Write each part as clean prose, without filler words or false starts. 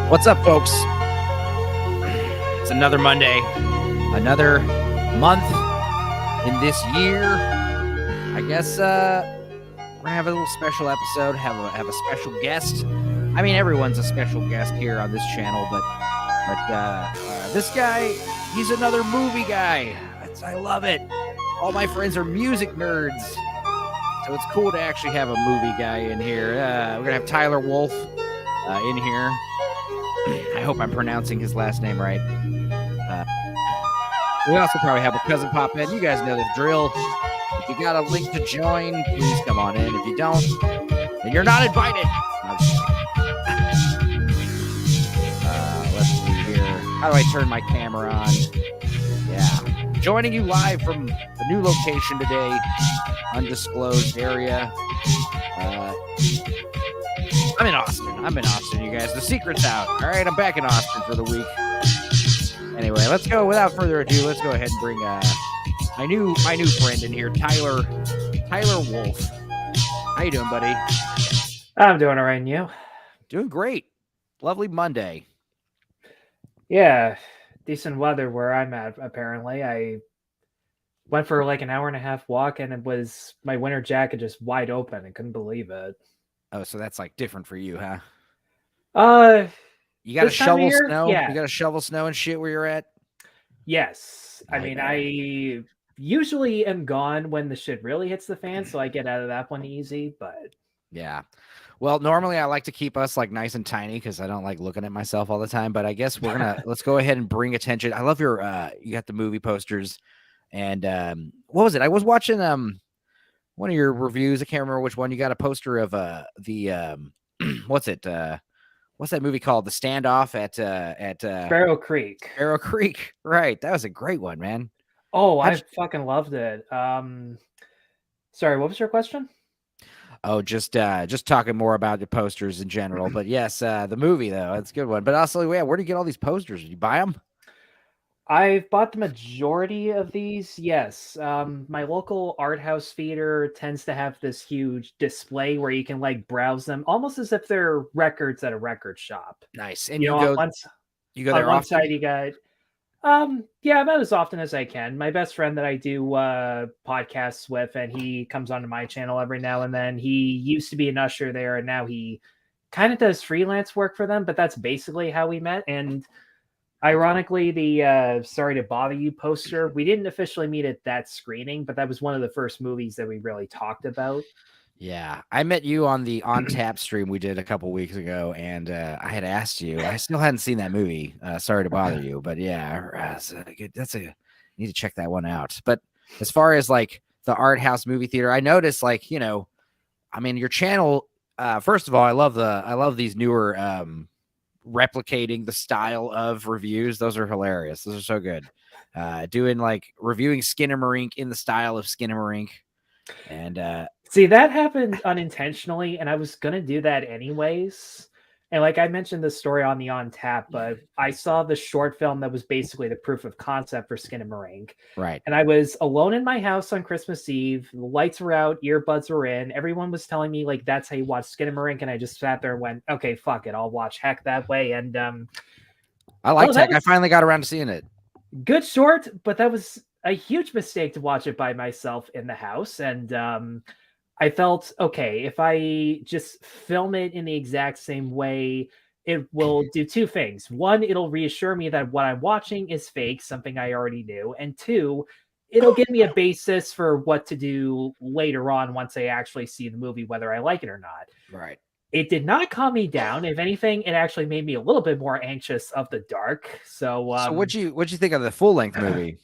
What's up, folks? It's another Monday, another month in this year. I guess we're gonna have a little special episode. Have a special guest. I mean, everyone's a special guest here on this channel, but this guy, he's another movie guy. I love it. All my friends are music nerds, so it's cool to actually have a movie guy in here. We're gonna have Tyler Wolff in here. I hope I'm pronouncing his last name right. We also probably have a cousin pop in. You guys know the drill. If you got a link to join, please come on in. If you don't, then you're not invited. Let's see here. How do I turn my camera on? Yeah. Joining you live from a new location today, undisclosed area. I'm in Austin, you guys. The secret's out. All right, I'm back in Austin for the week. Anyway, let's go. Without further ado, let's go ahead and bring my new friend in here, Tyler Wolff. How you doing, buddy? I'm doing all right, and you? Doing great. Lovely Monday. Yeah, decent weather where I'm at, apparently. I went for like an hour and a half walk, and it was my winter jacket just wide open. I couldn't believe it. Oh, so that's like different for you, huh? You got to shovel snow? Yeah. You got to shovel snow and shit where you're at? Yes. I mean, I usually am gone when the shit really hits the fan, so I get out of that one easy, but... Yeah. Well, normally I like to keep us like nice and tiny because I don't like looking at myself all the time, but I guess we're going to, let's go ahead and bring attention. I love your, you got the movie posters and, what was it? I was watching, one of your reviews. I can't remember which one. You got a poster of, what's it? What's that movie called? The Standoff at Sparrow Creek. Sparrow Creek. Right. That was a great one, man. Oh, I fucking loved it. Sorry, what was your question? Oh, just talking more about the posters in general. But yes, the movie though, it's a good one. But also, yeah, where do you get all these posters? Did you buy them? I've bought the majority of these, yes. My local art house feeder tends to have this huge display where you can like browse them, almost as if they're records at a record shop. Nice. And you go there on one side you got yeah, about as often as I can. My best friend that I do podcasts with, and he comes onto my channel every now and then. He used to be an usher there, and now he kind of does freelance work for them, but that's basically how we met. And ironically, the Sorry to Bother You poster, we didn't officially meet at that screening, but that was one of the first movies that we really talked about. Yeah, I met you on the On Tap stream we did a couple weeks ago, and I had asked you. I still hadn't seen that movie. Sorry to bother you, but yeah, you need to check that one out. But as far as like the art house movie theater, I noticed like I mean your channel. First of all, I love these newer replicating the style of reviews. Those are hilarious. Those are so good. Doing like reviewing Skinamarink in the style of Skinamarink, and see, that happened unintentionally, and I was gonna do that anyways. And like I mentioned the story on the On Tap, but I saw the short film that was basically the proof of concept for Skinamarink. Right. And I was alone in my house on Christmas Eve. The lights were out, earbuds were in. Everyone was telling me like that's how you watch Skinamarink, and I just sat there and went, "Okay, fuck it, I'll watch Heck that way." And I liked Heck. I finally got around to seeing it. Good short, but that was a huge mistake to watch it by myself in the house. And I felt, okay, if I just film it in the exact same way, it will do two things. One, it'll reassure me that what I'm watching is fake, something I already knew. And two, it'll give me a basis for what to do later on once I actually see the movie, whether I like it or not. Right. It did not calm me down. If anything, it actually made me a little bit more anxious of the dark. So what'd you think of the full-length movie?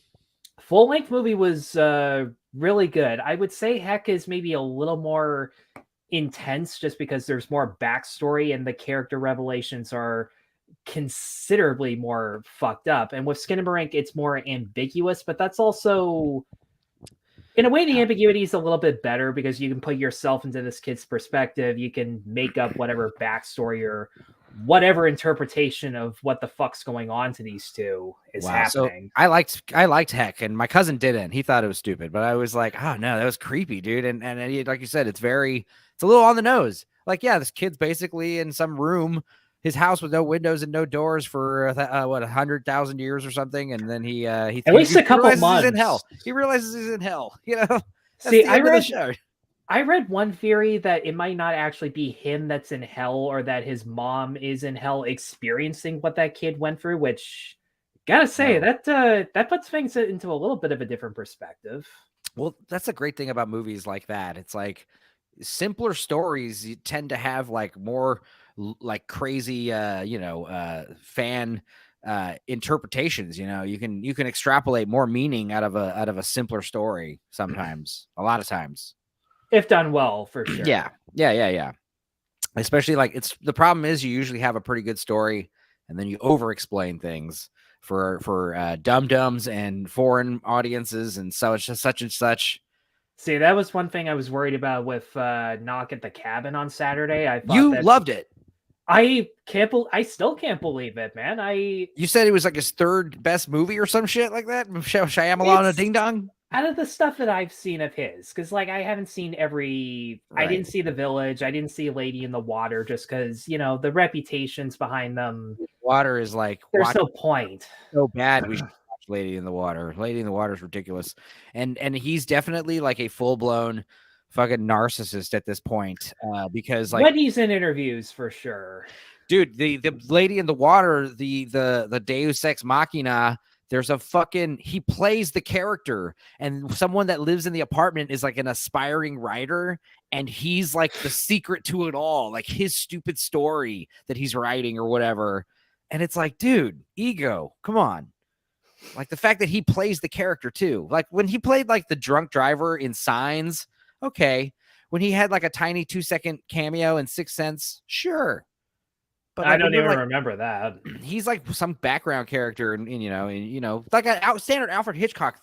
Full-length movie was really good. I would say Heck is maybe a little more intense just because there's more backstory and the character revelations are considerably more fucked up. And with Skinamarink, it's more ambiguous, but that's also, in a way, the ambiguity is a little bit better because you can put yourself into this kid's perspective. You can make up whatever backstory or whatever interpretation of what the fuck's going on to these two is happening. So I liked Heck, and my cousin didn't. He thought it was stupid, but I was like, oh no, that was creepy, dude. And like you said, it's a little on the nose. Like, yeah, this kid's basically in some room his house with no windows and no doors for what 100,000 years or something, and then he At least a couple realizes months. he's in hell. He realizes he's in hell. You know, that's See, the end of the show. I read one theory that it might not actually be him that's in hell, or that his mom is in hell experiencing what that kid went through. Which, gotta say, that puts things into a little bit of a different perspective. Well, that's a great thing about movies like that. It's like simpler stories you tend to have like more like crazy fan interpretations. You can extrapolate more meaning out of a simpler story sometimes, a lot of times, if done well, for sure. Yeah. Especially like the problem is you usually have a pretty good story and then you over explain things for dum-dums and foreign audiences and such and such. See, that was one thing I was worried about with Knock at the Cabin on Saturday. I thought You loved it. I still can't believe it, man. You said it was like his third best movie or some shit like that. Shyamalan a Ding Dong. Out of the stuff that I've seen of his, because like I haven't seen every. Right. I didn't see The Village. I didn't see Lady in the Water, just because the reputations behind them. Water is like there's no point. So bad we should watch Lady in the Water. Lady in the Water is ridiculous, and he's definitely like a full blown fucking narcissist at this point, because like when he's in interviews, for sure, dude. The Lady in the Water, the Deus Ex Machina. There's he plays the character, and someone that lives in the apartment is like an aspiring writer, and he's like the secret to it all, like his stupid story that he's writing or whatever. And it's like, dude, ego, come on. Like the fact that he plays the character too. Like when he played like the drunk driver in Signs, okay. When he had like a tiny 2-second cameo in Sixth Sense, sure. But I don't even remember that. He's like some background character, and like a standard Alfred Hitchcock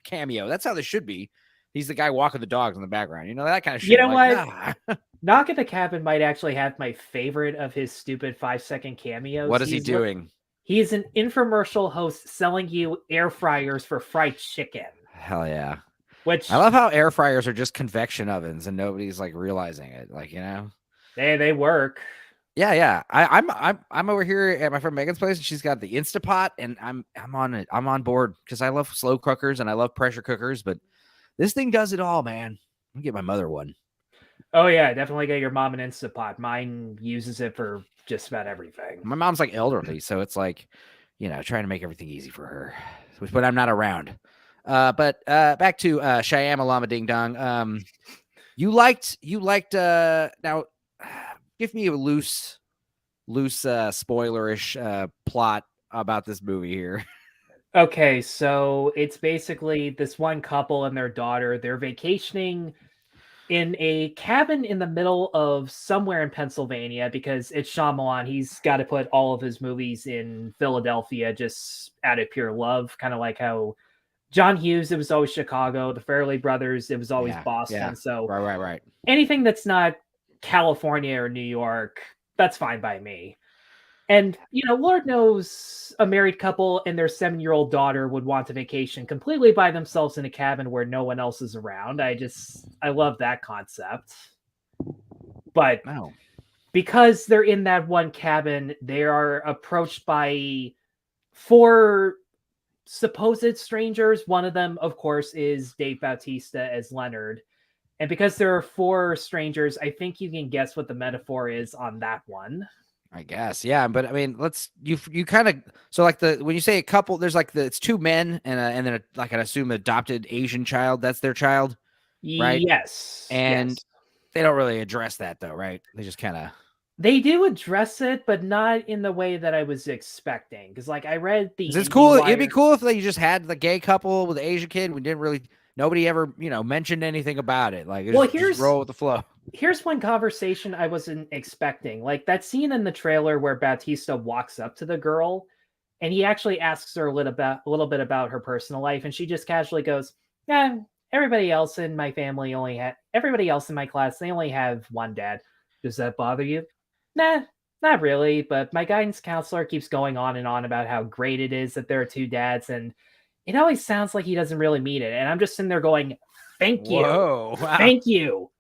cameo. That's how this should be. He's the guy walking the dogs in the background. That kind of shit. You know what? Knock at the Cabin might actually have my favorite of his stupid 5-second cameos. What is he doing? He's an infomercial host selling you air fryers for fried chicken. Hell yeah. Which I love how air fryers are just convection ovens and nobody's like realizing it. Like, they work. Yeah. I'm over here at my friend Megan's place, and she's got the Instapot, and I'm on it. I'm on board because I love slow cookers and I love pressure cookers, but this thing does it all, man. I'll get my mother one. Oh yeah, definitely get your mom an Instapot. Mine uses it for just about everything. My mom's like elderly, so it's like, trying to make everything easy for her, but I'm not around. But back to Shyamalan Ding Dong. You liked now. Give me a loose spoilerish plot about this movie here. Okay, so it's basically this one couple and their daughter. They're vacationing in a cabin in the middle of somewhere in Pennsylvania because it's Shyamalan. He's got to put all of his movies in Philadelphia just out of pure love, kind of like how John Hughes, it was always Chicago. The Farrelly brothers, it was always Boston. Yeah. So right. Anything that's not California or New York, that's fine by me. And, Lord knows a married couple and their 7-year-old daughter would want to vacation completely by themselves in a cabin where no one else is around. I love that concept. But because they're in that one cabin, they are approached by 4 supposed strangers. One of them, of course, is Dave Bautista as Leonard. And because there are 4 strangers, I think you can guess what the metaphor is on that one. I guess, yeah. But I mean, you kind of, so like when you say a couple, there's like it's 2 men and then like I assume adopted Asian child. That's their child, right? Yes. And they don't really address that though, right? They just kind of. They do address it, but not in the way that I was expecting. Because like I read the. It's cool. It'd be cool if they just had the gay couple with the Asian kid. We didn't really. Nobody ever, mentioned anything about it. Like, just roll with the flow. Here's one conversation I wasn't expecting. Like that scene in the trailer where Bautista walks up to the girl, and he actually asks her a little bit about her personal life, and she just casually goes, "Yeah, everybody else in my class, they only have one dad. Does that bother you?" Nah, not really. But my guidance counselor keeps going on and on about how great it is that there are 2 dads, and it always sounds like he doesn't really mean it. And I'm just sitting there going, thank you. Whoa, wow. Thank you.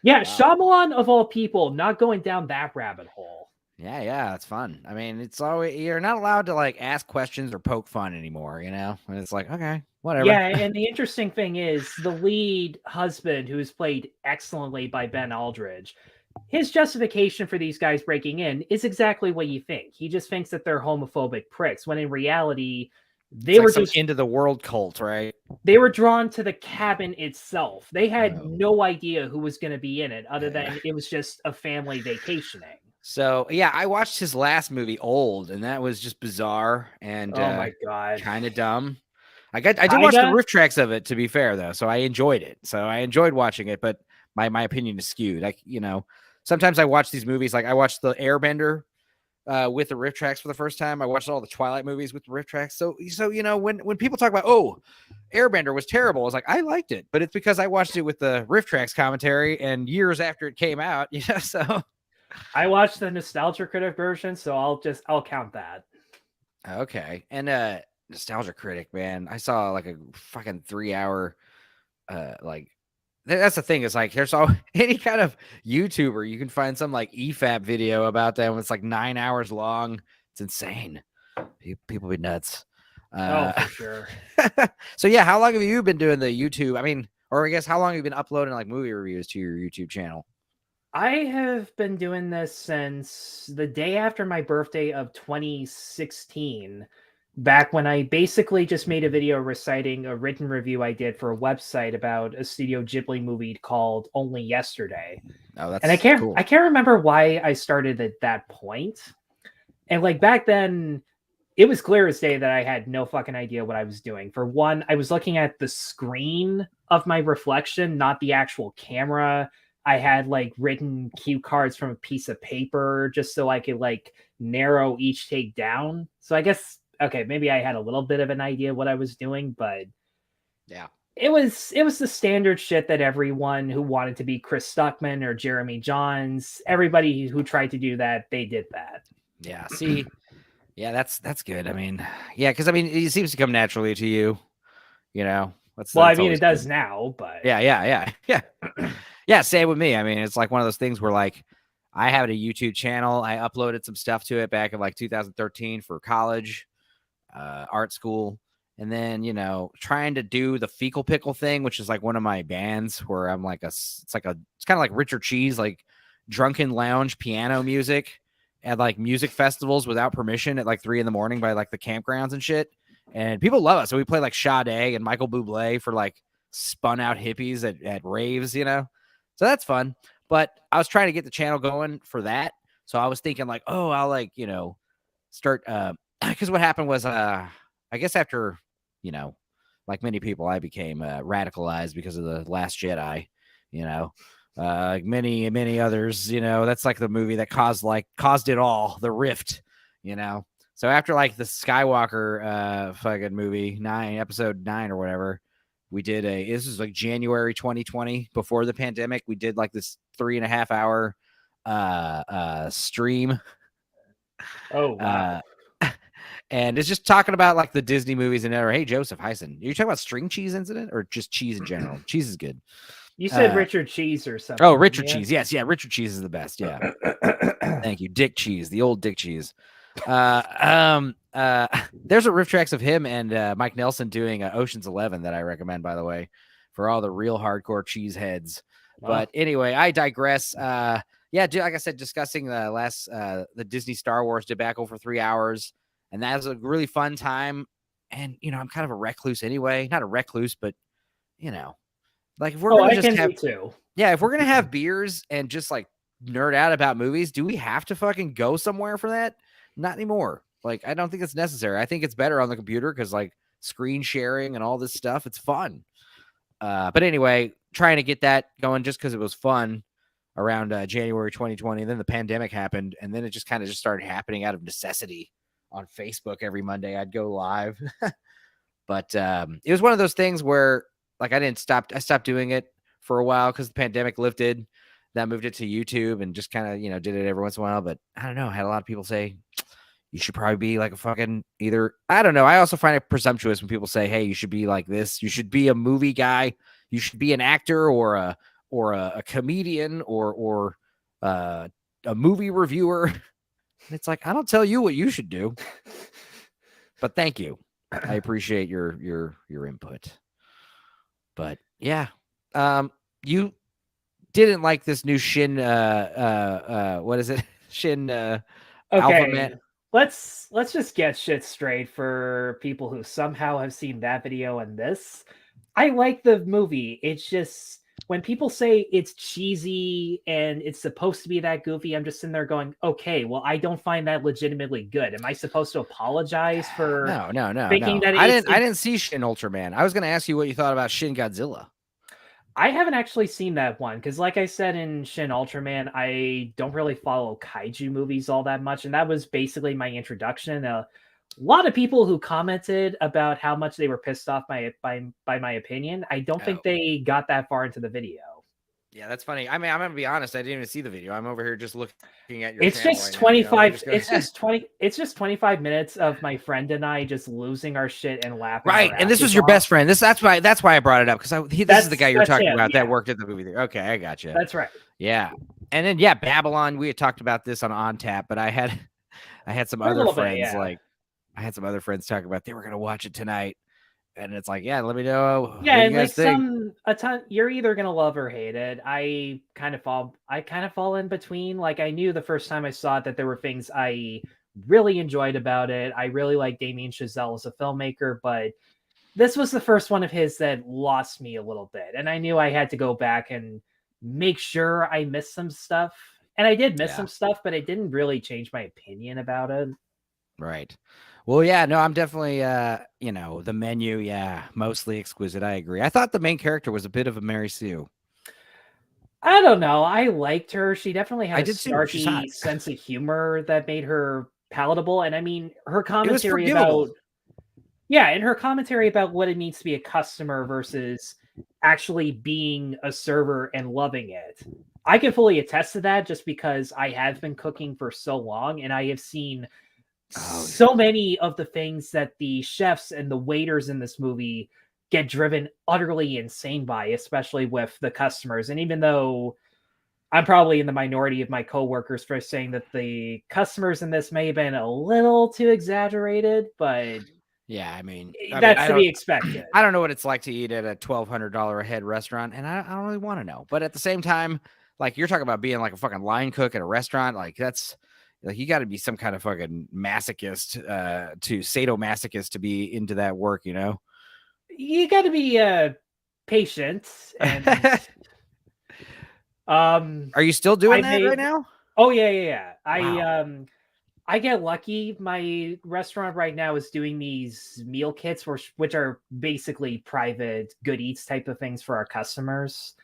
Yeah, wow. Shyamalan, of all people, not going down that rabbit hole. Yeah, it's fun. I mean, it's always you're not allowed to like ask questions or poke fun anymore, you know? And it's like, okay, whatever. Yeah, and the interesting thing is the lead husband, who is played excellently by Ben Aldridge, his justification for these guys breaking in is exactly what you think. He just thinks that they're homophobic pricks, when in reality, It's they like were some just into the world cult, right? they were drawn to the cabin itself. They had Oh, no idea who was going to be in it, other yeah. than it was just a family vacationing. So yeah, I watched his last movie, Old, and that was just bizarre and Oh my god. kind of dumb. I did watch the Kinda? roof tracks of it, to be fair though, so I enjoyed it. So I enjoyed watching it, but my opinion is skewed. Like, you know, sometimes I watch these movies, like I watched the Airbender with the riff tracks for the first time. I watched all the Twilight movies with the riff tracks. So you know, when people talk about, oh, Airbender was terrible, I was like, I liked it, but it's because I watched it with the riff tracks commentary and years after it came out. You know, so I watched the Nostalgia Critic version, so I'll count that. okay. And Nostalgia Critic, man, I saw like a fucking 3 hour like that's the thing, is like there's all any kind of YouTuber you can find some like EFAP video about them. It's like 9 hours long. It's insane. People be nuts. Oh, for sure. So yeah, how long have you been doing the YouTube? I mean, or I guess how long have you been uploading like movie reviews to your YouTube channel? I have been doing this since the day after my birthday of 2016, back when I basically just made a video reciting a written review I did for a website about a Studio Ghibli movie called Only Yesterday. Oh, And I that's can't cool. I can't remember why I started at that point. And like back then, it was clear as day that I had no fucking idea what I was doing. For one, I was looking at the screen of my reflection, not the actual camera. I had like written cue cards from a piece of paper just so I could like narrow each take down. So I guess, okay, maybe I had a little bit of an idea what I was doing, but Yeah. it was the standard shit that everyone who wanted to be Chris Stuckman or Jeremy Johns, everybody who tried to do that, they did that. Yeah. See, yeah, that's good. I mean, yeah, because I mean, it seems to come naturally to you. You know, Well, I that's mean, always it does good. now, but Yeah. Yeah, same with me. I mean, it's like one of those things where like I have a YouTube channel. I uploaded some stuff to it back in like 2013 for college, art school. And then, you know, trying to do the Fecal Pickle thing, which is like one of my bands where I'm like it's kind of like Richard Cheese, like drunken lounge piano music at like music festivals without permission at like 3 a.m. by like the campgrounds and shit. And people love us. So we play like Sade and Michael Bublé for like spun out hippies at raves, you know? So that's fun. But I was trying to get the channel going for that. So I was thinking like, oh, I'll like, you know, start because what happened was I guess after, you know, like many people, I became radicalized because of the Last Jedi, you know. Like many others, you know, that's like the movie that caused it all, the rift, you know. So after like the Skywalker fucking movie, episode 9 or whatever, we did this is like January 2020, before the pandemic. We did like this 3.5 hour stream. oh wow. And it's just talking about like the Disney movies and hey, Joseph Heisen, you're talking about String Cheese Incident or just cheese in general? Cheese is good. You said Richard Cheese or something. Oh, Richard Cheese. Yes. Yeah. Richard Cheese is the best. Yeah. Thank you. Dick Cheese, the old Dick Cheese. There's a riff tracks of him and Mike Nelson doing Ocean's 11 that I recommend, by the way, for all the real hardcore cheese heads. But anyway, I digress. Yeah, like I said, discussing the Disney Star Wars debacle for 3 hours, and that was a really fun time. And you know, I'm kind of a recluse anyway, not a recluse, but you know, like if we're gonna I just can have, be too. yeah, if we're gonna have beers and just like nerd out about movies, do we have to fucking go somewhere for that? Not anymore. Like, I don't think it's necessary. I think it's better on the computer because like screen sharing and all this stuff, it's fun. But anyway, trying to get that going just because it was fun around January 2020. Then the pandemic happened, and then it just kind of just started happening out of necessity on Facebook. Every Monday I'd go live. But it was one of those things where like I stopped doing it for a while because the pandemic lifted. Then moved it to YouTube and just kind of, you know, did it every once in a while. But I don't know. I had a lot of people say you should probably be like a fucking either. I don't know. I also find it presumptuous when people say, hey, you should be like this. You should be a movie guy. You should be an actor or a comedian or a movie reviewer. And it's like, I don't tell you what you should do, but thank you. I appreciate your input. But yeah, you didn't like this new Shin. What is it? Shin Alpha Okay, Man. let's just get shit straight for people who somehow have seen that video and this. I like the movie. It's just when people say it's cheesy and it's supposed to be that goofy, I'm just sitting there going, okay, well, I don't find that legitimately good. Am I supposed to apologize for thinking No. that I didn't see Shin Ultraman. I was going to ask you what you thought about Shin Godzilla. I haven't actually seen that one because, like I said in Shin Ultraman, I don't really follow kaiju movies all that much, and that was basically my introduction. A lot of people who commented about how much they were pissed off by my opinion. I don't think they got that far into the video. Yeah, that's funny. I mean, I'm gonna be honest. I didn't even see the video. I'm over here just looking at your. It's channel just right now, 25. you know? It's just 25 minutes of my friend and I just losing our shit and laughing. Right, and this was your best friend. That's why I brought it up because this is the guy you're talking about that worked at the movie theater. Okay, I got you. That's right. Yeah, and then Babylon. We had talked about this on Tap, but I had some other friends I had some other friends talk about they were gonna watch it tonight, and it's like, yeah, let me know. Yeah, what and you guys think. a ton. You're either gonna love or hate it. I kind of fall in between. Like I knew the first time I saw it that there were things I really enjoyed about it. I really like Damien Chazelle as a filmmaker, but this was the first one of his that lost me a little bit, and I knew I had to go back and make sure I missed some stuff. And I did miss some stuff, but it didn't really change my opinion about it. Right. Well, yeah, no, I'm definitely, the menu, mostly exquisite. I agree. I thought the main character was a bit of a Mary Sue. I don't know. I liked her. She definitely had I a did too. She's hot. snarky sense of humor that made her palatable. And I mean, her commentary about and her commentary about what it means to be a customer versus actually being a server and loving it. I can fully attest to that just because I have been cooking for so long and I have seen so many of the things that the chefs and the waiters in this movie get driven utterly insane by, especially with the customers. And even though I'm probably in the minority of my coworkers for saying that the customers in this may have been a little too exaggerated, but yeah, I mean that's to be expected. I don't know what it's like to eat at a $1,200 a head restaurant, and I don't really want to know. But at the same time, like you're talking about being like a fucking line cook at a restaurant, like that's like you got to be some kind of fucking masochist, to sadomasochist to be into that work, you know. You got to be patient and. Are you still doing that right now? Oh yeah. Wow. I get lucky. My restaurant right now is doing these meal kits, which are basically private good eats type of things for our customers.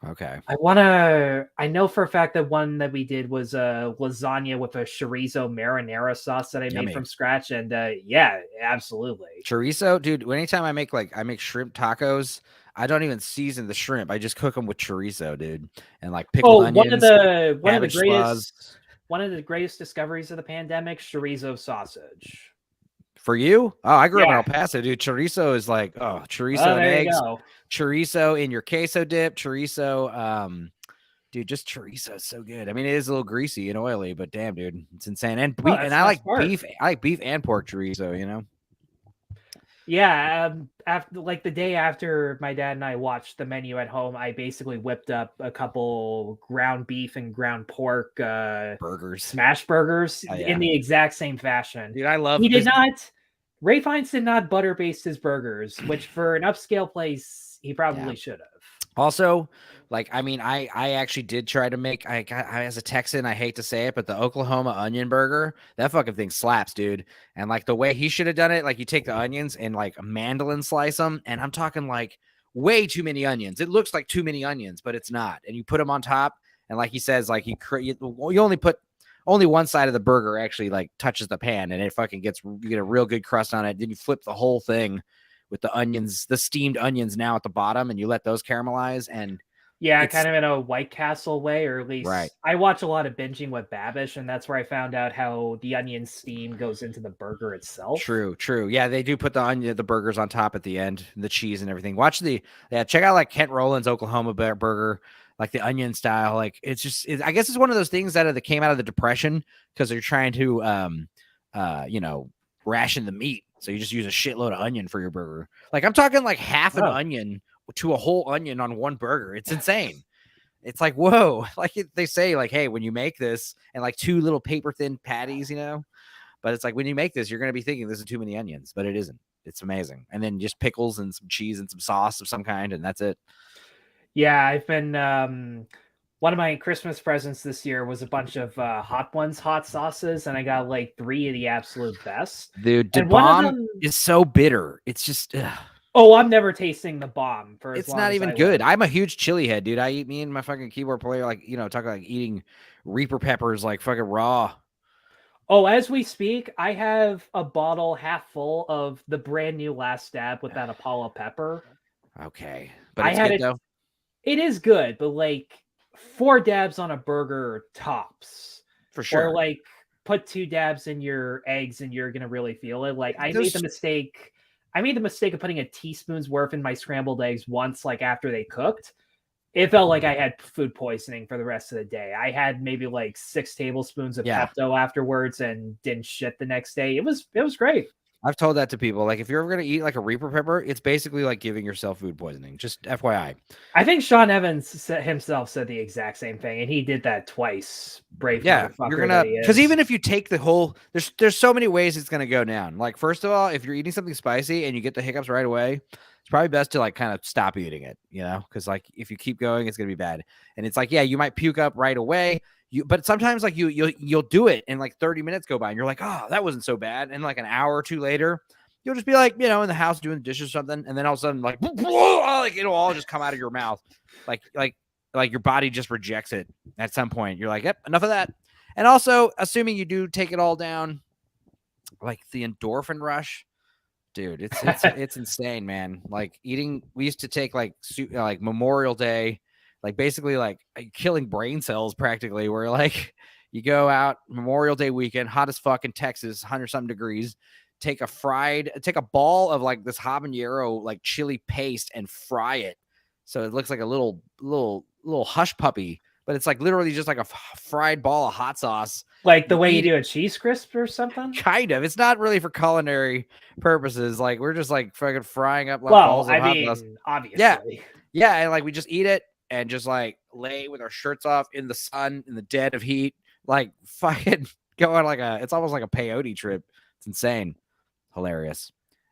Okay. I know for a fact that one that we did was a lasagna with a chorizo marinara sauce that I made from scratch. And yeah, absolutely. Chorizo, dude, anytime I make shrimp tacos, I don't even season the shrimp. I just cook them with chorizo, dude. And like pickled onions. One of the greatest discoveries of the pandemic, chorizo sausage. For you? Oh, I grew up in El Paso, dude. Chorizo is like, chorizo and eggs. Chorizo in your queso dip. Chorizo, dude, just chorizo is so good. I mean, it is a little greasy and oily, but damn, dude, it's insane. And I like beef. I like beef and pork chorizo, you know? Yeah, after like the day after my dad and I watched the menu at home, I basically whipped up a couple ground beef and ground pork burgers, smash burgers in the exact same fashion. Dude, I love. Ray Fiennes did not butter baste his burgers, which for an upscale place he probably should have. Also, like, I mean, I actually did try to make, I as a Texan, I hate to say it, but the Oklahoma onion burger, that fucking thing slaps, dude. And like the way he should have done it, like you take the onions and like mandolin slice them. And I'm talking like way too many onions. It looks like too many onions, but it's not. And you put them on top. And like he says, like you only one side of the burger actually like touches the pan and it fucking you get a real good crust on it. Then you flip the whole thing with the onions, the steamed onions now at the bottom, and you let those caramelize. And kind of in a White Castle way, or at least I watch a lot of binging with Babish, and that's where I found out how the onion steam goes into the burger itself. True. Yeah, they do put the burgers on top at the end, the cheese and everything. Check out like Kent Rowland's Oklahoma burger. like the onion style. Like it's just, I guess it's one of those things that came out of the Depression because they're trying to, ration the meat. So you just use a shitload of onion for your burger. Like I'm talking like half an onion to a whole onion on one burger. It's insane. It's like, whoa, like they say, like, hey, when you make this and like 2 little paper thin patties, but it's like when you make this, you're going to be thinking this is too many onions, but it isn't. It's amazing. And then just pickles and some cheese and some sauce of some kind. And that's it. Yeah, I've been one of my Christmas presents this year was a bunch of Hot Ones hot sauces, and I got like 3 of the absolute best. Dude, the And one of bomb them is so bitter. It's just, oh, I'm never tasting the bomb for as it's long not as even I good. live. I'm a huge chili head, dude. I eat, me and my fucking keyboard player, like, talking like eating Reaper peppers like fucking raw. Oh, as we speak, I have a bottle half full of the brand new Last Stab with that Apollo pepper. Okay. But I it's had good it. though. It is good, but like 4 dabs on a burger tops. For Or sure. like put 2 dabs in your eggs and you're gonna really feel it. Like I Those- made the mistake. I made the mistake of putting a teaspoon's worth in my scrambled eggs once, like after they cooked. It felt like I had food poisoning for the rest of the day. I had maybe like 6 tablespoons of Yeah. Pepto afterwards and didn't shit the next day. It was great. I've told that to people. Like, if you're ever going to eat like a Reaper pepper, it's basically like giving yourself food poisoning. Just FYI. I think Sean Evans himself said the exact same thing, and he did that twice. Brave motherfucker You're that gonna, he because is. even if you take the whole, there's so many ways it's gonna go down. Like, first of all, if you're eating something spicy and you get the hiccups right away, it's probably best to like kind of stop eating it, because like if you keep going, it's gonna be bad. And it's like, yeah, you might puke up right away. But sometimes like you'll do it and like 30 minutes go by and you're like, oh, that wasn't so bad. And like an hour or two later, you'll just be like, in the house doing the dishes or something, and then all of a sudden, like, like it'll all just come out of your mouth, like your body just rejects it at some point. You're like, yep, enough of that. And also, assuming you do take it all down, like the endorphin rush, dude, it's insane, man. Like eating, we used to take like Memorial Day, like basically like killing brain cells practically. Where like you go out Memorial Day weekend, hot as fuck in Texas, 100-something degrees. Take a ball of like this habanero like chili paste and fry it, so it looks like a little hush puppy, but it's like literally just like a fried ball of hot sauce. Like the way you do a cheese crisp or something? Kind of. It's not really for culinary purposes. Like we're just like fucking frying up like balls of hot sauce. Obviously. Yeah, and like we just eat it and just like lay with our shirts off in the sun in the dead of heat, like fucking going like it's almost like a peyote trip. It's insane. Hilarious.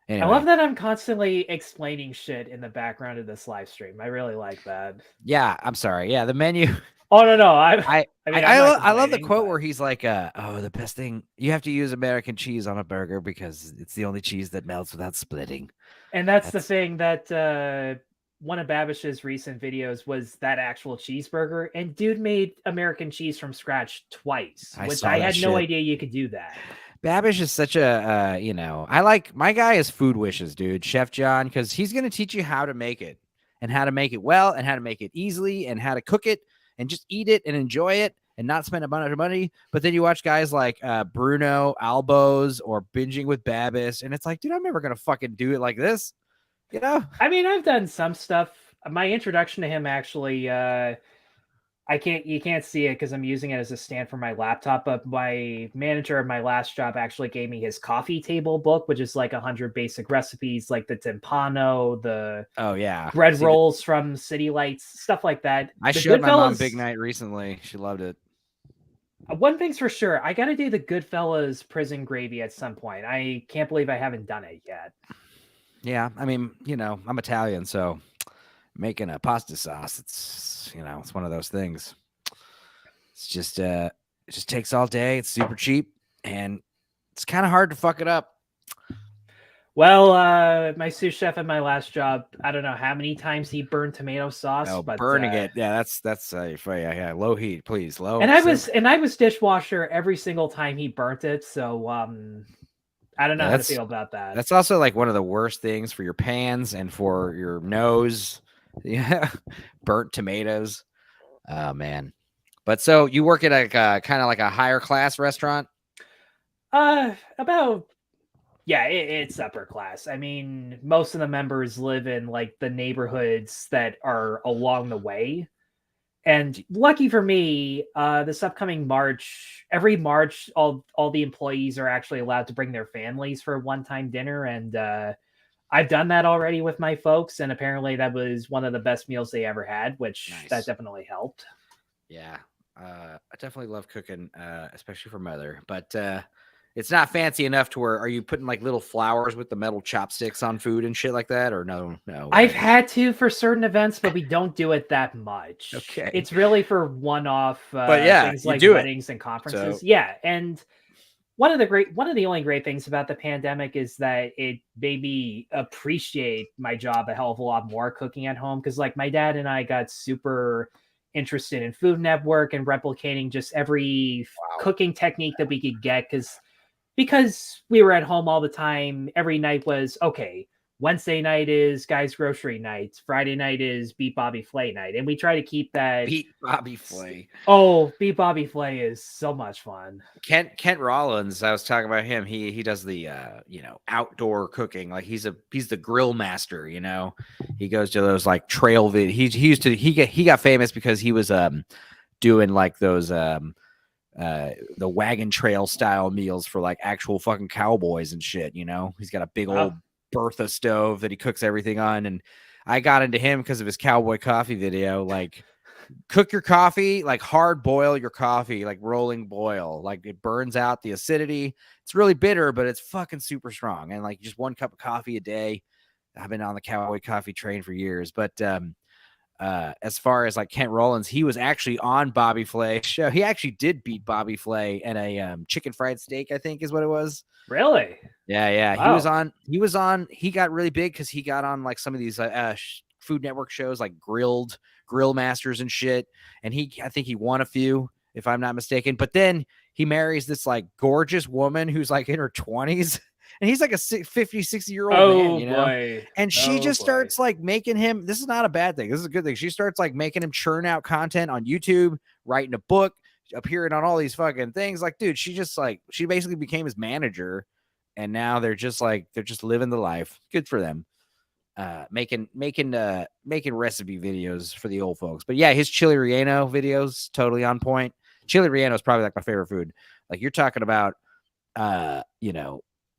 Anyway. I love that I'm constantly explaining shit in the background of this live stream. I really like that. Yeah, I'm sorry. Yeah, the menu. Oh no, I love the quote where he's like, "Oh, the best thing, you have to use American cheese on a burger because it's the only cheese that melts without splitting." And that's the thing that one of Babish's recent videos was that actual cheeseburger, and dude made American cheese from scratch twice, which I had no idea you could do that. Babish is such a, I like, my guy is food wishes, dude, Chef John, because he's going to teach you how to make it and how to make it well and how to make it easily and how to cook it and just eat it and enjoy it and not spend a bunch of money. But then you watch guys like Bruno Albos or Binging with Babish, and it's like, dude, I'm never going to fucking do it like this. I mean, I've done some stuff. My introduction to him actually, you can't see it because I'm using it as a stand for my laptop, but my manager at my last job actually gave me his coffee table book, which is like 100 basic recipes, like the timpano, the bread rolls from City Lights, stuff like that. I showed my mom Big Night recently. She loved it. One thing's for sure, I got to do the Goodfellas prison gravy at some point. I can't believe I haven't done it yet. Yeah, I mean, I'm Italian, so making a pasta sauce, it's one of those things. It's just it just takes all day. It's super cheap and it's kind of hard to fuck it up. Well, my sous chef at my last job, I don't know how many times he burned tomato sauce, but burning it, that's low heat, please, low. And I was dishwasher every single time he burnt it, so I don't know how to feel about that. That's also like one of the worst things for your pans and for your nose. Yeah, burnt tomatoes. Oh man. But so you work at a kind of like a higher class restaurant? It's upper class. I mean, most of the members live in like the neighborhoods that are along the way. And lucky for me, this upcoming March, every March, all the employees are actually allowed to bring their families for a one-time dinner, and I've done that already with my folks, and apparently that was one of the best meals they ever had, which that definitely helped. Yeah, I definitely love cooking, especially for mother, but it's not fancy enough to where, are you putting like little flowers with the metal chopsticks on food and shit like that, or no? I've had to for certain events, but we don't do it that much. Okay. It's really for one-off But yeah, things you like do it. weddings and conferences. So- Yeah, and one of the only great things about the pandemic is that it made me appreciate my job a hell of a lot more cooking at home, because like my dad and I got super interested in Food Network and replicating just every cooking technique that we could get, because we were at home all the time. Every night was okay. Wednesday night is Guys Grocery night. Friday night is Beat Bobby Flay night, and we try to keep that. Beat Bobby Flay. Oh, Beat Bobby Flay is so much fun. Kent Rollins, I was talking about him. He does the outdoor cooking. Like he's the grill master. He goes to those like trail he got famous because he was doing like those the wagon trail style meals for like actual fucking cowboys and shit. He's got a big old Bertha stove that he cooks everything on, and I got into him because of his cowboy coffee video. Like, cook your coffee, like hard boil your coffee, like rolling boil, like it burns out the acidity. It's really bitter, but it's fucking super strong. And like just 1 cup of coffee a day. I've been on the cowboy coffee train for years, but as far as like Kent Rollins, he was actually on Bobby Flay's show. He actually did beat Bobby Flay in a chicken fried steak, I think is what it was. Really? Yeah. Wow. He got really big because he got on like some of these Food Network shows like Grill Masters and shit. And I think he won a few, if I'm not mistaken. But then he marries this like gorgeous woman who's like in her 20s. And he's like a 50, 60-year-old man, Boy. And she starts like making him, this is not a bad thing. This is a good thing. She starts like making him churn out content on YouTube, writing a book, appearing on all these fucking things. Like, dude, she basically became his manager. And now they're just living the life. Good for them. Making recipe videos for the old folks. But yeah, his chili relleno videos, totally on point. Chili relleno is probably like my favorite food. Like you're talking about,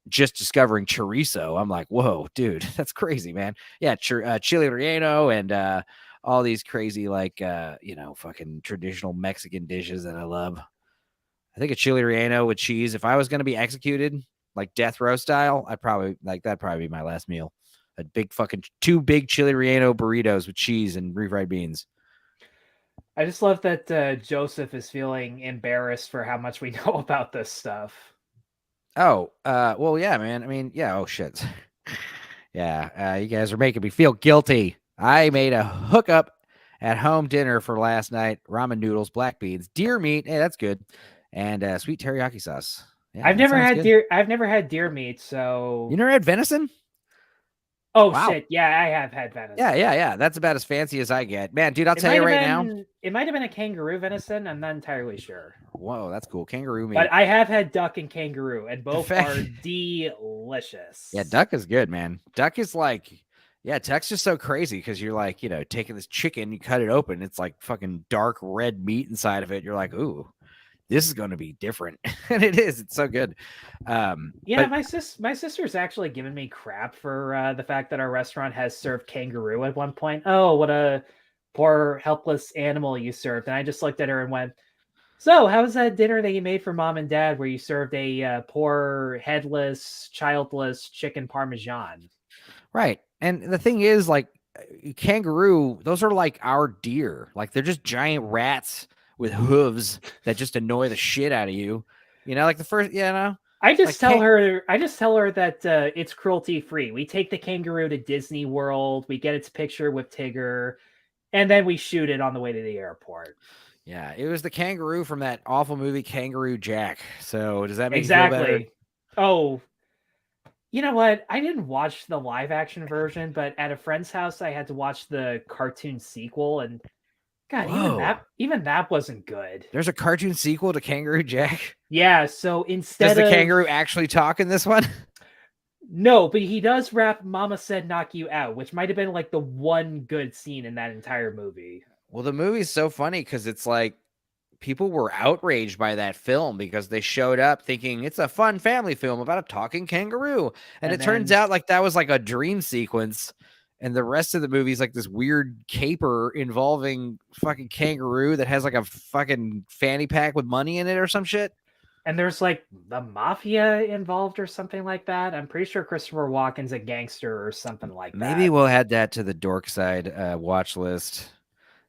just discovering chorizo. I'm like, whoa, dude, that's crazy, man. Yeah, chili relleno and all these crazy like fucking traditional Mexican dishes that I love. I think a chili relleno with cheese. If I was gonna be executed like death row style, that'd probably be my last meal. A big fucking 2 big chili relleno burritos with cheese and refried beans. I just love that Joseph is feeling embarrassed for how much we know about this stuff. Oh, well, yeah, man. I mean, yeah. Oh, shit. Yeah, you guys are making me feel guilty. I made a hookup at home dinner for last night. Ramen noodles, black beans, deer meat. Hey, that's good. And sweet teriyaki sauce. Yeah, I've never had deer. I've never had deer meat. So you never had venison? Oh, wow. Shit. Yeah, I have had venison. Yeah. That's about as fancy as I get. Man, dude, I'll tell you right now. It might have been a kangaroo venison. I'm not entirely sure. Whoa, that's cool. Kangaroo meat. But I have had duck and kangaroo, and both are delicious. Yeah, duck is good, man. Duck is like, duck's just so crazy because you're like, taking this chicken, you cut it open. It's like fucking dark red meat inside of it. You're like, ooh, this is going to be different. And it is. It's so good. My sister's actually given me crap for the fact that our restaurant has served kangaroo at one point. Oh, what a poor helpless animal you served. And I just looked at her and went, so how was that dinner that you made for mom and dad where you served a poor headless childless chicken parmesan? Right. And the thing is, like, kangaroo, those are like our deer. Like, they're just giant rats with hooves that just annoy the shit out of you. Like the first, I just tell her that it's cruelty free. We take the kangaroo to Disney World, we get its picture with Tigger, and then we shoot it on the way to the airport. Yeah, it was the kangaroo from that awful movie Kangaroo Jack. So does that make you feel better? Oh, you know what? I didn't watch the live action version, but at a friend's house, I had to watch the cartoon sequel, and God, even that wasn't good. There's a cartoon sequel to Kangaroo Jack? Yeah, so instead does the kangaroo actually talk in this one? No, but he does rap Mama Said Knock You Out, which might have been like the one good scene in that entire movie. Well, the movie's so funny because it's like people were outraged by that film because they showed up thinking it's a fun family film about a talking kangaroo. And And it turns then out like that was like a dream sequence. And the rest of the movie is like this weird caper involving fucking kangaroo that has like a fucking fanny pack with money in it or some shit. and there's like the mafia involved or something like that. I'm pretty sure Christopher Walken's a gangster or something like Maybe that. we'll add that to the Dorkside watch list.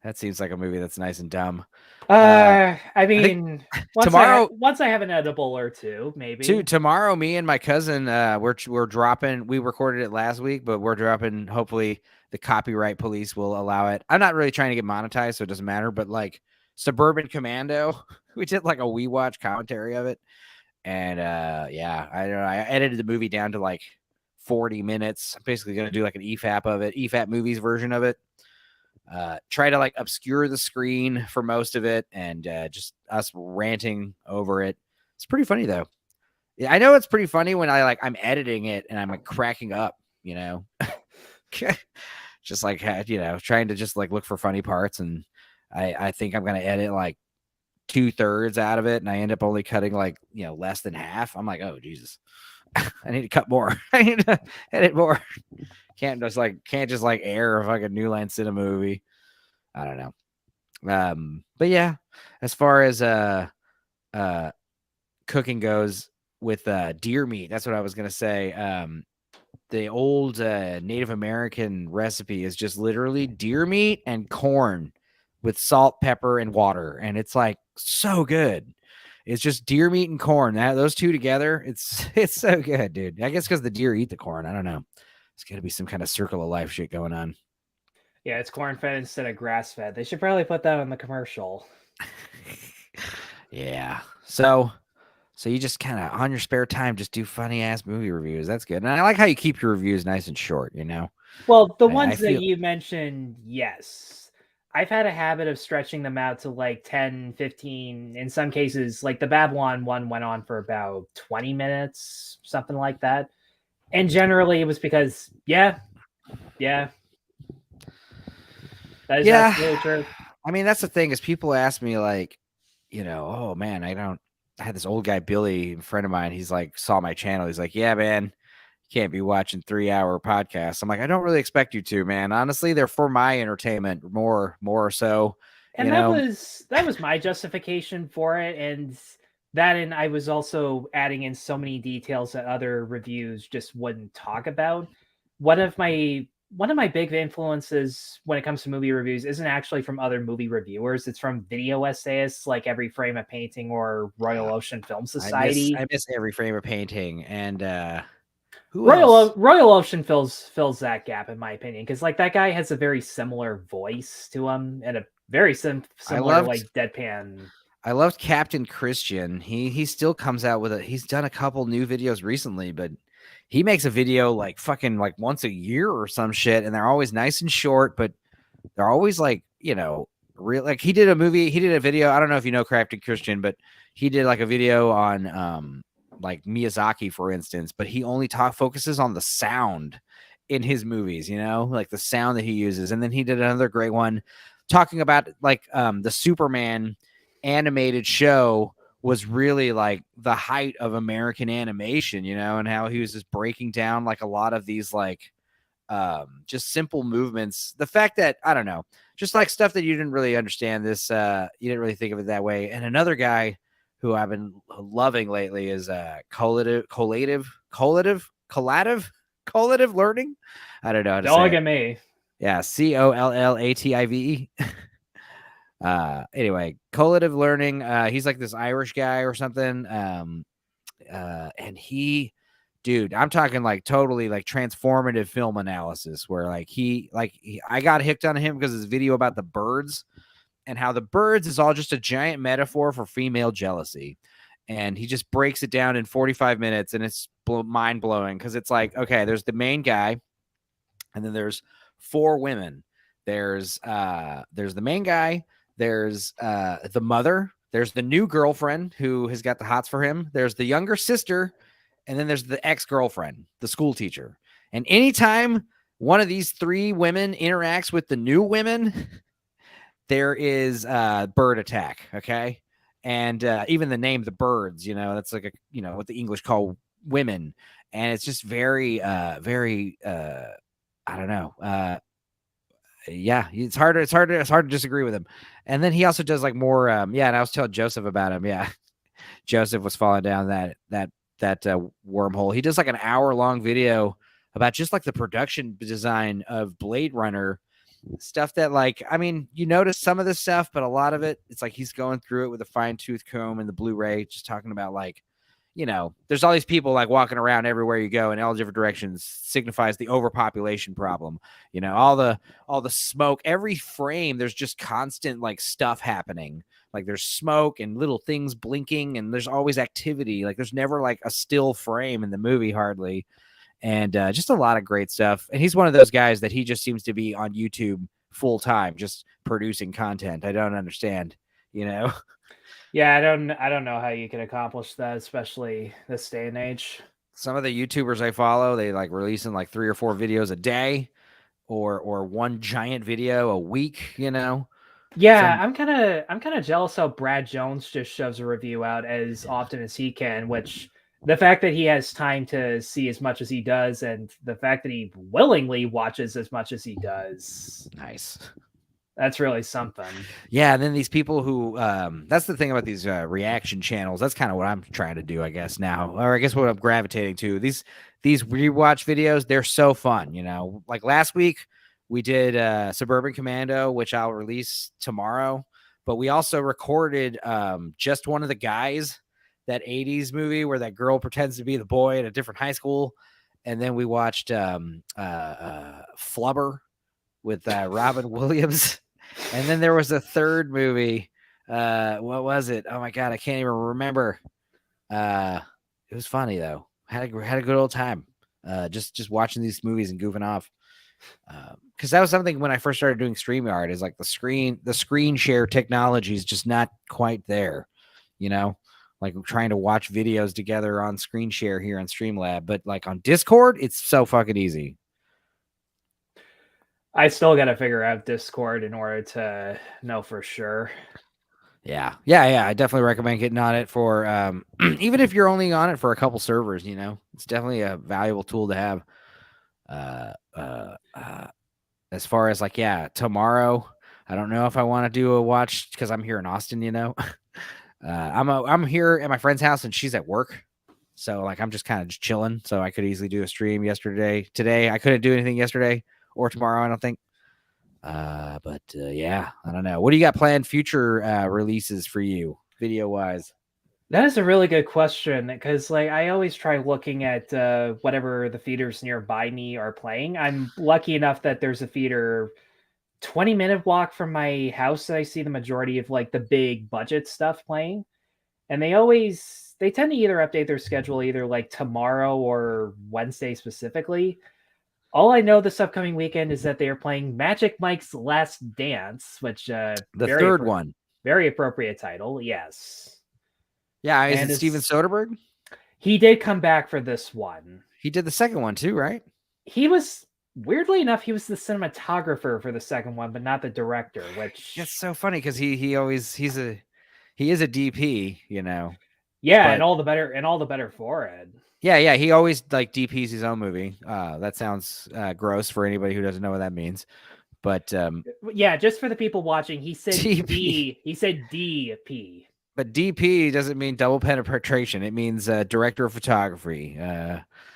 That seems like a movie that's nice and dumb. I I think mean, tomorrow once I have an edible or two, maybe. tomorrow, me and my cousin, we're dropping. We recorded it last week, but we're dropping. Hopefully, the copyright police will allow it. I'm not really trying to get monetized, so it doesn't matter. But like Suburban Commando, we did like a we watch commentary of it, and yeah, I don't know. I edited the movie down to like 40 minutes. I'm basically gonna do like an EFAP of it, EFAP movies version of it. Try to like obscure the screen for most of it, and just us ranting over it. It's pretty funny though. Yeah, I know it's pretty funny when I'm editing it and I'm like cracking up, you know, just like trying to just like look for funny parts, and I think I'm gonna edit like 2/3 out of it, and I end up only cutting like less than half. I'm like, oh Jesus, I need to cut more. I need to edit more. Can't just like air a fucking New Line Cinema movie. I don't know. But yeah, as far as cooking goes with deer meat, that's what I was gonna say. The old Native American recipe is just literally deer meat and corn with salt, pepper, and water, and it's like so good. It's just deer meat and corn. Those two together, it's so good, dude. I guess because the deer eat the corn. I don't know. It's got to be some kind of circle of life shit going on. Yeah, it's corn fed instead of grass fed. They should probably put that on the commercial. Yeah. So you just kind of on your spare time just do funny ass movie reviews. That's good. And I like how you keep your reviews nice and short, you know. Well, the I ones that feel you mentioned, yes. I've had a habit of stretching them out to like 10, 15. In some cases, like the Babylon one went on for about 20 minutes, something like that. And generally it was because, yeah, that is absolutely true. I mean, that's the thing is people ask me like, oh man, I had this old guy, Billy, a friend of mine. He's like, saw my channel. He's like, yeah, man, you can't be watching 3-hour podcasts. I'm like, I don't really expect you to, man. Honestly, they're for my entertainment more so. And that was my justification for it. And I was also adding in so many details that other reviews just wouldn't talk about. One of my big influences when it comes to movie reviews isn't actually from other movie reviewers. It's from video essayists like Every Frame of Painting or Royal Ocean Film Society. I miss Every Frame of Painting, and who else? Royal Ocean fills that gap in my opinion, because like that guy has a very similar voice to him and a very similar like deadpan. I loved Captain Christian. He still comes out with he's done a couple new videos recently, but he makes a video like fucking like once a year or some shit, and they're always nice and short, but they're always like, real. Like he did a video. I don't know if you know Captain Christian, but he did like a video on like Miyazaki, for instance, but he only focuses on the sound in his movies, like the sound that he uses. And then he did another great one talking about like the Superman animated show was really like the height of American animation, and how he was just breaking down like a lot of these like just simple movements. The fact that, I don't know, just like stuff that you didn't really understand this, you didn't really think of it that way. And another guy who I've been loving lately is collative learning. I don't know how to Don't say look it. at me. Yeah, COLLATIVE. Anyway, collative learning. He's like this Irish guy or something. And dude, I'm talking like totally like transformative film analysis where I got hooked on him because his video about the birds and how the birds is all just a giant metaphor for female jealousy. And he just breaks it down in 45 minutes, and it's mind blowing because it's like, okay, there's the main guy, and then there's 4 women. There's the main guy. There's the mother. There's the new girlfriend who has got the hots for him. There's the younger sister, and then there's the ex-girlfriend, the school teacher. And anytime one of these 3 women interacts with the new women, there is bird attack. Okay. And even the name, the birds, that's like what the English call women. And it's just very, very, I don't know. Yeah, it's hard to disagree with him. And then he also does like more, and I was telling Joseph about him. Yeah. Joseph was falling down that wormhole. He does like an hour-long video about just like the production design of Blade Runner stuff that, like, I mean, you notice some of this stuff, but a lot of it, it's like he's going through it with a fine-tooth comb and the Blu-ray, just talking about like, there's all these people like walking around everywhere you go in all different directions, signifies the overpopulation problem. All the smoke, every frame, there's just constant like stuff happening. Like there's smoke and little things blinking, and there's always activity. Like there's never like a still frame in the movie hardly. And just a lot of great stuff. And he's one of those guys that he just seems to be on YouTube full time, just producing content. I don't understand, Yeah, I don't know how you can accomplish that, especially this day and age. Some of the YouTubers I follow, they like releasing like 3 or 4 videos a day, or one giant video a week. Yeah, I'm kind of jealous how Brad Jones just shoves a review out as often as he can, which the fact that he has time to see as much as he does, and the fact that he willingly watches as much as he does. Nice. That's really something. Yeah, and then these people who that's the thing about these reaction channels. That's kind of what I'm trying to do, I guess, now. Or I guess what I'm gravitating to. These rewatch videos, they're so fun, Like last week we did Suburban Commando, which I'll release tomorrow, but we also recorded Just One of the Guys, that 80s movie where that girl pretends to be the boy at a different high school. And then we watched Flubber with Robin Williams. And then there was a third movie. What was it? Oh my God, I can't even remember. It was funny though. Had a good old time. Just watching these movies and goofing off. Because that was something when I first started doing StreamYard, is like the screen share technology is just not quite there. Like trying to watch videos together on screen share here on Streamlab, but like on Discord, it's so fucking easy. I still got to figure out Discord in order to know for sure. Yeah. I definitely recommend getting on it for even if you're only on it for a couple servers. It's definitely a valuable tool to have. As far as like, tomorrow, I don't know if I want to do a watch because I'm here in Austin. I'm here at my friend's house and she's at work, so like I'm just kind of chilling. So I could easily do a stream today. I couldn't do anything yesterday or tomorrow, I don't think. But yeah, I don't know. What do you got planned future releases for you, video wise? That is a really good question, because like I always try looking at whatever the theaters nearby me are playing. I'm lucky enough that there's a theater 20-minute walk from my house that I see the majority of like the big budget stuff playing. And they tend to either update their schedule either like tomorrow or Wednesday specifically. All I know this upcoming weekend is that they are playing Magic Mike's Last Dance, which the third one, very appropriate title. Yes. Yeah, is it Steven Soderbergh? He did come back for this one. He did the second one too, right? He was, weirdly enough, he was the cinematographer for the second one, but not the director. Which it's so funny because he is a DP, Yeah, but, and all the better for it. Yeah, he always like DPs his own movie. That sounds gross for anybody who doesn't know what that means. But yeah, just for the people watching, he said DP. D. He said DP. But DP doesn't mean double penetration. It means director of photography.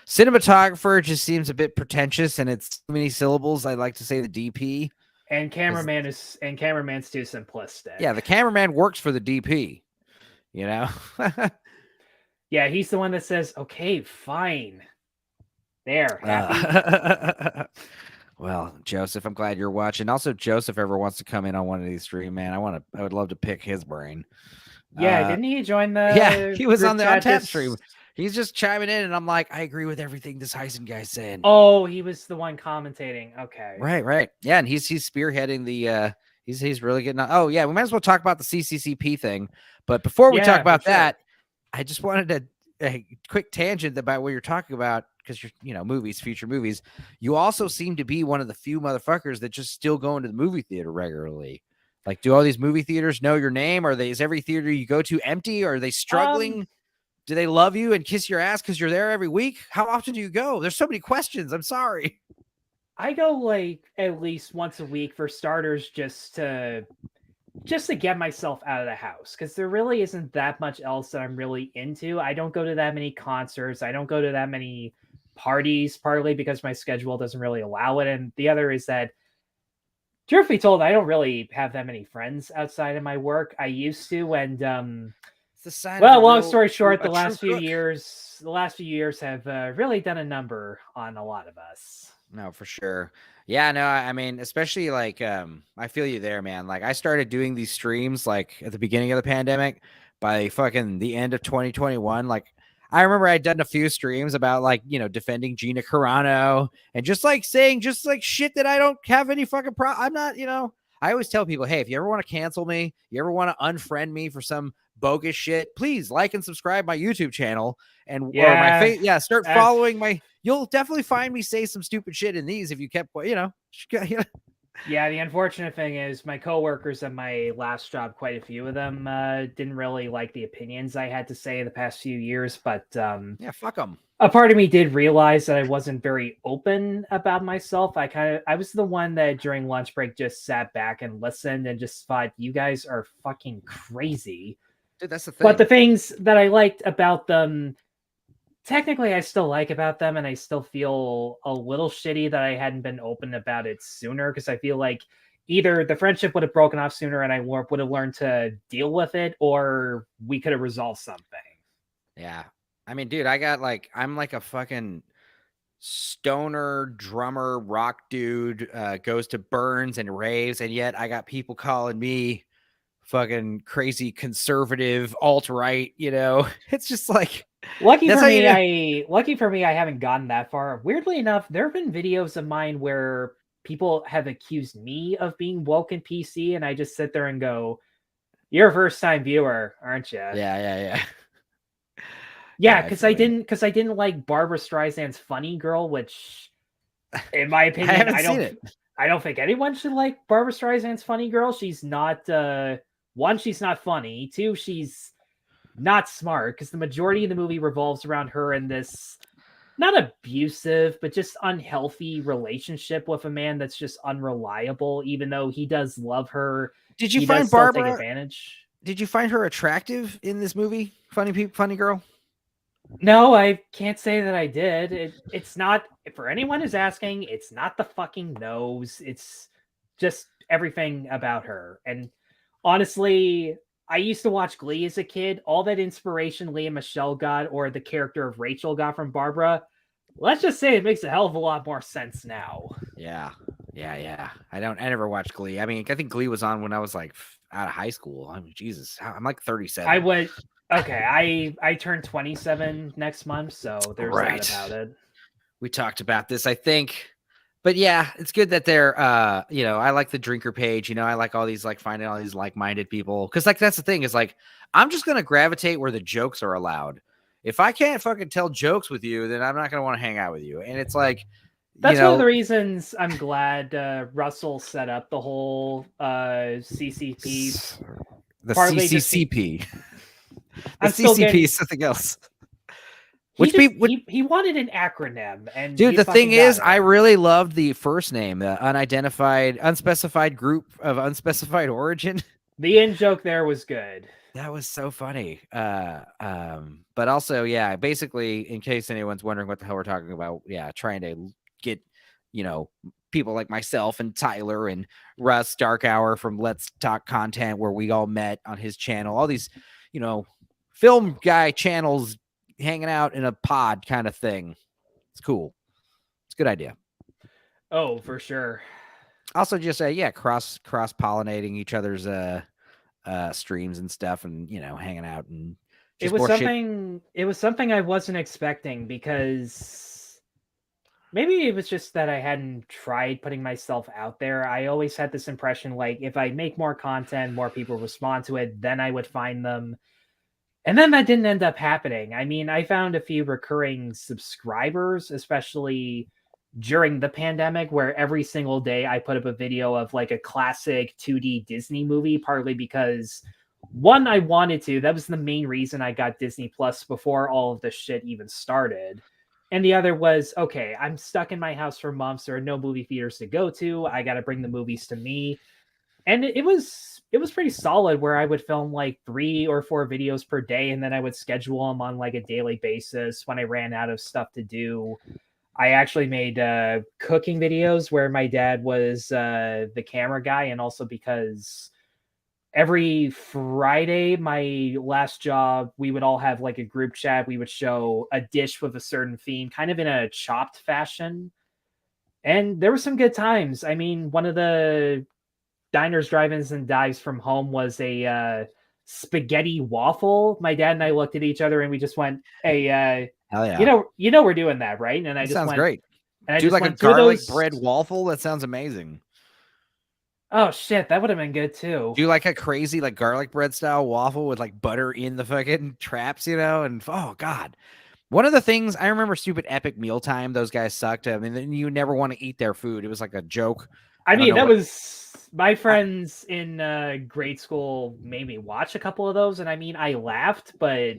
Cinematographer just seems a bit pretentious, and it's too many syllables. I like to say the DP. And cameraman's too simplistic. Yeah, the cameraman works for the DP. Yeah, he's the one that says, "Okay, fine." There, happy. Well, Joseph, I'm glad you're watching. Also, Joseph ever wants to come in on one of these streams, man. I would love to pick his brain. Yeah, didn't he join the? Yeah, he was on the Untapped stream. He's just chiming in, and I'm like, I agree with everything this Heisen guy's saying. Oh, he was the one commentating. Okay, right. Yeah, and he's spearheading the. He's really getting on. Oh yeah, we might as well talk about the CCCP thing. But before we talk about that, I just wanted a quick tangent about what you're talking about, because you're, movies, future movies. You also seem to be one of the few motherfuckers that just still go into the movie theater regularly. Like, do all these movie theaters know your name? Is every theater you go to empty? Or are they struggling? Do they love you and kiss your ass because you're there every week? How often do you go? There's so many questions. I'm sorry. I go like at least once a week for starters, just to get myself out of the house, because there really isn't that much else that I'm really into. I don't go to that many concerts. I don't go to that many parties, partly because my schedule doesn't really allow it. And the other is that, truth be told, I don't really have that many friends outside of my work. I used to, and It's the sign of well, a long real, story short, a true cook. the last few years have really done a number on a lot of us. No, for sure. Yeah, no, I mean, especially like, I feel you there, man. Like, I started doing these streams like at the beginning of the pandemic. By fucking the end of 2021, like, I remember I'd done a few streams about like, defending Gina Carano and just like saying just like shit that I don't have any fucking I'm not, I always tell people, hey, if you ever want to cancel me, you ever want to unfriend me for some bogus shit, please like and subscribe my YouTube channel or my face. Yeah, start following my. You'll definitely find me say some stupid shit in these if you kept, Yeah, the unfortunate thing is my coworkers at my last job, quite a few of them didn't really like the opinions I had to say the past few years. But yeah, fuck them. A part of me did realize that I wasn't very open about myself. I was the one that during lunch break just sat back and listened and just thought, you guys are fucking crazy. Dude, that's the thing. But the things that I liked about them, technically I still like about them, and I still feel a little shitty that I hadn't been open about it sooner, because I feel like either the friendship would have broken off sooner and I would have learned to deal with it, or we could have resolved something. Yeah. I mean, dude, I'm like a fucking stoner drummer rock dude, goes to Burns and raves, and yet I got people calling me fucking crazy conservative alt-right, It's just like, lucky for me, I haven't gotten that far. Weirdly enough, there have been videos of mine where people have accused me of being woke and PC, and I just sit there and go, "You're a first-time viewer, aren't you?" Yeah. Yeah, because I didn't like Barbara Streisand's Funny Girl, which, in my opinion, I haven't seen it. I don't think anyone should like Barbara Streisand's Funny Girl. She's not one, she's not funny. Two, she's not smart, because the majority of the movie revolves around her in this not abusive, but just unhealthy relationship with a man that's just unreliable, even though he does love her. Did you find Barbara take advantage? Did you find her attractive in this movie? Funny Girl? No, I can't say that I did. It's not, for anyone who's asking, it's not the fucking nose. It's just everything about her. And honestly, I used to watch Glee as a kid. All that inspiration Leah Michelle got, or the character of Rachel got from Barbara, let's just say it makes a hell of a lot more sense now. Yeah. I never watched Glee. I mean, I think Glee was on when I was like out of high school. I mean, Jesus, I'm like 37. Okay, I turned 27 next month, so there's that about it. We talked about this, I think. But yeah, it's good that they're I like the drinker page, I like all these, like, finding all these like-minded people, because like that's the thing, is like I'm just gonna gravitate where the jokes are allowed. If I can't fucking tell jokes with you, then I'm not gonna want to hang out with you. And it's like, that's one of the reasons I'm glad Russell set up the whole CCP. The CCCP. The CCP is something else. He wanted an acronym, and dude, the thing is, I really loved the first name, the unspecified group of unspecified origin. The in joke there was good. That was so funny. But also, yeah, basically, in case anyone's wondering what the hell we're talking about, yeah, trying to get, people like myself and Tyler and Russ Dark Hour from Let's Talk Content, where we all met on his channel, all these, film guy channels hanging out in a pod kind of thing. It's cool. It's a good idea. Oh, for sure. Also, just cross pollinating each other's streams and stuff, and hanging out, and just it was something I wasn't expecting, because maybe it was just that I hadn't tried putting myself out there. I always had this impression, like, if I make more content, more people respond to it, then I would find them. And then that didn't end up happening. I mean, I found a few recurring subscribers, especially during the pandemic, where every single day I put up a video of like a classic 2D Disney movie, partly because one, I wanted to. That was the main reason I got Disney Plus before all of this shit even started. And the other was, okay, I'm stuck in my house for months. There are no movie theaters to go to. I got to bring the movies to me. And it was pretty solid, where I would film like 3 or 4 videos per day, and then I would schedule them on like a daily basis when I ran out of stuff to do. I actually made cooking videos where my dad was the camera guy, and also because every Friday, my last job, we would all have like a group chat. We would show a dish with a certain theme, kind of in a chopped fashion. And there were some good times. I mean, one of the diners, drive-ins, and dives from home was a spaghetti waffle. My dad and I looked at each other and we just went, "Hey, Hell yeah. we're doing that, right?" And I That just sounds went, great. and I Do just like a went, "Two of garlic those." bread waffle? That sounds amazing. Oh shit, that would have been good too. Do like a crazy like garlic bread style waffle with like butter in the fucking traps, and oh god. One of the things I remember, stupid Epic Mealtime, those guys sucked. I mean, you never want to eat their food. It was like a joke. I I don't mean, know that what. was my friends in grade school made me watch a couple of those, and I mean, I laughed, but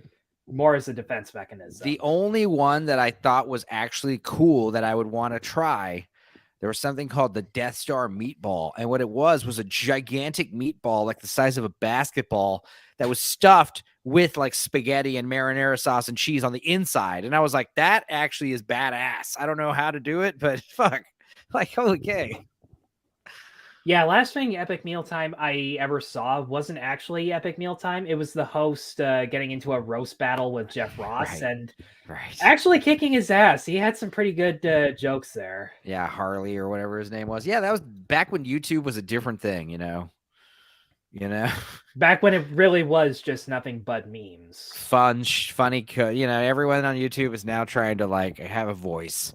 more as a defense mechanism. The only one that I thought was actually cool that I would want to try, there was something called the Death Star meatball. And what it was a gigantic meatball, like the size of a basketball, that was stuffed with like spaghetti and marinara sauce and cheese on the inside. And I was like, that actually is badass. I don't know how to do it, but fuck, like, okay. Yeah, last thing Epic Mealtime I ever saw wasn't actually Epic Mealtime. It was the host getting into a roast battle with Jeff Ross and Right. actually kicking his ass. He had some pretty good jokes there. Yeah, Harley or whatever his name was. Yeah, that was back when YouTube was a different thing, Back when it really was just nothing but memes. Fun, funny. Everyone on YouTube is now trying to like have a voice,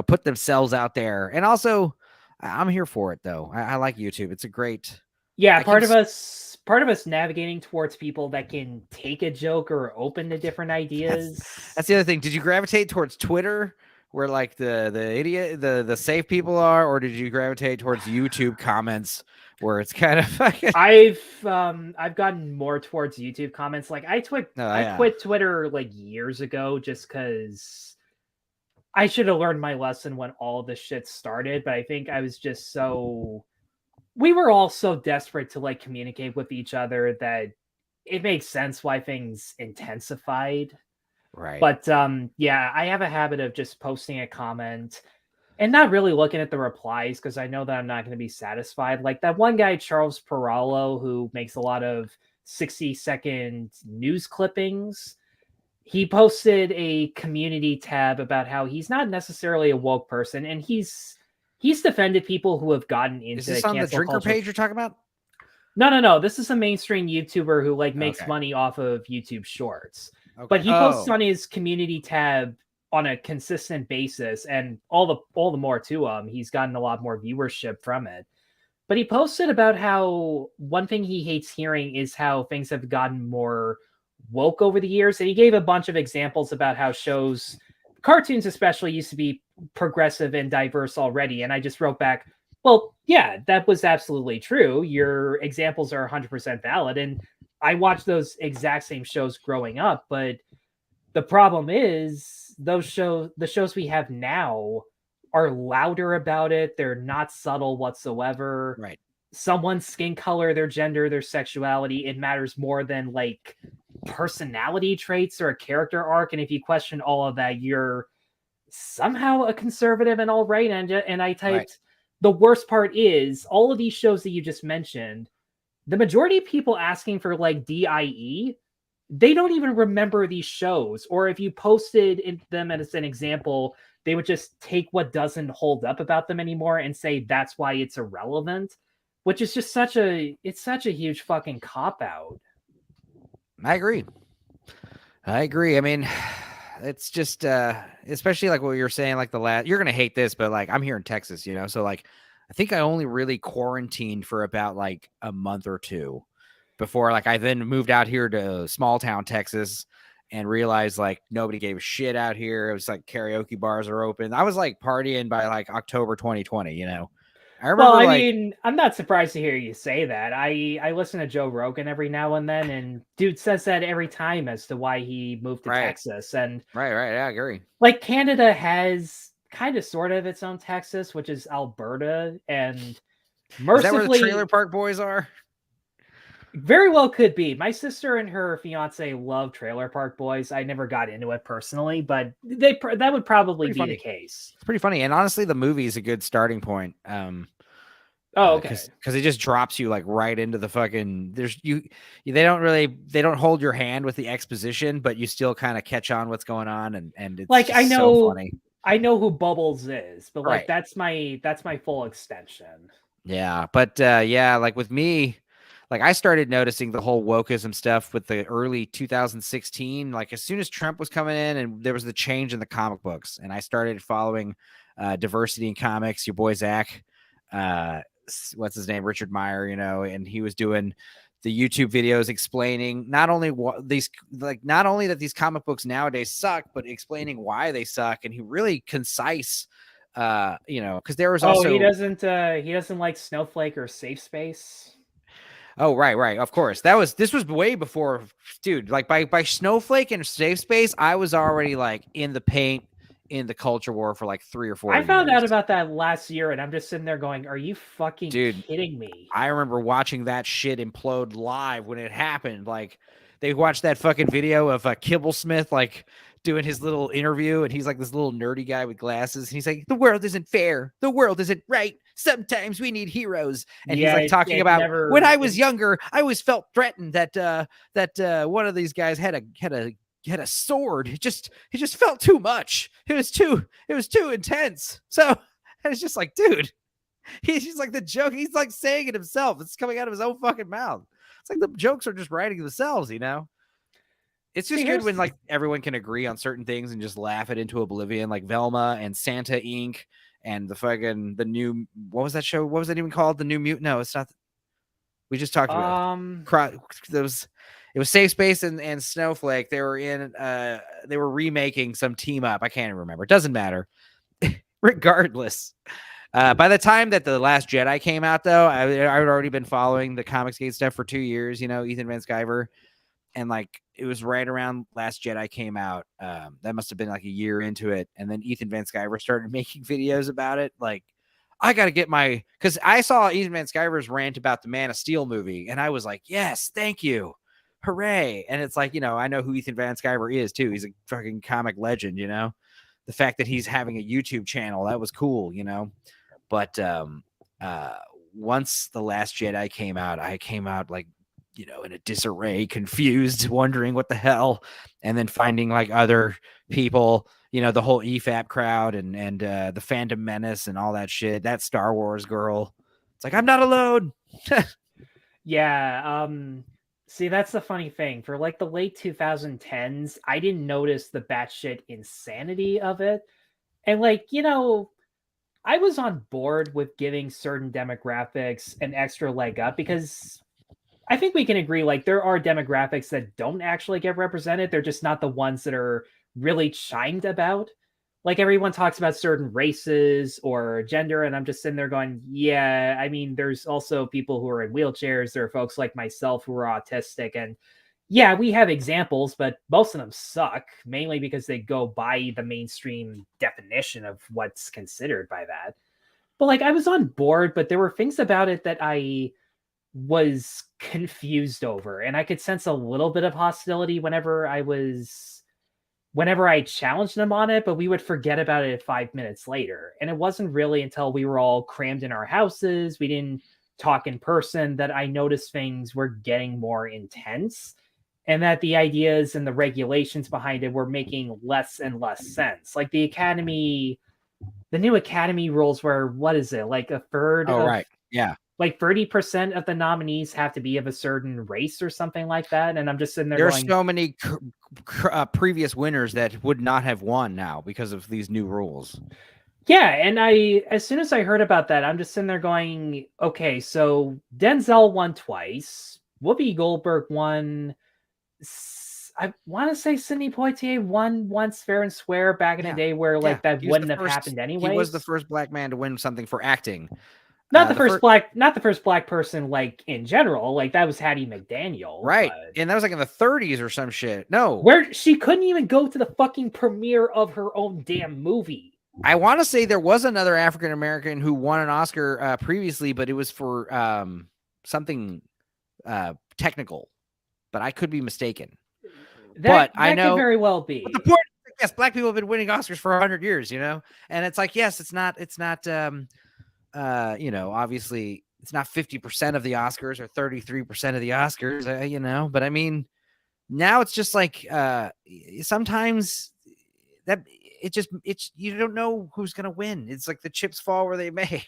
put themselves out there. And also, I'm here for it though. I like YouTube. It's a great. Yeah, part of us navigating towards people that can take a joke or open to different ideas. That's the other thing. Did you gravitate towards Twitter, where like the idiot, the safe people are, or did you gravitate towards YouTube comments, where it's kind of fucking? I've gotten more towards YouTube comments. Like I quit Twitter like years ago just because I should have learned my lesson when all this shit started. But I think I was just we were all so desperate to like communicate with each other that it makes sense why things intensified. Right. But yeah, I have a habit of just posting a comment and not really looking at the replies because I know that I'm not going to be satisfied. Like that one guy, Charles Perallo, who makes a lot of 60-second news clippings. He posted a community tab about how he's not necessarily a woke person, and he's defended people who have gotten into. Is this on the drinker culture. page you're talking about? No. This is a mainstream YouTuber who like makes money off of YouTube Shorts. Okay. But he posts on his community tab on a consistent basis, and all the more to him. He's gotten a lot more viewership from it. But he posted about how one thing he hates hearing is how things have gotten more woke over the years. And he gave a bunch of examples about how cartoons especially, used to be progressive and diverse already. And I just wrote back, well, yeah, that was absolutely true. Your examples are 100% valid. And I watched those exact same shows growing up, but the problem is the shows we have now are louder about it. They're not subtle whatsoever. Right. Someone's skin color, their gender, their sexuality, it matters more than like personality traits or a character arc. And if you question all of that, you're somehow a conservative and all right. And I typed, right. The worst part is all of these shows that you just mentioned, the majority of people asking for like DIE, they don't even remember these shows. Or if you posted them as an example, they would just take what doesn't hold up about them anymore and say that's why it's irrelevant, which is just such a huge fucking cop-out. I agree. I mean, it's just especially like what you're saying, like you're gonna hate this, but like I'm here in Texas, so like I think I only really quarantined for about like a month or two before like I then moved out here to small town Texas, and realized like nobody gave a shit out here. It was like karaoke bars are open. I was like partying by like October 2020, you know. I Well, remember I like mean, I'm not surprised to hear you say that. I listen to Joe Rogan every now and then, and dude says that every time as to why he moved to right, Texas. And right, yeah, I agree. like Canada has kind of sort of its own Texas, which is Alberta, and Is that where the Trailer mercifully Park Boys are? very well could be. My sister and her fiance love Trailer Park Boys. I never got into it personally, but that would probably Pretty be the funny. case. It's pretty funny, and honestly, the movie is a good starting point. Oh, okay. Because it just drops you like right into the fucking. They don't hold your hand with the exposition, but you still kind of catch on what's going on, and it's Like just so funny. I know who Bubbles is, but like Right. that's my full extension. Yeah, but yeah, like with me, like I started noticing the whole wokeism stuff with the early 2016. Like as soon as Trump was coming in, and there was the change in the comic books, and I started following diversity in comics. Your boy Zach, what's his name, Richard Meyer, you know, and he was doing the YouTube videos explaining not only not only that these comic books nowadays suck, but explaining why they suck, and he really concise. You know, because there was Oh, also he doesn't like Snowflake or Safe Space. oh, right. Of course. This was way before, dude. Like by Snowflake and Safe Space, I was already like in the paint in the culture war for like 3 or 4 I found out years. about that last year, and I'm just sitting there going, "Are you fucking Dude, kidding me?" I remember watching that shit implode live when it happened. Like they watched that fucking video of Kibblesmith like doing his little interview, and he's like this little nerdy guy with glasses, and he's like, "The world isn't fair. The world isn't right. Sometimes we need heroes." And he's Yeah, like talking it about when never. I was younger, I always felt threatened that one of these guys had a sword. It just felt too much. It was too intense. So it's just like, dude, he's just like the joke. He's like saying it himself. It's coming out of his own fucking mouth. It's like the jokes are just writing themselves, you know? It's See, just good here's when like everyone can agree on certain things and just laugh it into oblivion, like Velma and Santa Inc. and the new, what was that show? What was that even called? The New Mutant? No, it's not. We just talked about those. It was Safe Space and Snowflake. They were remaking some team up. I can't even remember. It doesn't matter. Regardless. By the time that The Last Jedi came out, though, I had already been following the Comicsgate stuff for 2 years, you know, Ethan Van Sciver. And like it was right around Last Jedi came out. That must have been like a year into it. And then Ethan Van Sciver started making videos about it. Like, I got to get because I saw Ethan Van Sciver's rant about the Man of Steel movie, and I was like, yes, thank you. Hooray. And it's like, you know, I know who Ethan Van Sciver is too. He's a fucking comic legend, you know. The fact that he's having a YouTube channel, that was cool, you know. But once The Last Jedi came out, I came out like, you know, in a disarray, confused, wondering what the hell, and then finding like other people, you know, the whole EFAP crowd and the Phantom Menace and all that shit. That Star Wars girl. It's like, I'm not alone. Yeah, see, that's the funny thing. For like the late 2010s, I didn't notice the batshit insanity of it. And like, you know, I was on board with giving certain demographics an extra leg up because I think we can agree like there are demographics that don't actually get represented. They're just not the ones that are really chimed about. Like everyone talks about certain races or gender, and I'm just sitting there going, yeah, I mean, there's also people who are in wheelchairs. There are folks like myself who are autistic, and yeah, we have examples, but most of them suck, mainly because they go by the mainstream definition of what's considered by that. But like I was on board, but there were things about it that I was confused over, and I could sense a little bit of hostility whenever I challenged them on it, but we would forget about it 5 minutes later. And it wasn't really until we were all crammed in our houses, we didn't talk in person, that I noticed things were getting more intense, and that the ideas and the regulations behind it were making less and less sense. Like the new academy rules were, what is it, like a third Oh, of right. Yeah. like 30% of the nominees have to be of a certain race or something like that. And I'm just sitting there There are going, so many previous winners that would not have won now because of these new rules. yeah. And as soon as I heard about that, I'm just sitting there going, okay, so Denzel won twice. Whoopi Goldberg won, I want to say Sidney Poitier won once fair and square back in the day where like that wouldn't have happened anyways. He was the first black man to win something for acting. Not the first black person like in general. Like that was Hattie McDaniel. Right. And that was like in the 30s or some shit. No. Where she couldn't even go to the fucking premiere of her own damn movie. I want to say there was another African American who won an Oscar previously, but it was for something technical. But I could be mistaken. That could very well be. But the point is, yes, black people have been winning Oscars for 100 years, you know? And it's like, yes, it's not you know, obviously it's not 50% of the Oscars or 33% of the Oscars, you know, but I mean, now it's just like sometimes that it's you don't know who's going to win. It's like the chips fall where they may.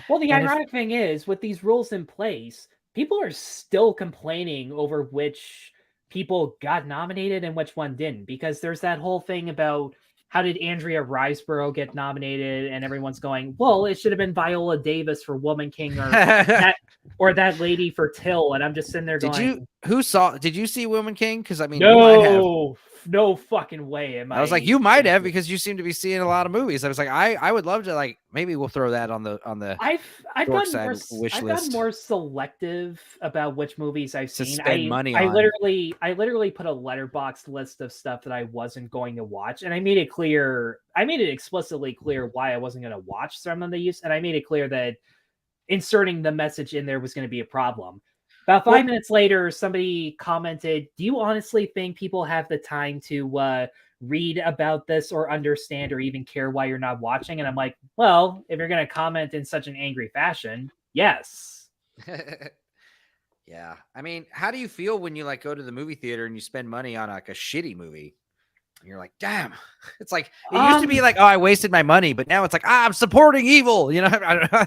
Well, the ironic thing is with these rules in place, people are still complaining over which people got nominated and which one didn't, because there's that whole thing about how did Andrea Riseborough get nominated, and everyone's going, well, it should have been Viola Davis for Woman King or that lady for Till, and I'm just sitting there going, did you see Woman King? Because I mean, no fucking way. I was like, you might have, because you seem to be seeing a lot of movies. I was like, I would love to, like, maybe we'll throw that on the I've gotten more selective about which movies I've seen. Spend money on. I literally put a letterboxd list of stuff that I wasn't going to watch, and I made it explicitly clear why I wasn't going to watch some of these, and I made it clear that inserting the message in there was going to be a problem. About 5 minutes later, somebody commented, do you honestly think people have the time to read about this or understand or even care why you're not watching? And I'm like, well, if you're going to comment in such an angry fashion, yes. Yeah. I mean, how do you feel when you like go to the movie theater and you spend money on like a shitty movie? And you're like, damn. It's like, it used to be like, oh, I wasted my money, but now it's like, I'm supporting evil, you know? I don't know.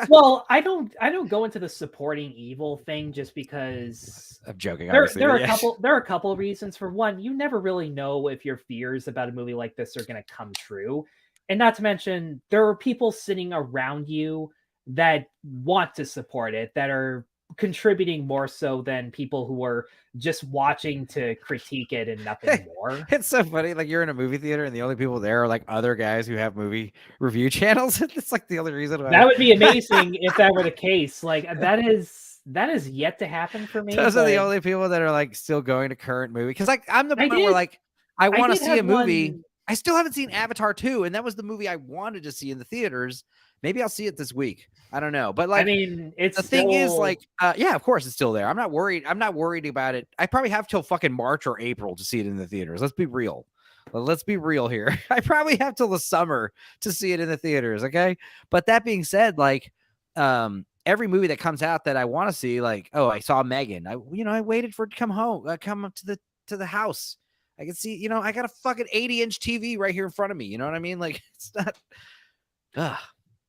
Well, I don't go into the supporting evil thing just because I'm joking. There are a couple of reasons. For one, you never really know if your fears about a movie like this are going to come true. And not to mention, there are people sitting around you that want to support it, that are contributing more so than people who are just watching to critique it and nothing more. It's so funny. Like, you're in a movie theater and the only people there are like other guys who have movie review channels. It's like the only reason that would be amazing if that were the case. Like, that is yet to happen for me. Those are the only people that are like still going to current movie. Cause like I'm the point where like I want to see a movie. I still haven't seen Avatar 2, and that was the movie I wanted to see in the theaters. Maybe I'll see it this week. I don't know. But like, I mean, thing is like, yeah, of course it's still there. I'm not worried. I'm not worried about it. I probably have till fucking March or April to see it in the theaters. Let's be real. Let's be real here. I probably have till the summer to see it in the theaters. Okay. But that being said, like, every movie that comes out that I want to see, like, oh, I saw Megan. I waited for it to come home, come up to the house. I can see, I got a fucking 80-inch TV right here in front of me. You know what I mean? Like, it's not.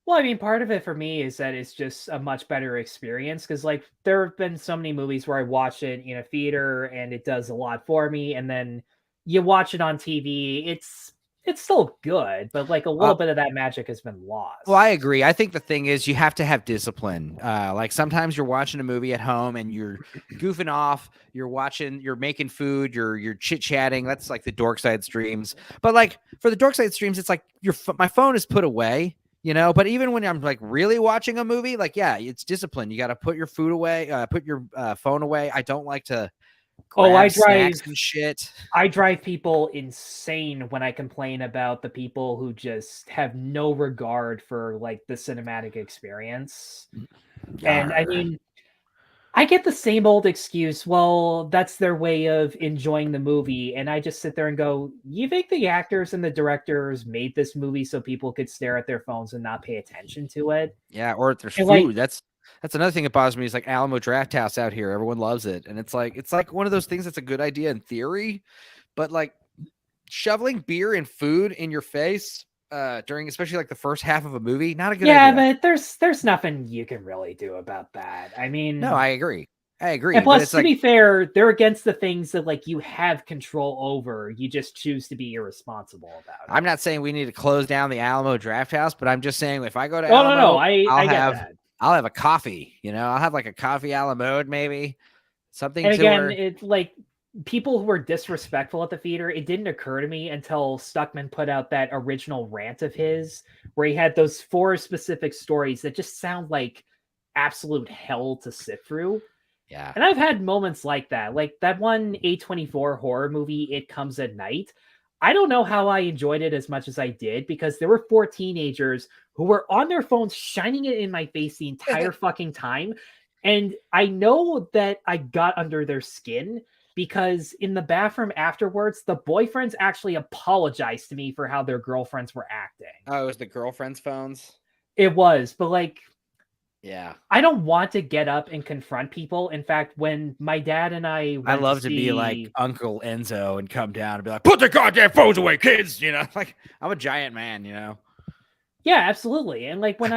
Well, I mean, part of it for me is that it's just a much better experience, because like there have been so many movies where I watch it in a theater and it does a lot for me, and then you watch it on TV, it's still good, but like a little bit of that magic has been lost. Well, I agree. I think the thing is you have to have discipline. Like sometimes you're watching a movie at home and you're goofing off, you're making food, you're chit-chatting. That's like the Dorkside streams. But like for the Dorkside streams, it's like my phone is put away. But even when I'm like really watching a movie, like, yeah, it's discipline. You got to put your food away, put your phone away. I don't like to snacks and shit. I drive people insane when I complain about the people who just have no regard for like the cinematic experience. And I mean, I get the same old excuse. Well, that's their way of enjoying the movie. And I just sit there and go, you think the actors and the directors made this movie so people could stare at their phones and not pay attention to it? Yeah. Or if there's food, like, that's another thing that bothers me is like Alamo Drafthouse out here. Everyone loves it. And it's like one of those things that's a good idea in theory, but like shoveling beer and food in your face during especially like the first half of a movie, not a good idea. Yeah, but there's nothing you can really do about that. I mean, no, I agree. And plus, to be fair, they're against the things that like you have control over. You just choose to be irresponsible about it. I'm not saying we need to close down the Alamo Drafthouse, but I'm just saying if I go to Alamo, no, I get that. I'll have a coffee. I'll have like a coffee a la mode, maybe something. And again, it's like people who were disrespectful at the theater, it didn't occur to me until Stuckman put out that original rant of his where he had those 4 specific stories that just sound like absolute hell to sit through. Yeah. And I've had moments like that one A24 horror movie, It Comes at Night. I don't know how I enjoyed it as much as I did because there were 4 teenagers who were on their phones shining it in my face the entire fucking time. And I know that I got under their skin because in the bathroom afterwards, the boyfriends actually apologized to me for how their girlfriends were acting. Oh, it was the girlfriend's phones? It was, but like, yeah. I don't want to get up and confront people. In fact, when my dad and I went love to be like Uncle Enzo and come down and be like, put the goddamn phones away, kids. You know, like I'm a giant man, you know? Yeah, absolutely. And like when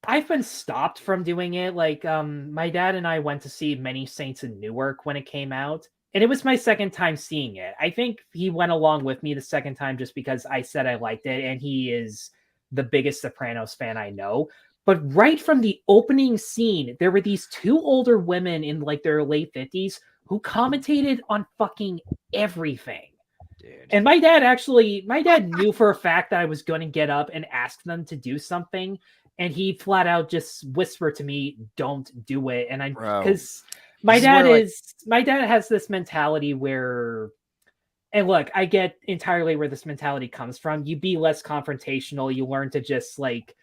I've been stopped from doing it. Like my dad and I went to see Many Saints in Newark when it came out. And it was my second time seeing it. I think he went along with me the second time just because I said I liked it. And he is the biggest Sopranos fan I know. But right from the opening scene, there were these 2 older women in like their late 50s who commentated on fucking everything. Dude. And my dad knew for a fact that I was going to get up and ask them to do something. And he flat out just whispered to me, don't do it. And because my dad has this mentality where, and look, I get entirely where this mentality comes from. You be less confrontational. You learn to just like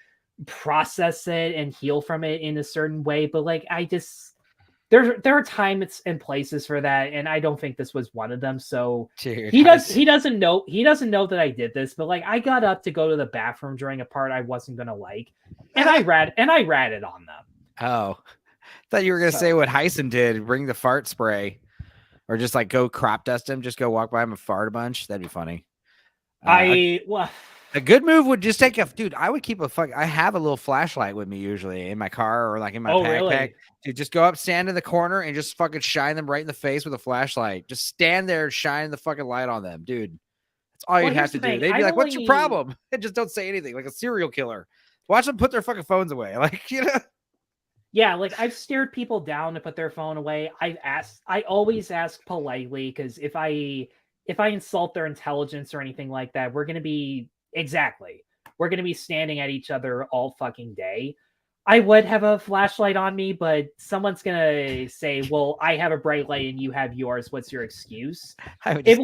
process it and heal from it in a certain way. But like, there are times and places for that, and I don't think this was one of them. So dude, he doesn't know that I did this, but like I got up to go to the bathroom during a part I wasn't gonna like, and I ratted on them. Oh, I thought you were gonna say what Heisen did, bring the fart spray, or just like go crop dust him, just go walk by him and fart a bunch. That'd be funny. A good move would just take dude. I would keep I have a little flashlight with me usually in my car or like in my backpack. Dude, just go up, stand in the corner, and just fucking shine them right in the face with a flashlight. Just stand there, shine the fucking light on them, dude. That's all you'd have to do. They'd be like, "What's your problem?" And just don't say anything, like a serial killer. Watch them put their fucking phones away, like you know. Yeah, like I've stared people down to put their phone away. I always ask politely because if I insult their intelligence or anything like that, we're gonna be standing at each other all fucking day. I would have a flashlight on me, but someone's gonna say, "Well, I have a bright light and you have yours. What's your excuse?" It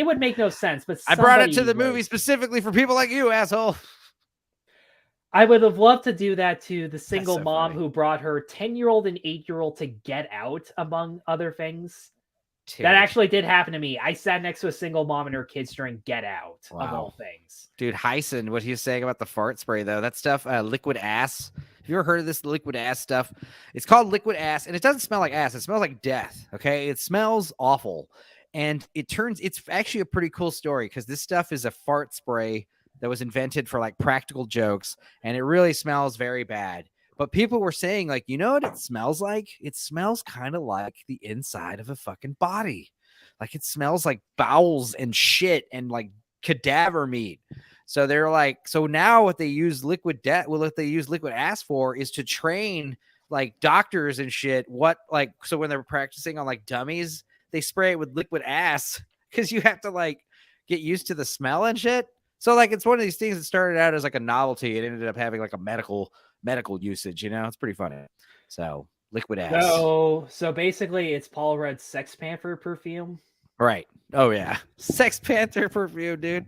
would make no sense. But I brought it to the movie specifically for people like you, asshole. I would have loved to do that to the single mom who brought her 10-year-old and 8-year-old to Get Out, among other things. Dude. That actually did happen to me. I sat next to a single mom and her kids during Get Out, of all things. Dude, Heisen, what he was saying about the fart spray, though, that stuff, liquid ass. Have you ever heard of this liquid ass stuff? It's called liquid ass, and it doesn't smell like ass. It smells like death, okay? It smells awful. And it's actually a pretty cool story because this stuff is a fart spray that was invented for like practical jokes, and it really smells very bad. But people were saying, like, you know what it smells like? It smells kind of like the inside of a fucking body. Like it smells like bowels and shit and like cadaver meat. So they're like, so now what they use liquid ass for is to train like doctors and shit. So when they're practicing on like dummies, they spray it with liquid ass because you have to like get used to the smell and shit. So like it's one of these things that started out as like a novelty. It ended up having like a medical usage, you know. It's pretty funny. So liquid ass. So basically it's Paul Rudd's Sex Panther perfume. Right. Oh yeah. Sex Panther perfume, dude.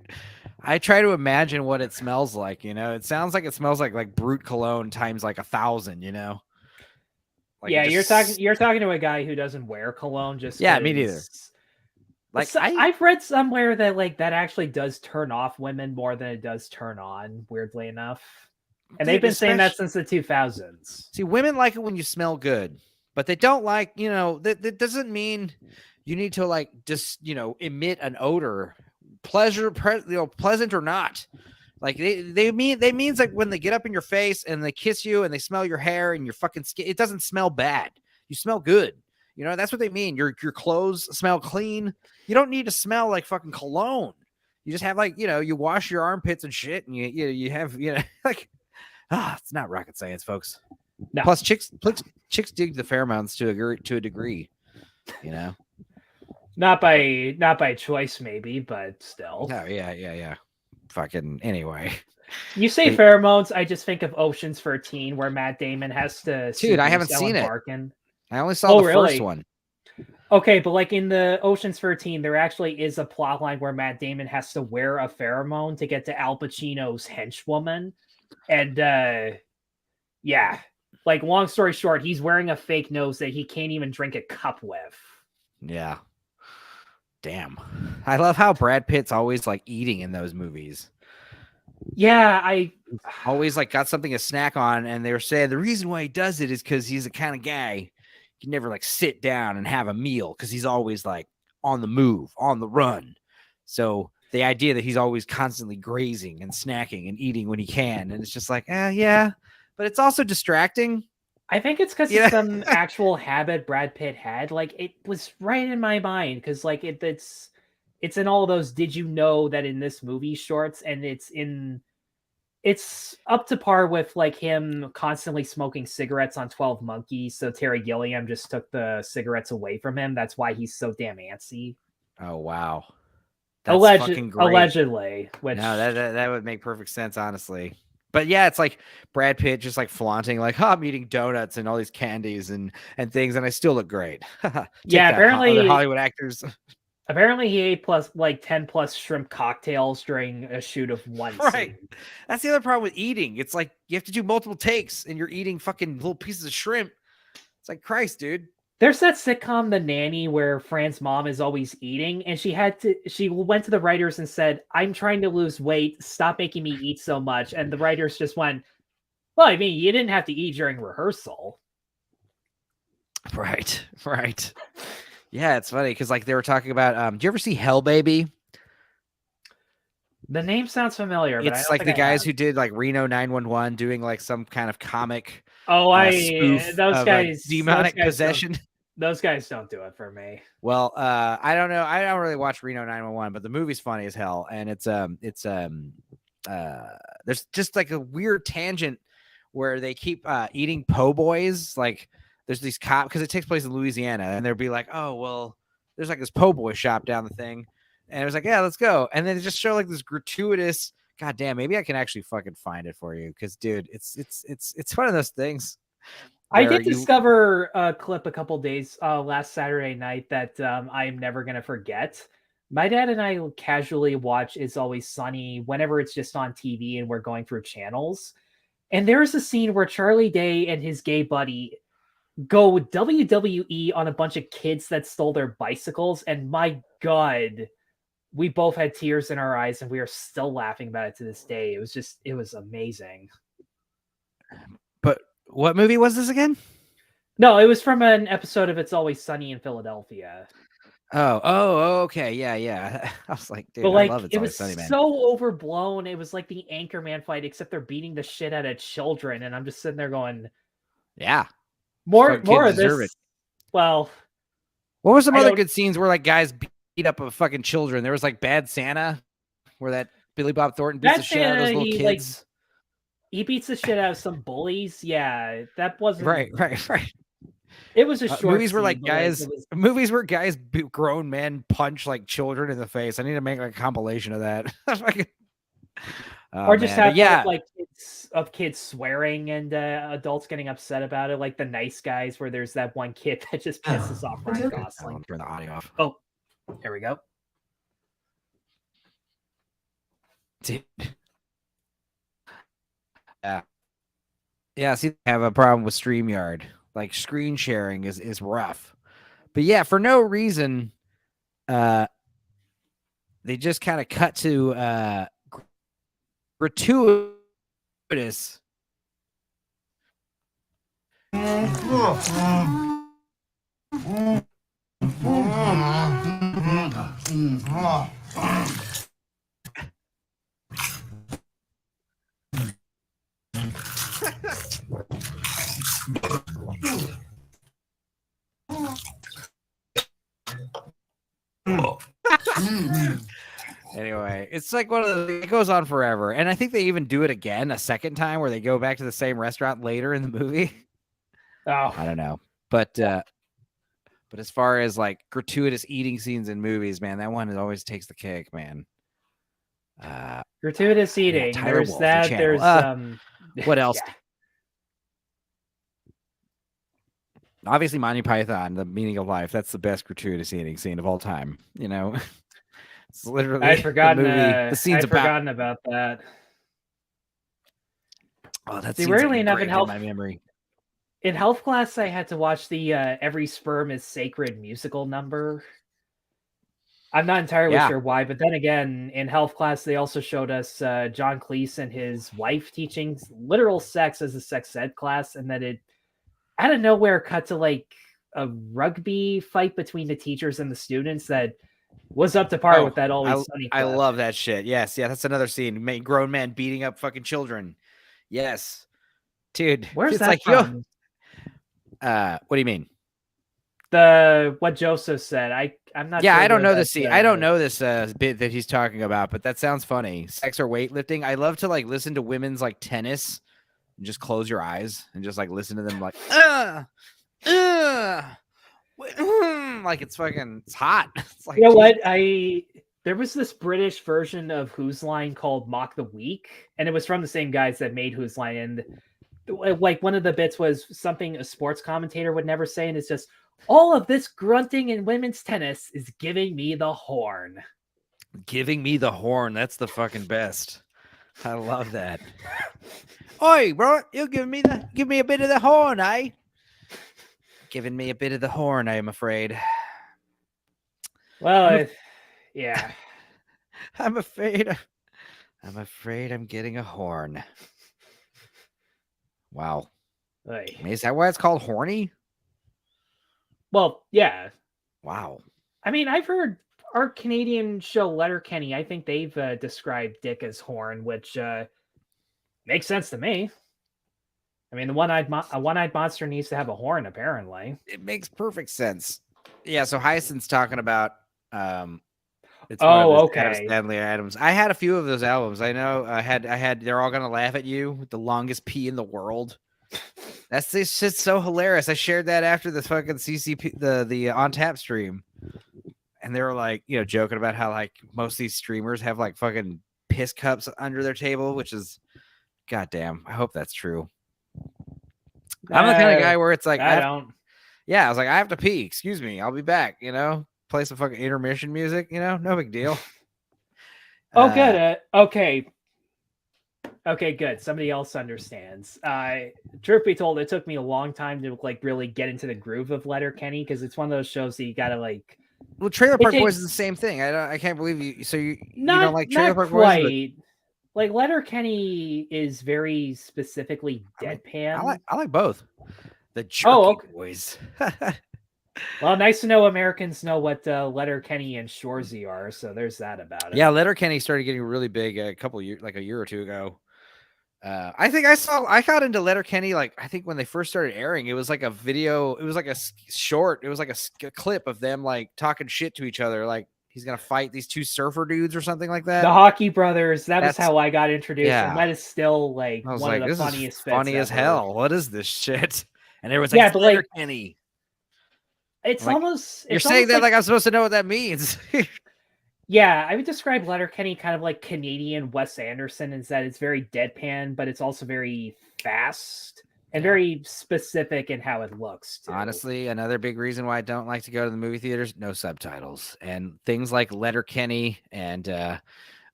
I try to imagine what it smells like, you know. It sounds like it smells like Brute cologne times like 1,000, you know. Like yeah, you're talking to a guy who doesn't wear cologne just yeah, me neither. Like I've read somewhere that like that actually does turn off women more than it does turn on, weirdly enough. And they've been saying that since the 2000s. See, women like it when you smell good, but they don't like, you know, that doesn't mean you need to like just, you know, emit an odor, pleasant or not. Like they means like when they get up in your face and they kiss you and they smell your hair and your fucking skin, it doesn't smell bad. You smell good. You know, that's what they mean. Your clothes smell clean. You don't need to smell like fucking cologne. You just have like, you know, you wash your armpits and shit and you have, you know, like, it's not rocket science, folks. No. Plus chicks dig the pheromones to a degree. you know? Not by choice, maybe, but still. No, yeah. Fucking anyway. You say pheromones, I just think of Ocean's 13, where Matt Damon has to Dude, I haven't seduce seen Ellen it. Barkin. I only saw the first one. Okay, but like in the Ocean's 13, there actually is a plot line where Matt Damon has to wear a pheromone to get to Al Pacino's henchwoman. And yeah, like long story short, he's wearing a fake nose that he can't even drink a cup with. Yeah. Damn. I love how Brad Pitt's always like eating in those movies. Yeah, I always like got something to snack on, and they were saying the reason why he does it is because he's the kind of guy you can never like sit down and have a meal because he's always like on the move, on the run. So the idea that he's always constantly grazing and snacking and eating when he can, and it's just like, yeah, but it's also distracting. I think it's because it's some actual habit Brad Pitt had. Like it was right in my mind because like it's in all those did you know that in this movie shorts, and it's up to par with like him constantly smoking cigarettes on 12 Monkeys. So Terry Gilliam just took the cigarettes away from him. That's why he's so damn antsy. Oh wow. That's fucking great. Allegedly, which no, that would make perfect sense, honestly. But yeah, it's like Brad Pitt just like flaunting, like, I'm eating donuts and all these candies and things, and I still look great. Yeah, apparently other Hollywood actors. Apparently, he ate 10+ shrimp cocktails during a shoot of one right. scene. That's the other problem with eating. It's like you have to do multiple takes, and you're eating fucking little pieces of shrimp. It's like, Christ, dude. There's that sitcom, The Nanny, where Fran's mom is always eating, and she went to the writers and said, I'm trying to lose weight. Stop making me eat so much. And the writers just went, well, I mean, you didn't have to eat during rehearsal. Right. Yeah, it's funny because like they were talking about, do you ever see Hell Baby? The name sounds familiar, but it's like the guys who did like Reno 911 doing like some kind of comic. Those guys demonic possession. Those guys don't do it for me. Well, I don't know. I don't really watch Reno 911, but the movie's funny as hell, and there's just like a weird tangent where they keep eating po' boys. Like there's these cops because it takes place in Louisiana, and they'll be like, oh well, there's like this po' boy shop down the thing, and it was like, yeah, let's go, and then they just show like this gratuitous. God damn, maybe I can actually fucking find it for you because, dude, it's one of those things. I did discover a clip a couple days last Saturday night that I'm never gonna forget. My dad and I casually watch It's Always Sunny whenever it's just on TV and we're going through channels. And there's a scene where Charlie Day and his gay buddy go WWE on a bunch of kids that stole their bicycles, and my God, we both had tears in our eyes, and we are still laughing about it to this day. It was amazing. But what movie was this again? No, it was from an episode of It's Always Sunny in Philadelphia. Oh, okay, yeah. I was like, dude, but like, I love It's Always Sunny, man. So overblown. It was like the Anchorman fight, except they're beating the shit out of children, and I'm just sitting there going, yeah, more of this. Well, what were some other good scenes where like guys beat up a fucking children? There was like Bad Santa, where that Billy Bob Thornton beats the shit out of those little kids. He beats the shit out of some bullies. Yeah, that wasn't right. It was a short movies where like guys, movies where guys, grown men punch like children in the face. I need to make like a compilation of that. Or just have like kids swearing and adults getting upset about it, like The Nice Guys, where there's that one kid that just pisses off Ryan Gosling. I'll turn the audio off. Oh, there we go. Dude. Yeah. See, I have a problem with StreamYard. Like screen sharing is rough, but yeah, for no reason, they just kind of cut to gratuitous. Anyway, it's like one of the, it goes on forever, and I think they even do it again a second time where they go back to the same restaurant later in the movie. Oh, I don't know, but But as far as like gratuitous eating scenes in movies, man, that one always takes the cake, man. Gratuitous Yeah, eating. Tyler There's Wolff, the that. channel. There's What else? yeah. Obviously, Monty Python, The Meaning of Life. That's the best gratuitous eating scene of all time. You know, it's literally I'd the forgotten. movie. The scene's I'd about. forgotten about that. Oh, that See, scene's weirdly enough, engraved in my memory. in health class, I had to watch the "Every Sperm Is Sacred" musical number. I'm not entirely sure why, but then again, in health class, they also showed us John Cleese and his wife teaching literal sex as a sex ed class, and then it out of nowhere cut to like a rugby fight between the teachers and the students that was up to par with that Always Sunny clip. I love that shit. Yes, yeah, that's another scene. Grown men beating up fucking children. Yes, dude. Where's it's that like from? What do you mean? What Joseph said. I'm not. Yeah, sure I don't know the the scene. I don't know this bit that he's talking about, but that sounds funny. Sex or weightlifting. I love to like listen to women's like tennis and just close your eyes and just like listen to them like like it's fucking it's hot. It's like, you know what? There was this British version of Whose Line called Mock the Week, and it was from the same guys that made Whose Line. And like one of the bits was something a sports commentator would never say, and it's just all of this grunting in women's tennis is giving me the horn. Giving me the horn. That's the fucking best. I love that. Oi, bro, you give me a bit of the horn, eh? Giving me a bit of the horn, I am afraid. Well, yeah. I'm afraid I'm getting a horn. Wow. Oy. Is that why it's called horny? Well, yeah. Wow. I mean, I've heard our Canadian show Letterkenny, I think they've described dick as horn, which makes sense to me. I mean, a one-eyed monster needs to have a horn, apparently. It makes perfect sense. Yeah, so Hyacinth's talking about it's okay. Stanley Adams. I had a few of those albums. I know I had They're All Gonna Laugh at You with the longest P in the world. That's this shit's so hilarious. I shared that after the fucking CCP the on tap stream. And they were like, you know, joking about how like most of these streamers have like fucking piss cups under their table, which is goddamn. I hope that's true. I'm the kind of guy where it's like I don't. Yeah, I was like, I have to pee. Excuse me, I'll be back. You know, play some fucking intermission music. You know, no big deal. Oh, good. Okay. Okay, good. Somebody else understands. Truth be told, it took me a long time to like really get into the groove of Letterkenny because it's one of those shows that you gotta like. Well, Trailer Park Boys is the same thing. I can't believe you. So you don't like Trailer Park Boys? Like Letterkenny is very specifically deadpan. I like both. The Jerky Boys. Well, nice to know Americans know what Letterkenny and Shoresy are, so there's that about it. Yeah, Letterkenny started getting really big a couple years, like a year or two ago. I think I got into Letterkenny like I think when they first started airing. It was like a video. It was like a short. It was like a clip of them like talking shit to each other. Like he's gonna fight these two surfer dudes or something like that. The Hockey Brothers. That's how I got introduced. Yeah. And that is still like I was one like, of the this funniest. Is funny as hell. What is this shit? And there was like Letterkenny. It's like, almost. You're saying that like I'm supposed to know what that means. Yeah, I would describe Letterkenny kind of like Canadian Wes Anderson, is that it's very deadpan, but it's also very fast and very specific in how it looks, too. Honestly, another big reason why I don't like to go to the movie theaters, no subtitles. And things like Letterkenny and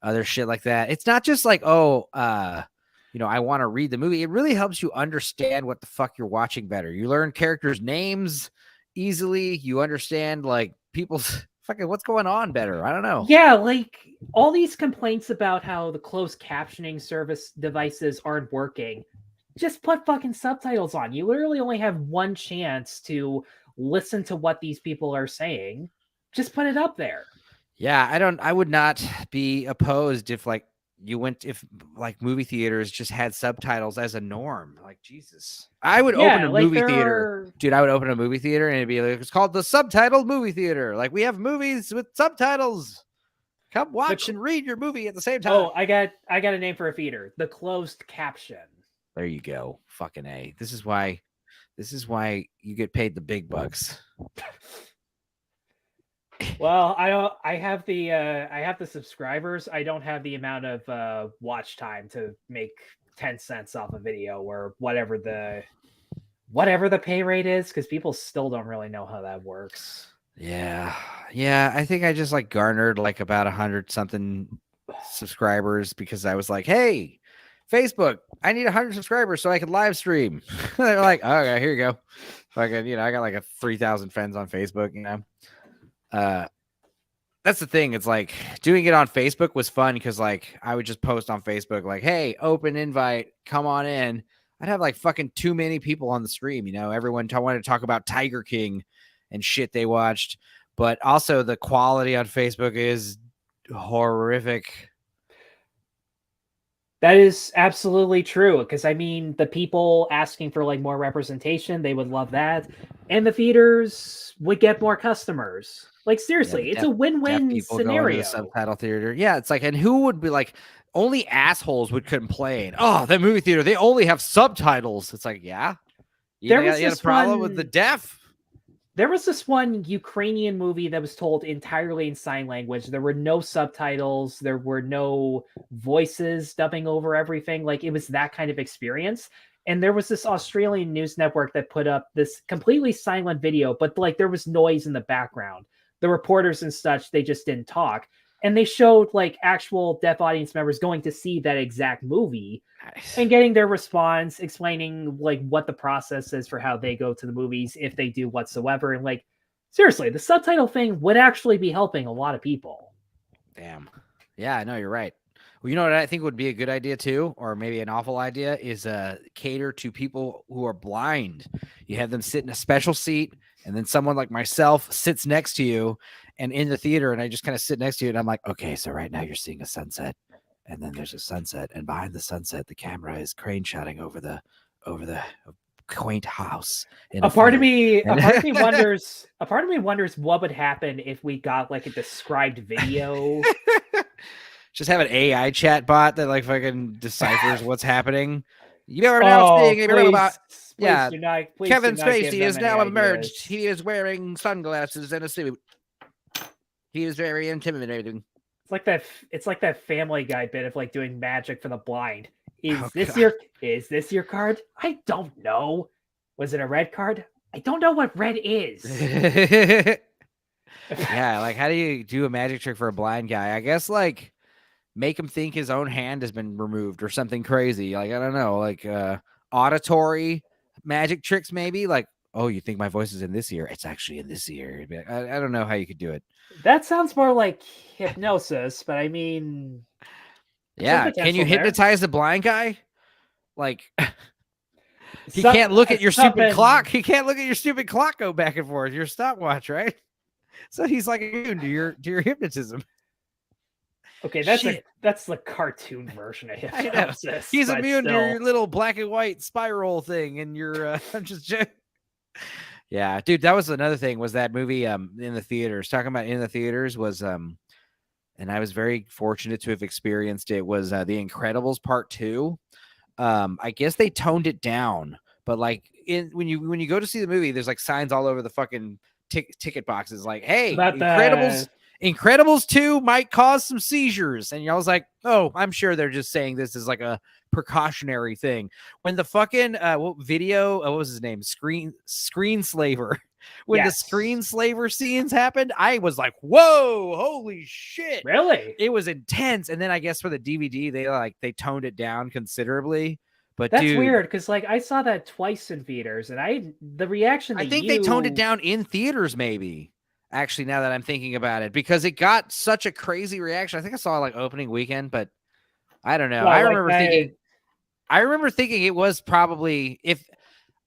other shit like that. It's not just like, I want to read the movie. It really helps you understand what the fuck you're watching better. You learn characters' names easily. You understand like people's fucking what's going on better. I don't know. Yeah, like all these complaints about how the closed captioning service devices aren't working. Just put fucking subtitles on. You literally only have one chance to listen to what these people are saying. Just put it up there. Yeah, I would not be opposed if like movie theaters just had subtitles as a norm. Like Jesus, I would open a movie theater, dude. I would open a movie theater and it'd be like, it's called the subtitled movie theater. Like we have movies with subtitles. Come watch and read your movie at the same time. Oh, I got a name for a theater. The closed caption. There you go. Fucking A. This is why This is why you get paid the big bucks. Well, I have the subscribers. I don't have the amount of watch time to make 10 cents off a video or whatever the pay rate is, because people still don't really know how that works. Yeah. I think I just like garnered like about 100 something subscribers because I was like, hey, Facebook, I need 100 subscribers so I can live stream. They're like, oh, okay, here you go. Fucking, I got like a 3,000 friends on Facebook, That's the thing. It's like doing it on Facebook was fun because like I would just post on Facebook like, hey, open invite, come on in. I'd have like fucking too many people on the stream, everyone wanted to talk about Tiger King and shit they watched. But also the quality on Facebook is horrific. That is absolutely true, because I mean, the people asking for like more representation, they would love that, and the theaters would get more customers. Like seriously, it's a win-win people scenario. Going to the subtitle theater. Yeah, it's like, and who would be like, only assholes would complain. Oh, the movie theater, they only have subtitles. It's like, yeah, you had a problem with the deaf. There was this one Ukrainian movie that was told entirely in sign language. There were no subtitles. There were no voices dubbing over everything. Like, it was that kind of experience. And there was this Australian news network that put up this completely silent video, but like there was noise in the background. The reporters and such, they just didn't talk. And they showed like actual deaf audience members going to see that exact movie. Nice. And getting their response, explaining like what the process is for how they go to the movies, if they do whatsoever. And like, seriously, the subtitle thing would actually be helping a lot of people. Damn. Yeah, I know, you're right. Well, you know what I think would be a good idea too, or maybe an awful idea, is cater to people who are blind. You have them sit in a special seat, and then someone like myself sits next to you and in the theater, and I just kind of sit next to you, and I'm like, okay, so right now you're seeing a sunset. And then there's a sunset, and behind the sunset, the camera is crane shotting over the quaint house. A part of me wonders what would happen if we got like a described video. Just have an AI chat bot that like fucking deciphers what's happening. You are now seeing about Kevin Spacey is now emerged. He is wearing sunglasses and a suit. He is very intimidating. It's like that Family Guy bit of like doing magic for the blind. Is this your card? I don't know. Was it a red card? I don't know what red is. Yeah, like how do you do a magic trick for a blind guy? I guess like make him think his own hand has been removed or something crazy. Like, I don't know, like auditory magic tricks maybe. Like, oh, you think my voice is in this ear? It's actually in this ear. I don't know how you could do it. That sounds more like hypnosis, but I mean... Yeah, can you hypnotize the blind guy? Like, he can't look at your stupid clock. He can't look at your stupid clock go back and forth, your stopwatch, right? So he's like immune to your hypnotism. Okay, that's the cartoon version of hypnosis. He's immune to your little black and white spiral thing, and you're yeah, dude, that was another thing. Was that movie in the theaters? Talking about in the theaters was and I was very fortunate to have experienced it. Was The Incredibles Part 2? I guess they toned it down, but like when you go to see the movie, there's like signs all over the fucking ticket boxes, like, "Hey, Incredibles 2 might cause some seizures." And I was like, oh, I'm sure they're just saying this is like a precautionary thing. When the fucking what was his name? Screenslaver. When the Screenslaver scenes happened, I was like, whoa, holy shit. Really? It was intense. And then I guess for the DVD, they toned it down considerably. But that's weird, because like I saw that twice in theaters, and the reaction I think they toned it down in theaters, maybe. Actually, now that I'm thinking about it, because it got such a crazy reaction. I think I saw like opening weekend, but I don't know. Well, I remember thinking it was probably, if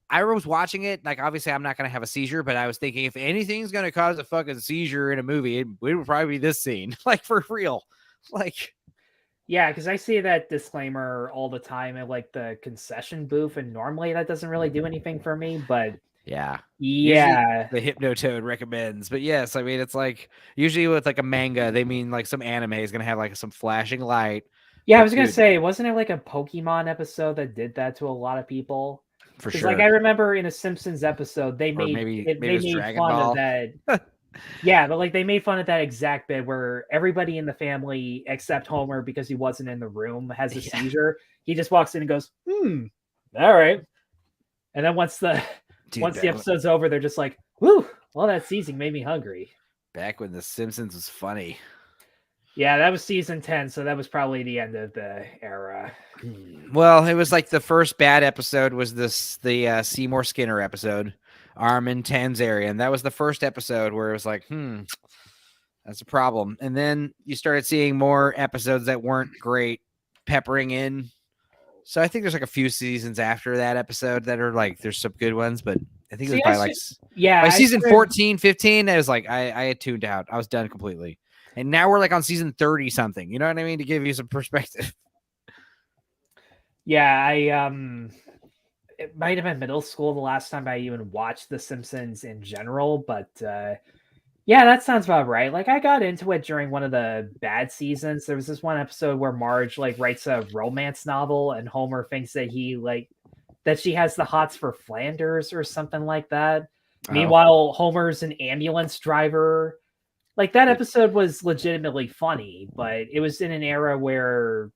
I was watching it, like obviously I'm not going to have a seizure, but I was thinking if anything's going to cause a fucking seizure in a movie, it would probably be this scene, like for real. Like, yeah, because I see that disclaimer all the time at like the concession booth, and normally that doesn't really do anything for me, but yeah. Yeah. Usually the Hypnotoad recommends. But yes, I mean, it's like usually with like a manga, they mean like some anime is going to have like some flashing light. Yeah, I was going to say, wasn't it like a Pokemon episode that did that to a lot of people? for Because sure. like I remember in a Simpsons episode, they Or made maybe they it was made Dragon fun Ball. of that. Yeah, but like they made fun of that exact bit where everybody in the family except Homer, because he wasn't in the room, has a Yeah. seizure. He just walks in and goes, all right. And then once the episode's over, they're just like, whoo, well, that seizing made me hungry. Back when The Simpsons was funny. Yeah, that was season 10, so that was probably the end of the era. Well, it was like the first bad episode was the Seymour Skinner episode, Armin Tanzarian. That was the first episode where it was like, that's a problem. And then you started seeing more episodes that weren't great peppering in. So I think there's like a few seasons after that episode that are like, there's some good ones, but I think it was by season 14, 15, I was like, I had tuned out. I was done completely. And now we're like on season 30 something. You know what I mean? To give you some perspective. Yeah, it might have been middle school the last time I even watched The Simpsons in general, but yeah, that sounds about right. Like I got into it during one of the bad seasons. There was this one episode where Marge like writes a romance novel and Homer thinks that she has the hots for Flanders or something like that. Oh. Meanwhile, Homer's an ambulance driver. Like that episode was legitimately funny, but it was in an era where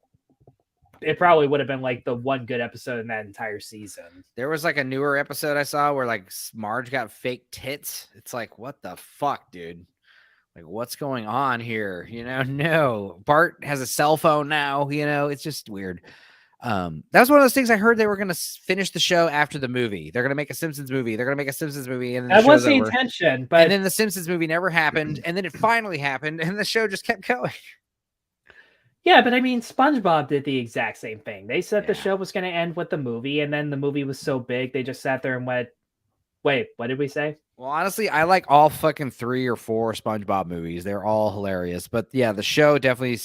it probably would have been like the one good episode in that entire season. There was like a newer episode I saw where like Marge got fake tits. It's like, what the fuck, dude? Like, what's going on here? You know, no. Bart has a cell phone now. You know, it's just weird. That was one of those things I heard they were going to finish the show after the movie. They're going to make a Simpsons movie. They're going to make a Simpsons movie. And that was the intention. But and then the Simpsons movie never happened. And then it finally happened. And the show just kept going. Yeah, but I mean, SpongeBob did the exact same thing. They said the show was going to end with the movie, and then the movie was so big, they just sat there and went, wait, what did we say? Well, honestly, I like all fucking 3 or 4 SpongeBob movies. They're all hilarious. But yeah, the show definitely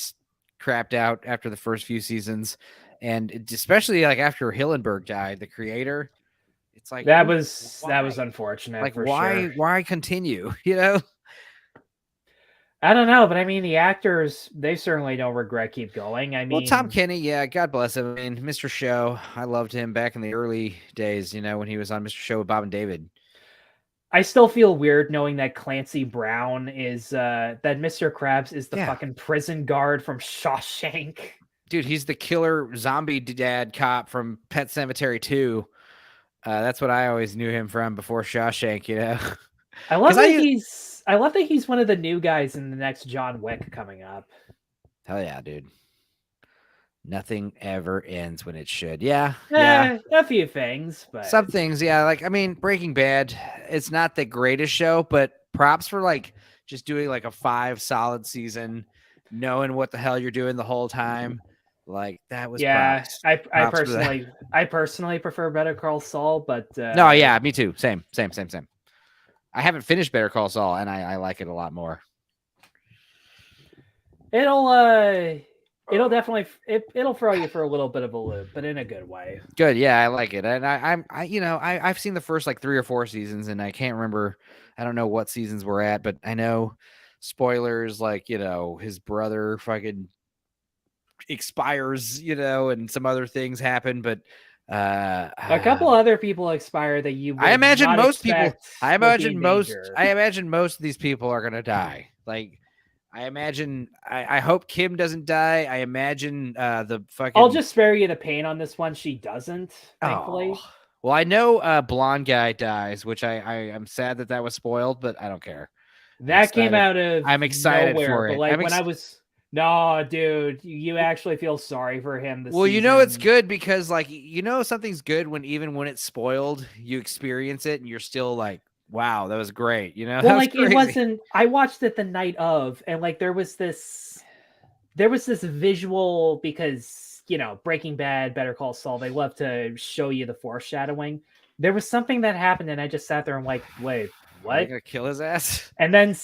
crapped out after the first few seasons. And especially like after Hillenburg died, the creator, it's like that was unfortunate. Like, why continue? You know? I don't know, but I mean, the actors, they certainly don't regret keep going. I mean, well, Tom Kenny, yeah, God bless him. I mean, Mr. Show, I loved him back in the early days, you know, when he was on Mr. Show with Bob and David. I still feel weird knowing that Clancy Brown is, that Mr. Krabs is the fucking prison guard from Shawshank. Dude, he's the killer zombie dad cop from Pet Sematary 2. That's what I always knew him from before Shawshank, you know? I love that he's one of the new guys in the next John Wick coming up. Hell yeah, dude. Nothing ever ends when it should. Yeah. A few things, but some things, yeah. Like, I mean, Breaking Bad, it's not the greatest show, but props for like just doing like a 5 solid season, knowing what the hell you're doing the whole time. Like that was props. I personally prefer Better Call Saul, but no, yeah, me too. Same. I haven't finished Better Call Saul, and I like it a lot more. It'll definitely it'll throw you for a little bit of a loop, but in a good way. Good, yeah, I like it, and I've seen the first like 3 or 4 seasons, and I can't remember. I don't know what seasons we're at, but I know spoilers. Like, you know, his brother fucking expires, you know, and some other things happen, but a couple other people expire that you. I imagine most people. I imagine most of these people are gonna die. Like. I imagine. I hope Kim doesn't die. I imagine the fucking. I'll just spare you the pain on this one. She doesn't, thankfully. Oh. Well, I know blonde guy dies, which I am sad that was spoiled, but I don't care. That came out of. I'm excited nowhere, for it. But like when I was. No, dude, you actually feel sorry for him. Well, season. You know it's good because, like, you know something's good when even when it's spoiled, you experience it and you're still like, wow, that was great. You know, well, like crazy. It wasn't. I watched it the night of, and like there was this visual because you know Breaking Bad, Better Call Saul, they love to show you the foreshadowing. There was something that happened, and I just sat there and like, wait. What? Are you gonna kill his ass? And then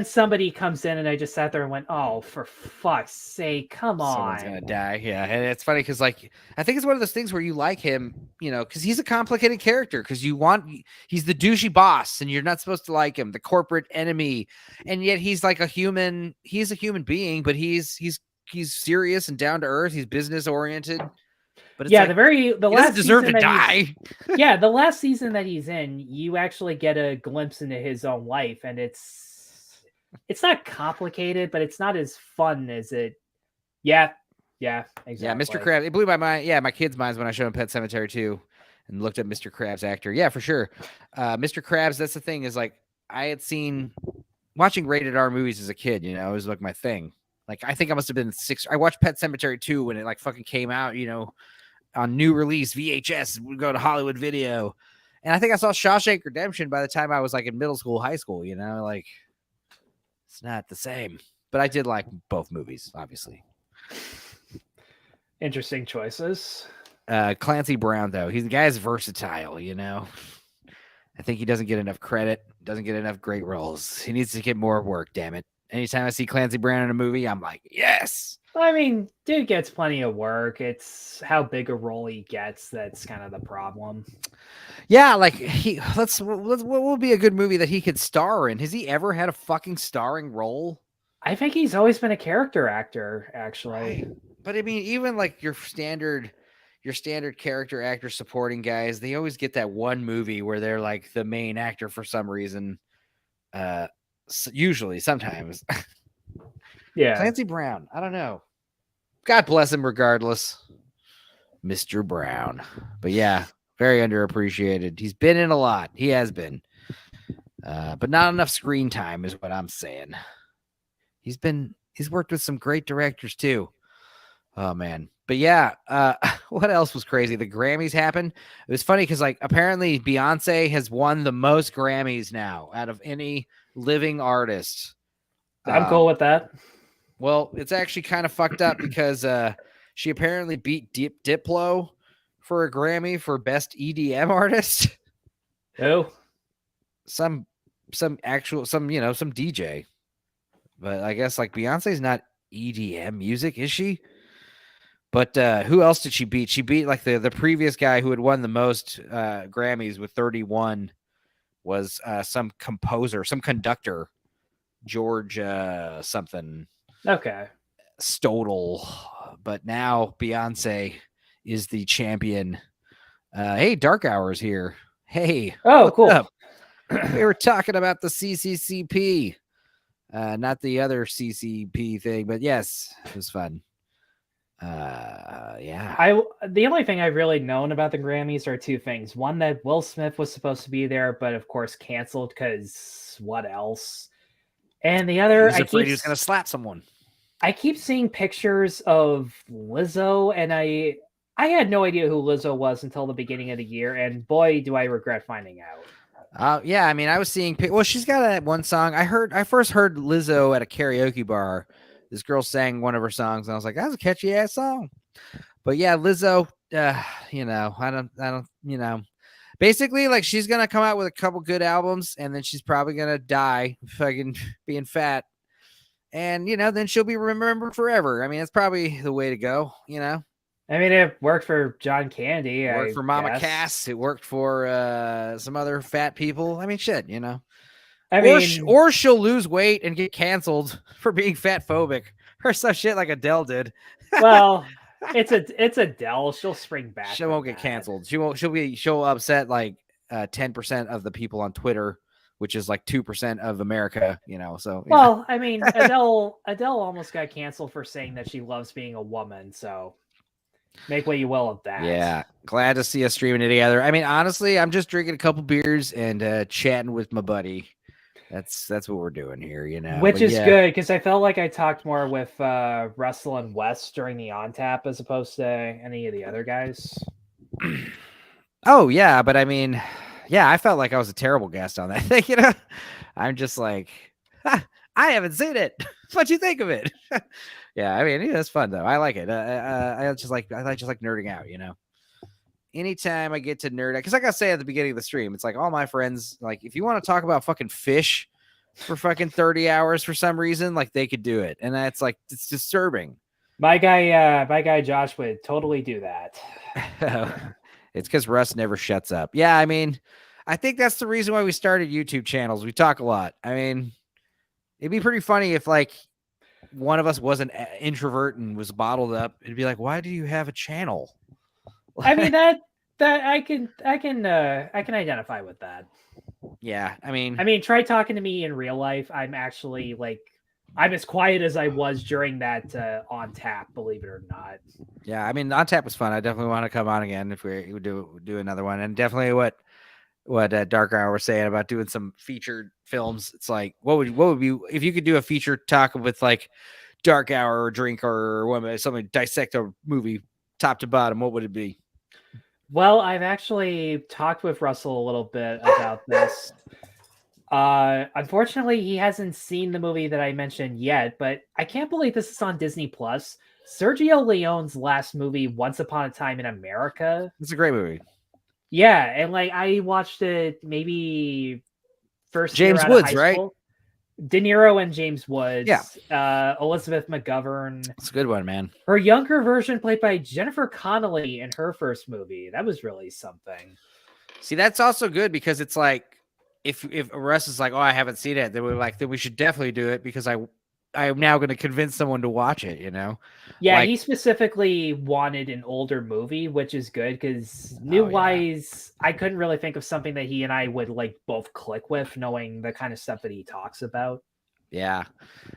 somebody comes in and I just sat there and went, oh, for fuck's sake, come on. Someone's gonna die. Yeah. And it's funny because like I think it's one of those things where you like him, you know, because he's a complicated character because he's the douchey boss and you're not supposed to like him, the corporate enemy. And yet he's like a human being, but he's serious and down to earth, he's business oriented. But it's Yeah, like, the he last doesn't deserve to season that die. yeah, the last season that he's in, you actually get a glimpse into his own life, and it's not complicated, but it's not as fun as it. Yeah, Yeah, exactly. Mr. Krabs. It blew my mind. Yeah, my kids' minds when I showed them Pet Cemetery 2 and looked at Mr. Krabs' actor. Yeah, for sure. Mr. Krabs, that's the thing, is like, I had seen watching rated R movies as a kid, it was like my thing. Like, I think I must have been 6. I watched Pet Cemetery 2 when it like fucking came out, on new release VHS. We go to Hollywood Video. And I think I saw Shawshank Redemption by the time I was like in middle school, high school, like, it's not the same. But I did like both movies, obviously. Interesting choices. Clancy Brown, though, the guy's versatile, I think he doesn't get enough credit, doesn't get enough great roles. He needs to get more work, damn it. Anytime I see Clancy Brown in a movie, I'm like, yes. I mean, dude gets plenty of work. It's how big a role he gets that's kind of the problem. Yeah, like what will be a good movie that he could star in? Has he ever had a fucking starring role? I think he's always been a character actor, actually. Right. But I mean, even like your standard character actor supporting guys, they always get that one movie where they're like the main actor for some reason. Usually, sometimes. Yeah. Clancy Brown, I don't know. God bless him regardless. Mr. Brown. But yeah, very underappreciated. He's been in a lot. He has been. But not enough screen time is what I'm saying. He's worked with some great directors too. Oh man. But yeah, what else was crazy? The Grammys happened. It was funny because like apparently Beyonce has won the most Grammys now out of any living artist. I'm cool with that. Well, it's actually kind of fucked up because she apparently beat Diplo for a Grammy for best EDM artist. Oh, some DJ. But I guess like Beyonce's not EDM music, is she? But who else did she beat? She beat like the previous guy who had won the most Grammys with 31 was some composer, some conductor, George something. Okay. Stodel. But now Beyonce is the champion. Hey, Dark Hours here. Hey. Oh, cool. Up? We were talking about the CCCP. Not the other CCP thing, but yes, it was fun. Yeah. The only thing I've really known about the Grammys are two things. One, that Will Smith was supposed to be there, but of course canceled because what else? And the other, he was going to slap someone. I keep seeing pictures of Lizzo, and I had no idea who Lizzo was until the beginning of the year, and boy, do I regret finding out. Yeah, I mean, I was seeing. Well, she's got that one song. I first heard Lizzo at a karaoke bar. This girl sang one of her songs, and I was like, "That's a catchy ass song." But yeah, Lizzo, I don't. Basically, like she's gonna come out with a couple good albums, and then she's probably gonna die, fucking being fat, and then she'll be remembered forever. I mean, that's probably the way to go. I mean, it worked for John Candy. It worked for Mama Cass. It worked for some other fat people. I mean, shit, or she'll lose weight and get canceled for being fat phobic or some shit like Adele did. Well, it's Adele. She'll spring back. She won't get canceled. She'll upset like 10% of the people on Twitter, which is like 2% of America, so. Well, I mean, Adele almost got canceled for saying that she loves being a woman. So make what you will of that. Yeah. Glad to see us streaming it together. I mean, honestly, I'm just drinking a couple beers and chatting with my buddy. That's what we're doing here, Which is good because I felt like I talked more with Russell and Wes during the on tap as opposed to any of the other guys. Oh yeah, but I mean, yeah, I felt like I was a terrible guest on that thing. I'm just like, I haven't seen it. What'd you think of it? Yeah, I mean, that's fun though. I like it. I just like nerding out. Anytime I get to nerd out, because like I say at the beginning of the stream, it's like all my friends, like if you want to talk about fucking fish for fucking 30 hours for some reason, like they could do it. And that's like, it's disturbing. My guy Josh would totally do that. It's because Russ never shuts up. Yeah, I mean, I think that's the reason why we started YouTube channels. We talk a lot. I mean, it'd be pretty funny if like one of us was an introvert and was bottled up. It'd be like, why do you have a channel? I mean that I can identify with that. Yeah, I mean, Try talking to me in real life. I'm actually like I'm as quiet as I was during that on tap, believe it or not. yeah, I mean, on tap was fun. I definitely want to come on again if we do another one, and definitely what Dark Hour was saying about doing some featured films. It's like, what would be if you could do a feature talk with like Dark Hour or Drink or something, dissect a movie top to bottom? What would it be? Well, I've actually talked with Russell a little bit about this. Unfortunately, he hasn't seen the movie that I mentioned yet, but I can't believe this is on Disney Plus. Sergio Leone's last movie, Once Upon a Time in America. It's a great movie. Yeah, and like I watched it maybe first year James out of Woods, high right? school. De Niro and James Woods. Yeah. Elizabeth McGovern. It's a good one, man. Her younger version played by Jennifer Connelly in her first movie. That was really something. See, that's also good because it's like if Russ is like, oh, I haven't seen it, then we're like, then we should definitely do it because I am now going to convince someone to watch it. You know? Yeah, like, he specifically wanted an older movie, which is good because new wise, I couldn't really think of something that he and I would like both click with, knowing the kind of stuff that he talks about. Yeah,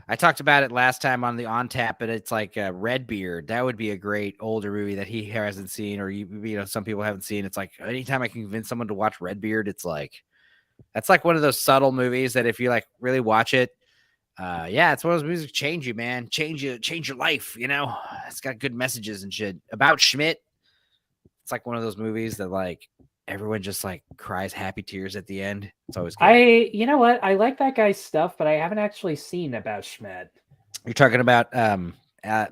I talked about it last time on the On Tap, but it's like Redbeard. That would be a great older movie that he hasn't seen, or you know, some people haven't seen. It's like anytime I can convince someone to watch Redbeard, it's like that's like one of those subtle movies that if you like really watch it, yeah, it's one of those movies that change you, man, change your life. You know, it's got good messages and shit about Schmidt. It's like one of those movies that like everyone just like cries happy tears at the end. It's always good. You know what? I like that guy's stuff, but I haven't actually seen about Schmidt. You're talking about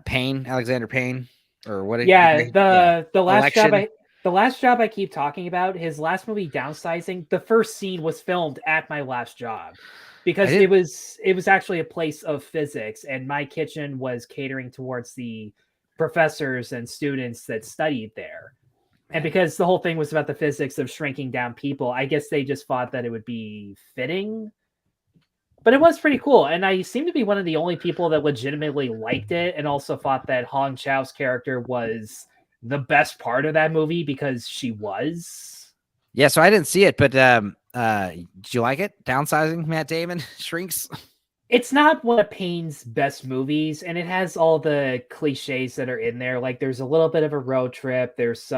Payne, Alexander Payne, or what? The Election. last job I keep talking about, his last movie, Downsizing. The first scene was filmed at my last job because it was actually a place of physics, and my kitchen was catering towards the professors and students that studied there. And because the whole thing was about the physics of shrinking down people, I guess they just thought that it would be fitting. But it was pretty cool. And I seem to be one of the only people that legitimately liked it and also thought that Hong Chau's character was the best part of that movie because she was. Yeah, so I didn't see it, but did you like it? Downsizing, Matt Damon shrinks. It's not one of Payne's best movies, and it has all the cliches that are in there. Like there's a little bit of a road trip. There's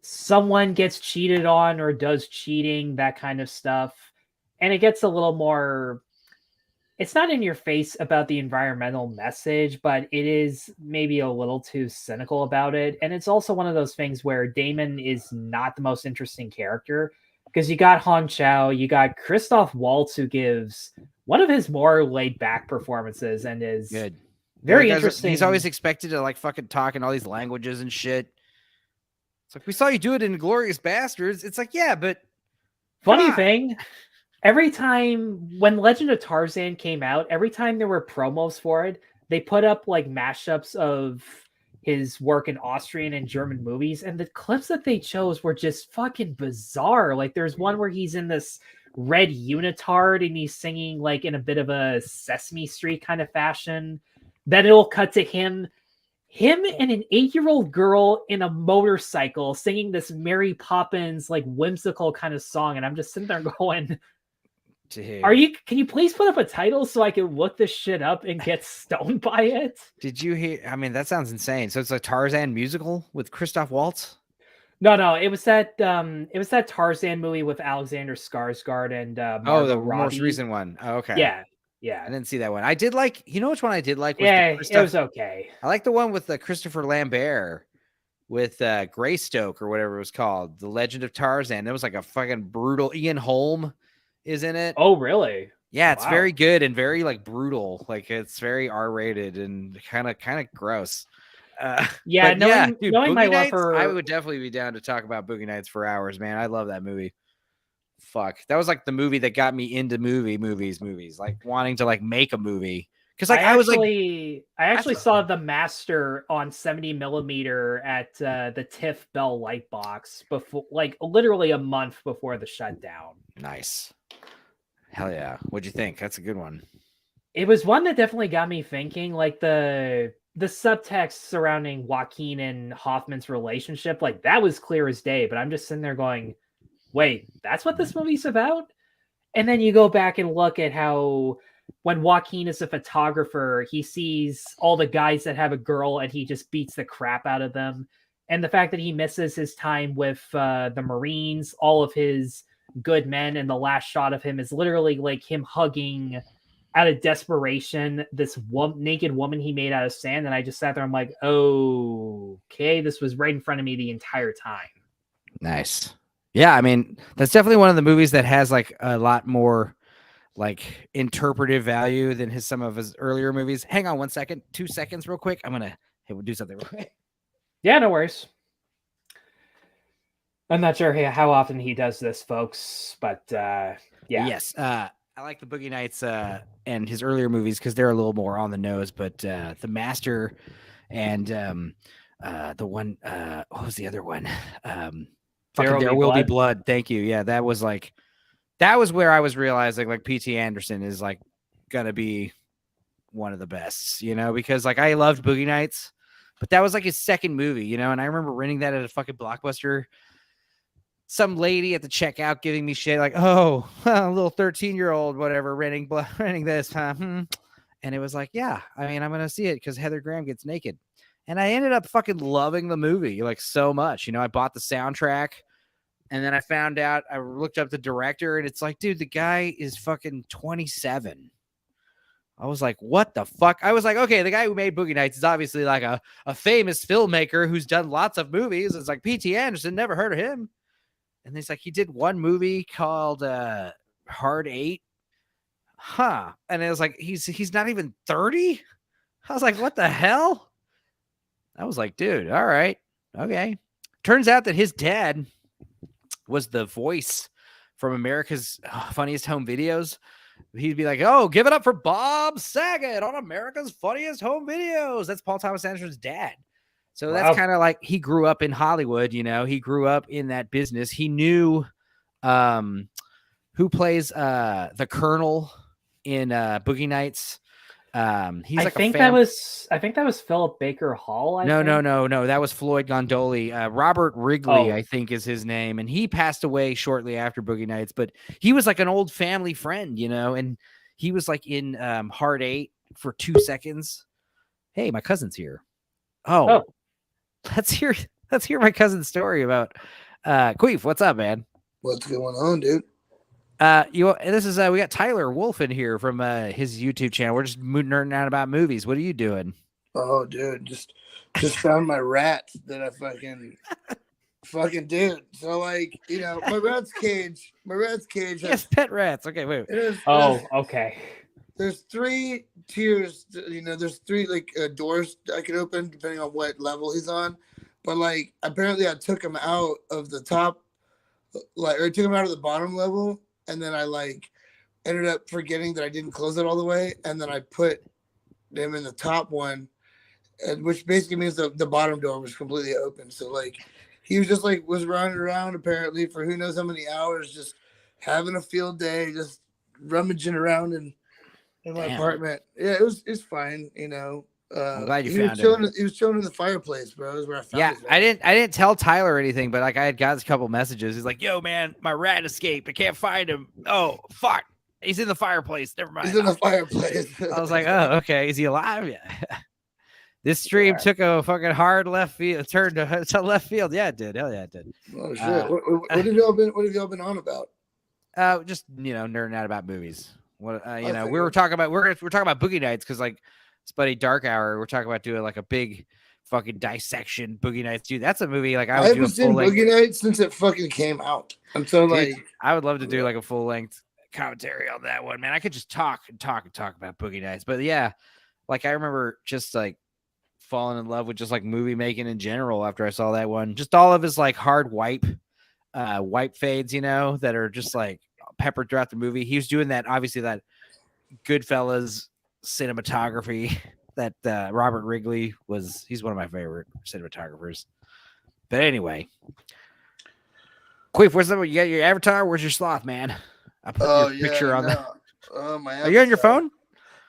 someone gets cheated on or does cheating, that kind of stuff. And it gets a little more, it's not in your face about the environmental message, but it is maybe a little too cynical about it. And it's also one of those things where Damon is not the most interesting character because you got Hong Chau, you got Christoph Waltz, who gives one of his more laid back performances and is good, very interesting. He's always expected to like fucking talk in all these languages and shit. It's like, we saw you do it in Glorious Bastards. It's like, yeah, but funny thing, every time when Legend of Tarzan came out, every time there were promos for it, they put up like mashups of his work in Austrian and German movies, and the clips that they chose were just fucking bizarre. Like there's one where he's in this red unitard and he's singing like in a bit of a Sesame Street kind of fashion. Then it'll cut to him and an 8-year-old girl in a motorcycle singing this Mary Poppins like whimsical kind of song, and I'm just sitting there going, can you please put up a title so I can look this shit up and get stoned by it? Did you hear? I mean, that sounds insane. So it's a Tarzan musical with Christoph Waltz? No, it was that Tarzan movie with Alexander Skarsgård and the Robbie. most recent one. Oh, okay. Yeah. I didn't see that one. I did like, you know which one I did like? It was okay. I like the one with the Christopher Lambert with Greystoke or whatever it was called. The Legend of Tarzan. It was like a fucking brutal. Ian Holm is in it. Oh, really? Yeah, it's very good and very like brutal. Like it's very R-rated and kind of gross. Knowing my love for, I would definitely be down to talk about Boogie Nights for hours, man. I love that movie. Fuck, that was like the movie that got me into movies, like wanting to like make a movie. Because like I actually saw The Master on 70 millimeter at the TIFF Bell Lightbox before, like literally a month before the shutdown. Nice, hell yeah! What'd you think? That's a good one. It was one that definitely got me thinking. Like the the subtext surrounding Joaquin and Hoffman's relationship, like that was clear as day. But I'm just sitting there going, wait, that's what this movie's about? And then you go back and look at how when Joaquin is a photographer, he sees all the guys that have a girl and he just beats the crap out of them. And the fact that he misses his time with the Marines, all of his good men, and the last shot of him is literally like him hugging out of desperation this naked woman he made out of sand. And I just sat there, I'm like, oh, okay, this was right in front of me the entire time. Nice. Yeah, I mean, that's definitely one of the movies that has like a lot more like interpretive value than some of his earlier movies. Hang on 1 second, 2 seconds real quick. I'm gonna we'll do something real quick. Yeah, no worries. I'm not sure how often he does this, folks, but yeah. Yes, I like the Boogie Nights and his earlier movies because they're a little more on the nose. But The Master and the one, what was the other one? There Will Be Blood. Thank you. Yeah, that was where I was realizing like P.T. Anderson is like gonna be one of the best, you know, because like I loved Boogie Nights, but that was like his second movie, you know, and I remember renting that at a fucking Blockbuster. Some lady at the checkout giving me shit like, oh, a little 13-year-old, whatever, renting this, huh? And it was like, yeah, I mean, I'm gonna see it because Heather Graham gets naked. And I ended up fucking loving the movie like so much. You know, I bought the soundtrack and then I found out, I looked up the director and it's like, dude, the guy is fucking 27. I was like, what the fuck? I was like, okay, the guy who made Boogie Nights is obviously like a famous filmmaker who's done lots of movies. It's like P.T. Anderson, never heard of him. And it's like, he did one movie called Hard 8. Huh. And it was like, he's not even 30. I was like, what the hell? I was like, dude, all right. Okay. Turns out that his dad was the voice from America's Funniest Home Videos. He'd be like, oh, give it up for Bob Saget on America's Funniest Home Videos. That's Paul Thomas Anderson's dad. So that's kind of like, he grew up in Hollywood, you know, he grew up in that business. He knew who plays the Colonel in Boogie Nights. He's I think that was Philip Baker Hall. No. That was Floyd Gondoli. Robert Wrigley, I think, is his name, and he passed away shortly after Boogie Nights. But he was like an old family friend, you know, and he was like in Hard 8 for 2 seconds. Hey, my cousin's here. Oh, let's hear my cousin's story about Queef. What's up, man? What's going on, dude? This is we got Tyler Wolff in here from his YouTube channel. We're just nerding out about movies. What are you doing? Oh, dude, just found my rat that I fucking did. So like, you know, my rat's cage. Yes, pet rats. Okay, wait. Okay. There's 3 tiers. You know, there's 3 like doors I could open depending on what level he's on. But like, apparently, I took him out of the top, or I took him out of the bottom level. And then I like ended up forgetting that I didn't close it all the way. And then I put him in the top one, which basically means the bottom door was completely open. So like, he was just like, was running around apparently for who knows how many hours, just having a field day, just rummaging around in my apartment. Yeah, it's fine. You know, I'm glad you found him. He was chilling in the fireplace, bro. Is where I found him. I didn't tell Tyler anything, but like I had got a couple messages. He's like, "Yo, man, my rat escaped. I can't find him. Oh, fuck, he's in the fireplace. Never mind. He's in the fireplace." I was like, "Oh, okay. Is he alive?" Yeah. This stream took a fucking hard left field turn to left field. Yeah, it did. Hell yeah, it did. Oh shit! What have y'all been on about? Just nerding out about movies. What we were talking about. We're talking about Boogie Nights because like. Buddy Dark Hour, we're talking about doing like a big fucking dissection Boogie Nights, dude. That's a movie like I haven't seen Boogie Nights since it fucking came out. I'm so like, I would love to do like a full length commentary on that one, man. I could just talk about Boogie Nights, but yeah, like I remember just like falling in love with just like movie making in general after I saw that one. Just all of his like hard wipe fades, you know, that are just like peppered throughout the movie. He was doing that, obviously that Goodfellas cinematography that Robert Wrigley he's one of my favorite cinematographers. But anyway, Queef, you got your avatar? Where's your sloth, man? I put your picture on my Are you on your phone?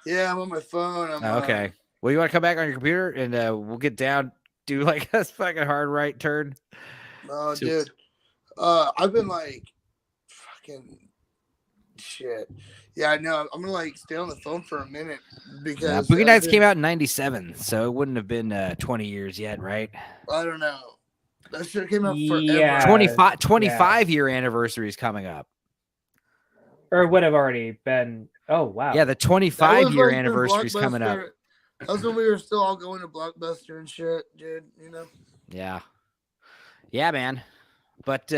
Yeah, I'm on my phone. Okay. Well, you want to come back on your computer and we'll get down, do like a fucking hard right turn. Oh, So- dude. I've been like, fucking shit. Yeah, I know. I'm gonna like stay on the phone for a minute because Yeah, Boogie Nights came out in '97, so it wouldn't have been 20 years yet, right? I don't know. That shit came out forever. Yeah. 25 year anniversary is coming up. Or would have already been. Oh wow. Yeah, the That 25 was year like when anniversary is coming up. Blockbuster- That was when we were still all going to Blockbuster and shit, dude. You know. Yeah. Yeah, man. But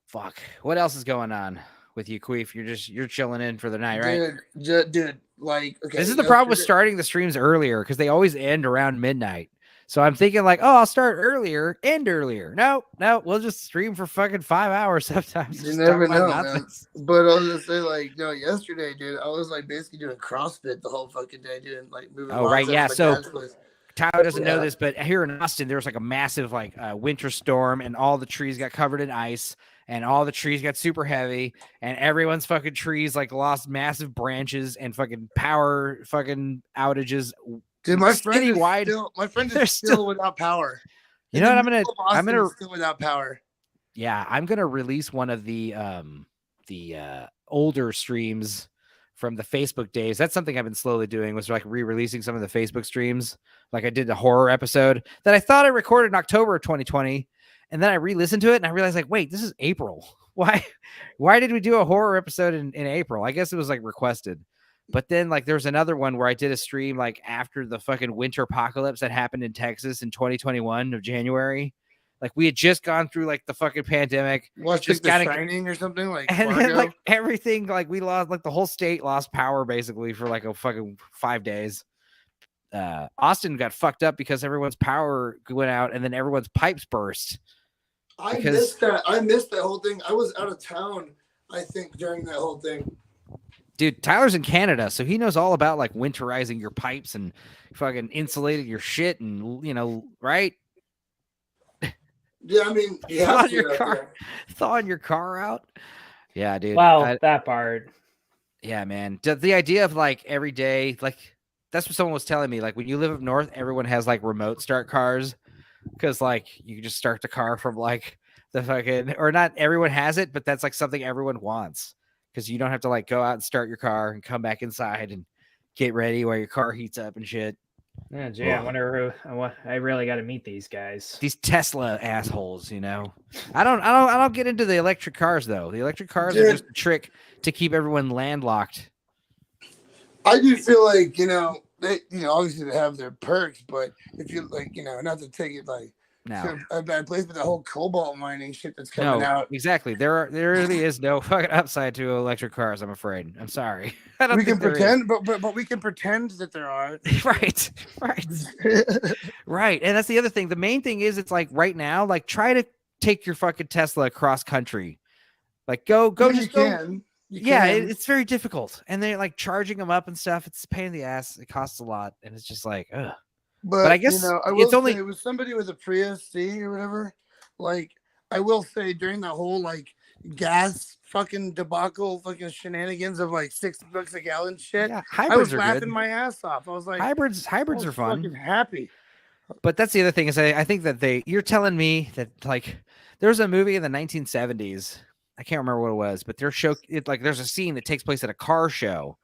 fuck. What else is going on with you, Queef? You're chilling in for the night, right? Dude, like, okay. This is the problem with yesterday- starting the streams earlier because they always end around midnight. So I'm thinking like, oh, I'll start earlier, end earlier. No, we'll just stream for fucking 5 hours sometimes. You Just never talk about know, man. nonsense. But I was gonna say, like, no, yesterday, dude, I was like basically doing CrossFit the whole fucking day, dude, like moving. Oh, right, bars yeah, at my so- dad's place. Tyler doesn't know Yeah. this, but here in Austin, there was like a massive like winter storm, and all the trees got covered in ice, and all the trees got super heavy, and everyone's fucking trees like lost massive branches and fucking power fucking outages. Dude, my friend is citywide. still, my friend They're is still without power. You know what I'm middle of I'm Austin gonna is still without power. Yeah, I'm gonna release one of the older streams from the Facebook days. That's something I've been slowly doing, was like re-releasing some of the Facebook streams. Like I did a horror episode that I thought I recorded in October of 2020, and then I re-listened to it and I realized like, wait, this is April. Why did we do a horror episode in April? I guess it was like requested. But then like there's another one where I did a stream like after the fucking winter apocalypse that happened in Texas in 2021 of January. Like we had just gone through like the fucking pandemic. Watch Just like The gotta- Shining or something like. And then Fargo. like everything, like we lost, like the whole state lost power basically for like a fucking 5 days. Austin got fucked up because everyone's power went out and then everyone's pipes burst. I because- missed that. I missed that whole thing. I was out of town, I think, during that whole thing. Dude, Tyler's in Canada, so he knows all about like winterizing your pipes and fucking insulating your shit and, you know, right? Yeah, I mean, you Thawing have to your out car. there. Thawing your car out. Yeah, dude. Well, that part. Yeah, man. The idea of like every day, like that's what someone was telling me. Like when you live up north, everyone has like remote start cars because like you can just start the car from like the fucking, or not everyone has it, but that's like something everyone wants because you don't have to like go out and start your car and come back inside and get ready while your car heats up and shit. Yeah, gee, I wonder who. I really got to meet these guys. These Tesla assholes, you know. I don't get into the electric cars though. The electric cars are Dude. just a trick to keep everyone landlocked. I do feel like, they, obviously they have their perks, but if you like, not to take it like No. to a bad place, but the whole cobalt mining shit that's coming No, out. exactly. There really is no fucking upside to electric cars. I'm afraid. I'm sorry. I don't We can think there is. pretend, but we can pretend that there are. Right. Right. And that's the other thing. The main thing is, it's like right now, like try to take your fucking Tesla across country. Like go. You can. Yeah, it's very difficult, and they're like charging them up and stuff. It's a pain in the ass. It costs a lot, and it's just like, ugh. But I guess I it's will only- say, it was somebody with a Prius C or whatever. Like, I will say during that whole like gas fucking debacle, fucking shenanigans of like $6 a gallon shit. Yeah, I was hybrids are laughing good. my ass off. I was like, Hybrids I are was fun. fucking happy. But that's the other thing is I think that you're telling me that like there's a movie in the 1970s. I can't remember what it was, but there's a scene that takes place at a car show,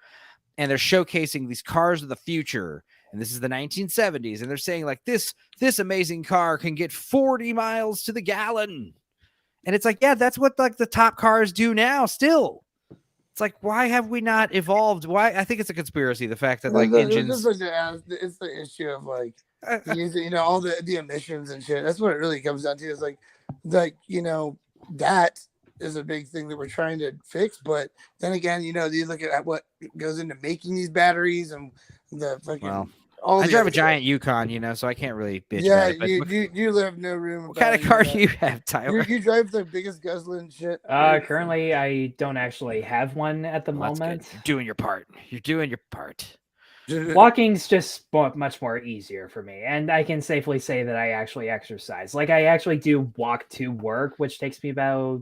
and they're showcasing these cars of the future. And this is the 1970s, and they're saying like this amazing car can get 40 miles to the gallon. And it's like, yeah, that's what like the top cars do now still. It's like, why have we not evolved? Why? I think it's a conspiracy. The fact that like engines. It's the issue of like, all the emissions and shit. That's what it really comes down to. Is like that is a big thing that we're trying to fix. But then again, you look at what goes into making these batteries and the fucking. Well, all I the drive a other giant Yukon, so I can't really bitch Yeah, about it. But you have no room. what kind of car do you have, Tyler? You drive the biggest guzzling shit. Currently, I don't actually have one at the Well, that's good. moment. You're doing your part. You're doing your part. Walking's just much more easier for me, and I can safely say that I actually exercise. Like I actually do walk to work, which takes me about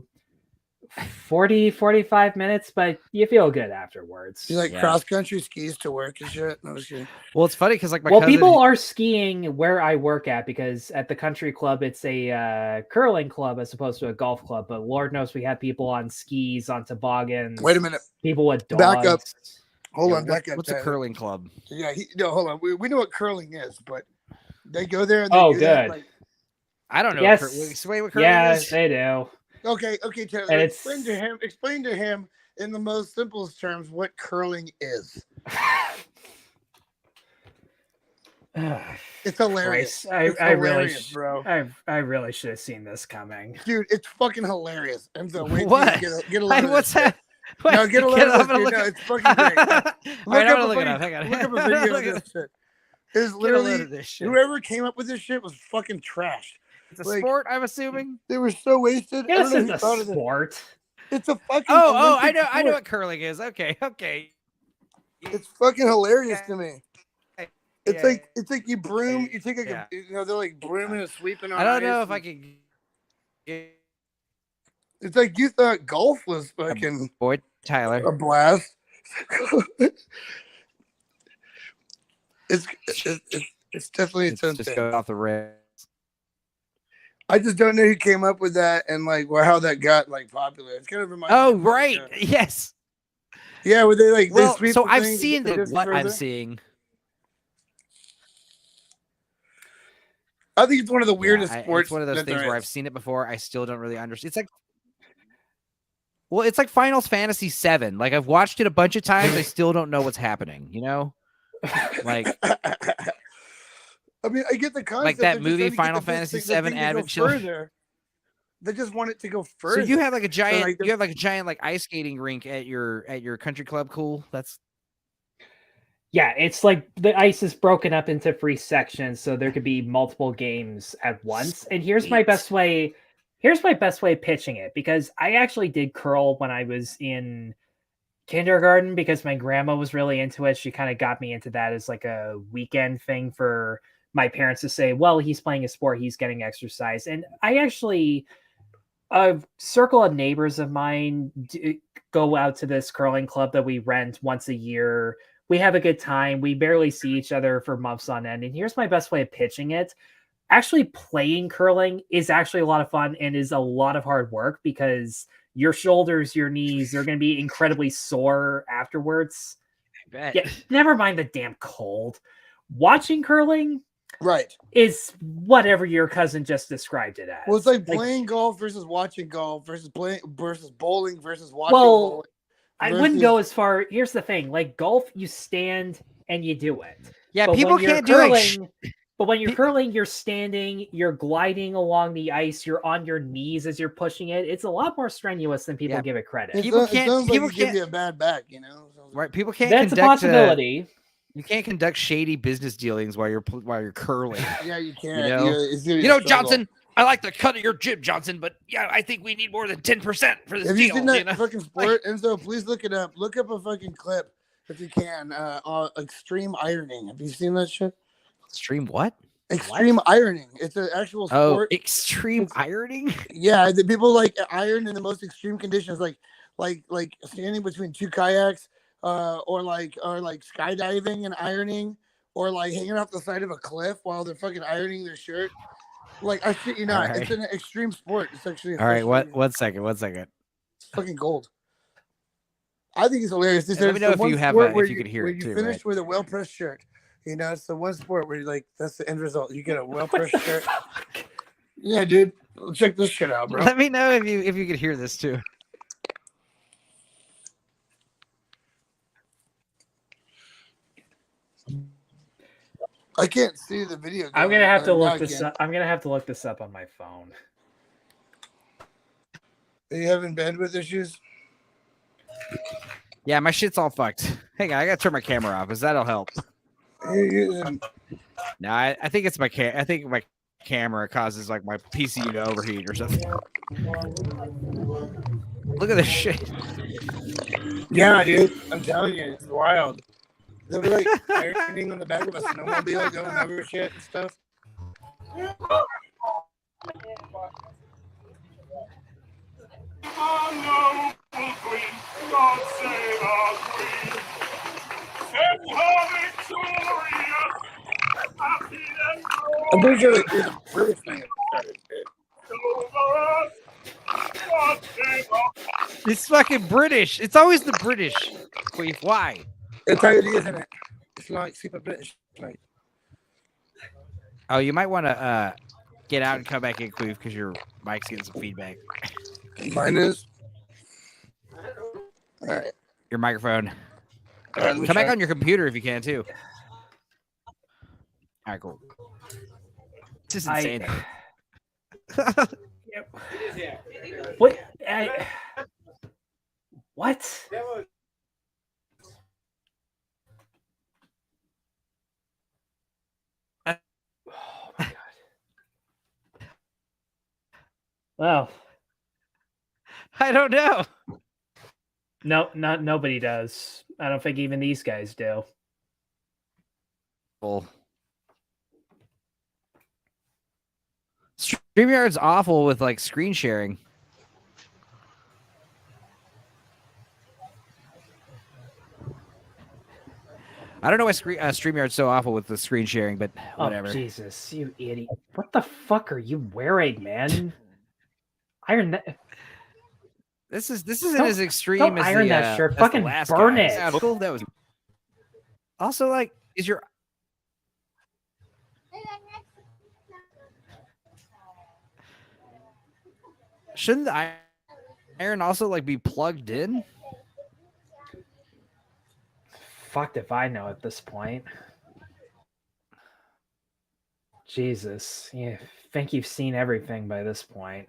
45 minutes, but you feel good afterwards. You like Yeah. cross country skis to work and shit? No shit. Well, it's funny because like my Well, cousin, people are skiing where I work at because at the country club it's a curling club as opposed to a golf club. But Lord knows we have people on skis, on toboggans. Wait a minute. People with dogs. Back up. Hold Yeah, on, back up. what's a Tyler. curling club? Yeah, no, hold on. We know what curling is, but they go there and they Oh, do that, good. like, I don't know. Yes. Wait, what curling Yeah, is? they do. okay, Tyler, And explain to him in the most simplest terms what curling is. It's hilarious. Christ, It's I really, hilarious, bro. I really should have seen this coming. Dude, it's fucking hilarious. And so wait What? till you get a load of What's this shit. that? Wait, No, get a load I'm of gonna this, look dude. No, at- it's fucking great. All right, I'm gonna look it fucking- up. Hang on. Look up a video Look of at- this shit. It's get a load literally of this shit. whoever came up with this shit was fucking trash. It's a like- sport, I'm assuming. They were so wasted. I Yes, don't know it's who a thought of this. sport. It's a fucking Oh, Olympic I know sport. what curling is. Okay. It's fucking hilarious to me. It's Yeah. like you broom. You take like Yeah. they're like brooming and sweeping on I don't know ice if I and- could. Get... It's like you thought golf was fucking Boy, Tyler. a blast. it's definitely its own Just thing. go off the rails. I just don't know who came up with that and like how that got like popular. It's kind of reminds Oh, me of, like, right. Yes. yeah, where they like Well, they sweep so the I've thing to seen get the the what I'm further. seeing. I think it's one of the Yeah, weirdest sports. it's one of those that things there where is. I've seen it before. I still don't really understand. It's like, well, it's like Final Fantasy VII. Like I've watched it a bunch of times. I still don't know what's happening. You know, like I mean, I get the concept. that they're just movie, trying to get Final the Fantasy thing to VII go Advent Children. further. They just want it to go so further. you have like a giant, like, you have like a giant like ice skating rink at your country club. Cool. That's Yeah, it's like the ice is broken up into free sections, so there could be multiple games at once. And here's my Sweet. best way. Here's my best way of pitching it because I actually did curl when I was in kindergarten because my grandma was really into it. She kind of got me into that as like a weekend thing for my parents to say, well, he's playing a sport, he's getting exercise. And I actually, a circle of neighbors of mine go out to this curling club that we rent once a year. We have a good time. We barely see each other for months on end. And here's my best way of pitching it. Actually playing curling is actually a lot of fun and is a lot of hard work because your shoulders, your knees, they're going to be incredibly sore afterwards. I bet. Yeah, never mind the damn cold. Watching curling right. is whatever your cousin just described it as. Well, it's like playing golf versus watching golf versus bowling versus watching Well, bowling. I wouldn't go as far. Here's the thing: like golf, you stand and you do it. Yeah, But people when you're can't do it. curling, but when you're curling, you're standing, you're gliding along the ice, you're on your knees as you're pushing it. It's a lot more strenuous than people Yeah. give it credit. People It can't- sounds like people it give can't- you a bad back, you know. Right? People can't. That's a conduct, possibility. you can't conduct shady business dealings while you're curling. Yeah, you can't. You know? it's gonna be You know, a struggle. Johnson, I like the cut of your jib, Johnson, but yeah, I think we need more than 10% for this Have deal. you seen that you know? fucking sport? Enzo, please look it up. Look up a fucking clip if you can. Extreme ironing. Have you seen that shit? Extreme what? Extreme ironing. It's an actual Oh, sport. extreme ironing? Yeah, the people like iron in the most extreme conditions, like standing between two kayaks, or like skydiving and ironing, or like hanging off the side of a cliff while they're fucking ironing their shirt. Like I shit you not, Alright. it's an extreme sport. It's actually All right, officially- one second. It's fucking gold. I think it's hilarious. They Yeah, said let me it's know the if one you have sport a- where if you could hear where it you too, finish right? with a well pressed shirt. You know, it's the one sport where you're like, that's the end result. You get a well pressed shirt. Yeah, dude. Check this shit out, bro. Let me know if you could hear this too. I can't see the video. I'm going, gonna have but to now I look this can. up. I'm gonna have to look this up on my phone. Are you having bandwidth issues? Yeah, my shit's all fucked. Hang on, I gotta turn my camera off, because that'll help. You're using- No, I think it's my I think my camera causes like my PC to overheat or something. Look at this shit. Yeah, dude. I'm telling you, it's wild. They'll be like ironing on the back of a snowmobile going over shit and stuff. Our noble queen, God save our queen. Send her victorious, happy and I'm pretty sure glorious it's a British thing. over us. God save our It's fucking British. It's always the British. Queef, why? It's how it is, isn't it? It's like super British. Like, Oh, you might want to get out and come back in, Queef, because your mic's getting some feedback. mine is. All right. Your microphone. All right, let me Come back try. on your computer if you can, too. All right, cool. This is insane. What? What? Oh my god. Well, I don't know. no, nobody does. I don't think even these guys do. Well, StreamYard's awful with like screen sharing. I don't know why StreamYard's so awful with the screen sharing, but whatever. Oh, Jesus, you idiot. What the fuck are you wearing, man? Iron that. This isn't as extreme don't as iron the, that shirt. as the Fucking last burn guy. it. That was also like, is your shouldn't the iron also like be plugged in? Fucked if I know at this point. Jesus, you think you've seen everything by this point.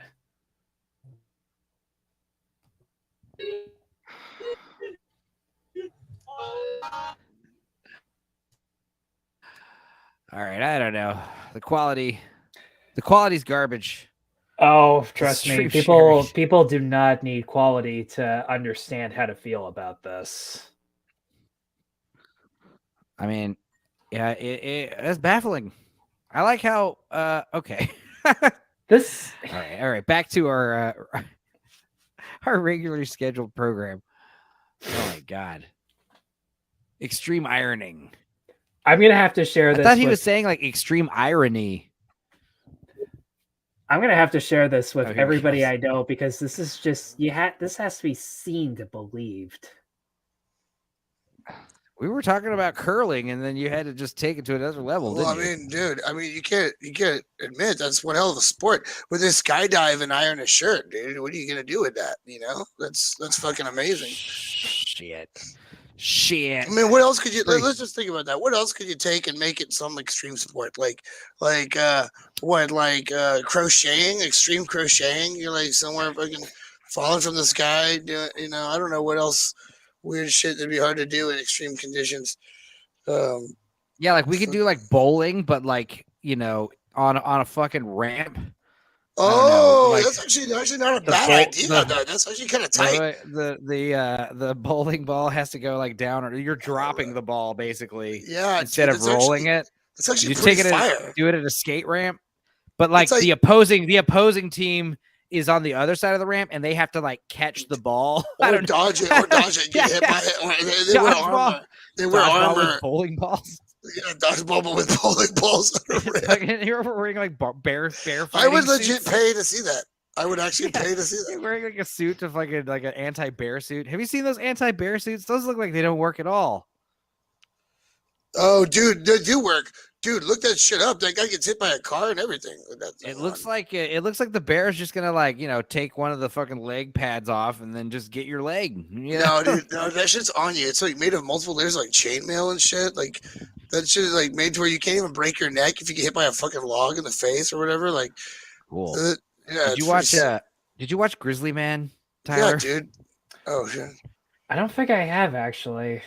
All right, I don't know. The quality's garbage. Oh, trust me, Stream people do not need quality to understand how to feel about this. I mean, yeah, it's baffling. I like how okay. This all right. Back to our our regularly scheduled program. Oh my god. Extreme ironing. I'm gonna have to share I this. thought he was saying like extreme irony. I'm gonna have to share this with Oh, here he everybody goes. I know because this is just this has to be seen to believed. We were talking about curling, and then you had to just take it to another level, Well, I didn't you? mean, dude, you can't admit that's one hell of a sport. With this skydive and iron a shirt, dude, what are you gonna do with that? You know, that's fucking amazing. Shit. I mean, what else could you? Let's just think about that. What else could you take and make it some extreme sport? Like crocheting, extreme crocheting. You're like somewhere fucking falling from the sky. Doing, I don't know what else weird shit that'd be hard to do in extreme conditions. Yeah, like we could do like bowling, but like on a fucking ramp. Oh, like, that's actually not a bad idea. Though. That's actually kind of tight. The bowling ball has to go like down, or you're dropping the ball basically. Yeah, instead of rolling it. It's actually you pretty take it fire. Do it at a skate ramp, but like the opposing team is on the other side of the ramp, and they have to like catch the ball or dodge it, get hit by it. They wear armor. They wear armor with bowling balls. Yeah, dodgeball, but with bowling balls on a ramp. You're wearing like bear I would legit suits. pay to see that. I would actually pay to see that. You're wearing like a suit of like an anti-bear suit. Have you seen those anti-bear suits? Those look like they don't work at all. Oh, dude, they do work. Dude, look that shit up. That guy gets hit by a car and everything. It looks like the bear is just gonna like take one of the fucking leg pads off and then just get your leg. No, dude, no, that shit's on you. It's like made of multiple layers, like chainmail and shit. Like that shit is like made to where you can't even break your neck if you get hit by a fucking log in the face or whatever. Like, cool. Yeah. Did you watch Grizzly Man, Tyler? Yeah, dude. Oh shit. I don't think I have actually.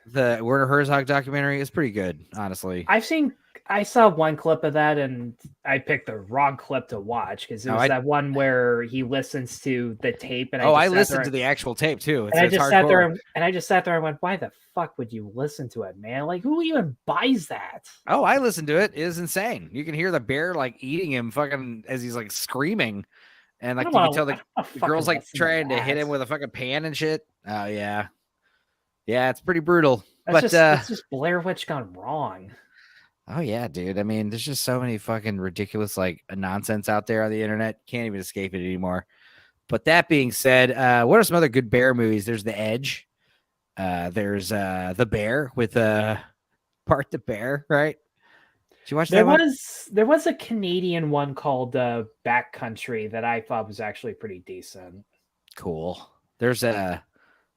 The Werner Herzog documentary is pretty good, honestly. I saw one clip of that and I picked the wrong clip to watch because it was that one where he listens to the tape and I listened to the actual tape too. And I just sat there and went, why the fuck would you listen to it, man? Like, who even buys that? Oh, I listened to it. It is insane. You can hear the bear like eating him fucking as he's like screaming. And I like don't you can wanna- tell I the don't wanna girl's fucking like listen to trying to hit that. him with a fucking pan and shit. Oh yeah, yeah, it's pretty brutal. That's But just Blair Witch gone wrong. oh yeah, dude. I mean, there's just so many fucking ridiculous like nonsense out there on the internet. Can't even escape it anymore. But that being said, what are some other good bear movies? There's The Edge. There's The Bear with Bart the Bear, right? Did you watch that one? There was a Canadian one called Backcountry that I thought was actually pretty decent. Cool. There's the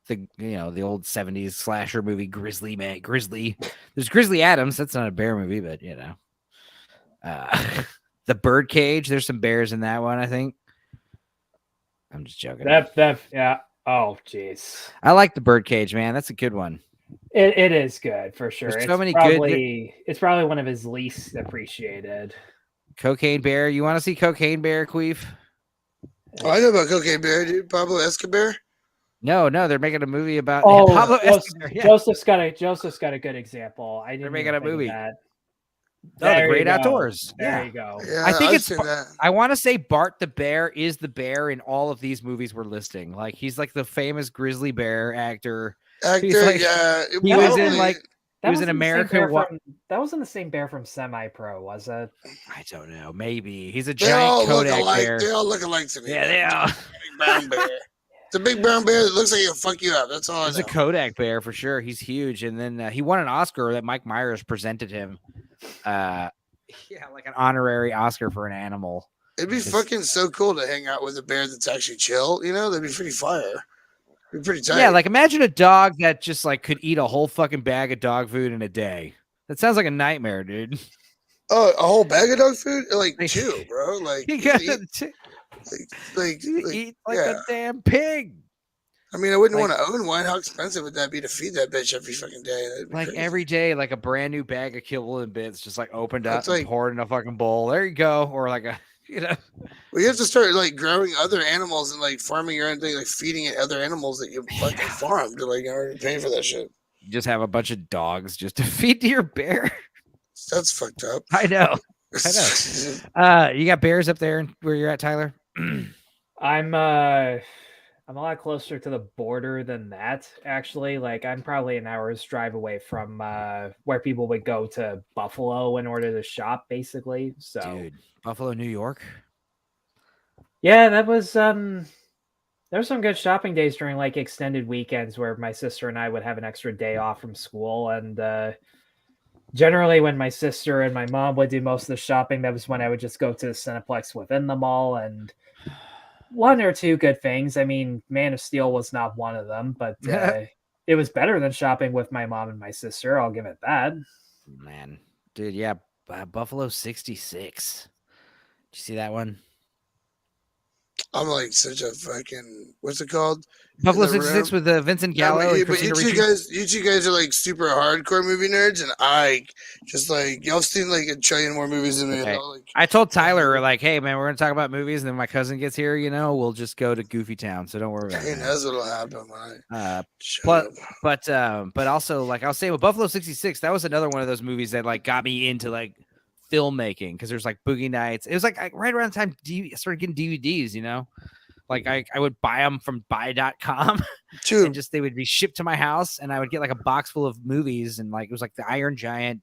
old 70s slasher movie Grizzly. There's Grizzly Adams. That's not a bear movie, but The Birdcage. There's some bears in that one, I think. I'm just joking. Yeah. Oh, jeez. I like The Birdcage, man. That's a good one. It is good for sure. There's It's so many it's probably one of his least appreciated. Cocaine Bear. You want to see Cocaine Bear, Queef? Oh, I know about Cocaine Bear, dude. Pablo Escobar. No, they're making a movie about Pablo Escobar. Yeah. Joseph's got a good example. They're making a movie. That. Oh, The Great Outdoors. There you go. Yeah, I think I've it's. seen that. I want to say Bart the Bear is the bear in all of these movies we're listing. Like he's like the famous grizzly bear actor. Actor, like- yeah. He was in probably- like he was in wasn't the same America. bear that wasn't the same bear from Semi Pro, was it? I don't know. Maybe he's a They all giant look Kodak alike. bear. They all look alike to me. Yeah, they are. Big brown bear. It's a big brown bear that looks like he'll fuck you up. That's all I He's know. a Kodak bear for sure. He's huge, and then he won an Oscar that Mike Myers presented him. Like an honorary Oscar for an animal. It'd be fucking so cool to hang out with a bear that's actually chill. You know, that'd be pretty fire. Be pretty tight. Yeah, like imagine a dog that just like could eat a whole fucking bag of dog food in a day. That sounds like a nightmare, dude. Oh, a whole bag of dog food? Like, Like- chill, bro. Like, You you gotta eat, like, eat like yeah. a damn pig. I mean, I wouldn't like- want to own one. How expensive would that be to feed that bitch every fucking day? That'd be Like crazy. every day, like a brand new bag of kibble and bits, just like opened up That's and like- poured in a fucking bowl. There you go. Or like a, Well, you have to start like growing other animals and like farming your own thing, like feeding it other animals that you fucking farmed. Like, you're already paying for that shit. you just have a bunch of dogs just to feed to your bear. That's fucked up. I know. You got bears up there where you're at, Tyler? I'm a lot closer to the border than that, actually. Like I'm probably an hour's drive away from where people would go to Buffalo in order to shop, basically. So Dude, Buffalo, New York. yeah, that was there were some good shopping days during like extended weekends where my sister and I would have an extra day off from school, and generally when my sister and my mom would do most of the shopping, that was when I would just go to the Cineplex within the mall, and one or two good things. I mean, Man of Steel was not one of them, but it was better than shopping with my mom and my sister. I'll give it that. Man, dude, yeah, Buffalo 66. Did you see that one? I'm like such a fucking what's it called? Buffalo In the 66 room? with Vincent Yeah, Gallo. but and you Christina two Ricci. guys are like super hardcore movie nerds, and I just like y'all have seen like a trillion more movies than me. Okay. Like, I told Tyler, like, hey, man, we're going to talk about movies. And then my cousin gets here, we'll just go to Goofy Town. So don't worry about who it. knows what'll happen when I shut But up. but also, like, I was saying with Buffalo 66, that was another one of those movies that, like, got me into, like, filmmaking because there's, like, Boogie Nights. It was, like, right around the time I started getting DVDs, Like, I would buy them from buy.com. Dude, And just they would be shipped to my house, and I would get like a box full of movies, and like it was like the Iron Giant,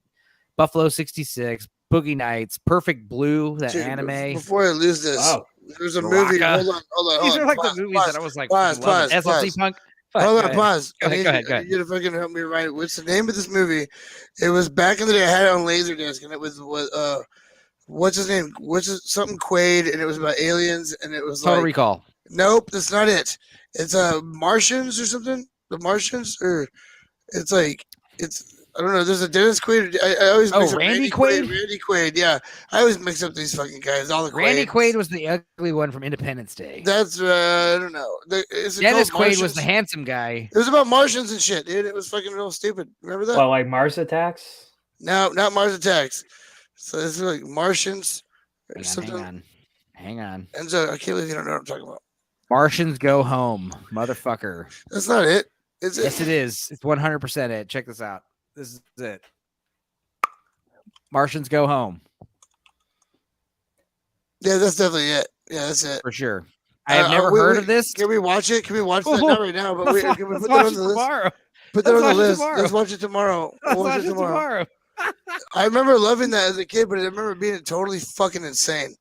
Buffalo 66, Boogie Nights, Perfect Blue, that dude, anime. Before I lose this, Wow. there's a movie. Rocka. Hold on. These are like pause, the movies pause, that I was like, pause, loving. pause, SLC pause. Punk. Hold Go on, pause. Go ahead, I go need you to fucking help me write. What's the name of this movie? It was back in the day. I had it on Laserdisc, and it was what's his name? Something Quaid, and it was about aliens, and it was Total like Recall. nope, that's not it. It's Martians or something. The Martians, or it's like it's I don't know. There's a Dennis Quaid. I always mix up Randy Quaid? Randy Quaid. Yeah, I always mix up these fucking guys. All the Randy Quaids. Quaid was the ugly one from Independence Day. That's I don't know. Is it Dennis called Quaid was Martians? the handsome guy. It was about Martians and shit, dude. It was fucking real stupid. Remember that? Well, like Mars Attacks. No, not Mars Attacks. So it's like Martians or something. Hang on. Enzo, I can't believe you don't know what I'm talking about. Martians Go Home, motherfucker. That's not it. Is it? Yes, it is. It's 100% it. Check this out. This is it. Martians Go Home. Yeah, that's definitely it. Yeah, that's it. for sure. I have never Wait, heard of this. Can we watch it? Can we watch that? Oh, Not right now, but can we let's put that watch on it the list? tomorrow. Put that Let's on the watch it list. tomorrow. Let's watch it tomorrow. Let's We'll watch it tomorrow. I remember loving that as a kid, but I remember being totally fucking insane.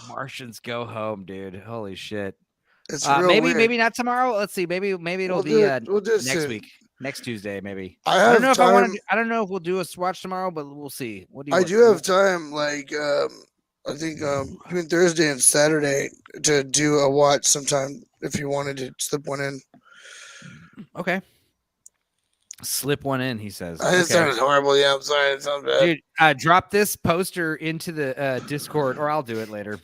Martians Go Home, dude. Holy shit. It's real Maybe weird. maybe not tomorrow. Let's see. Maybe it'll We'll be do it. We'll do it next soon. week. Next Tuesday, maybe. I don't know if I want time. to. I don't know if we'll do a watch tomorrow, but we'll see. What do you? I want- do have time, like I think between Thursday and Saturday to do a watch sometime if you wanted to slip one in. Okay. Slip one in, he says. It sounded horrible. Yeah, I'm sorry. It sounds bad. Dude, drop this poster into the Discord, or I'll do it later.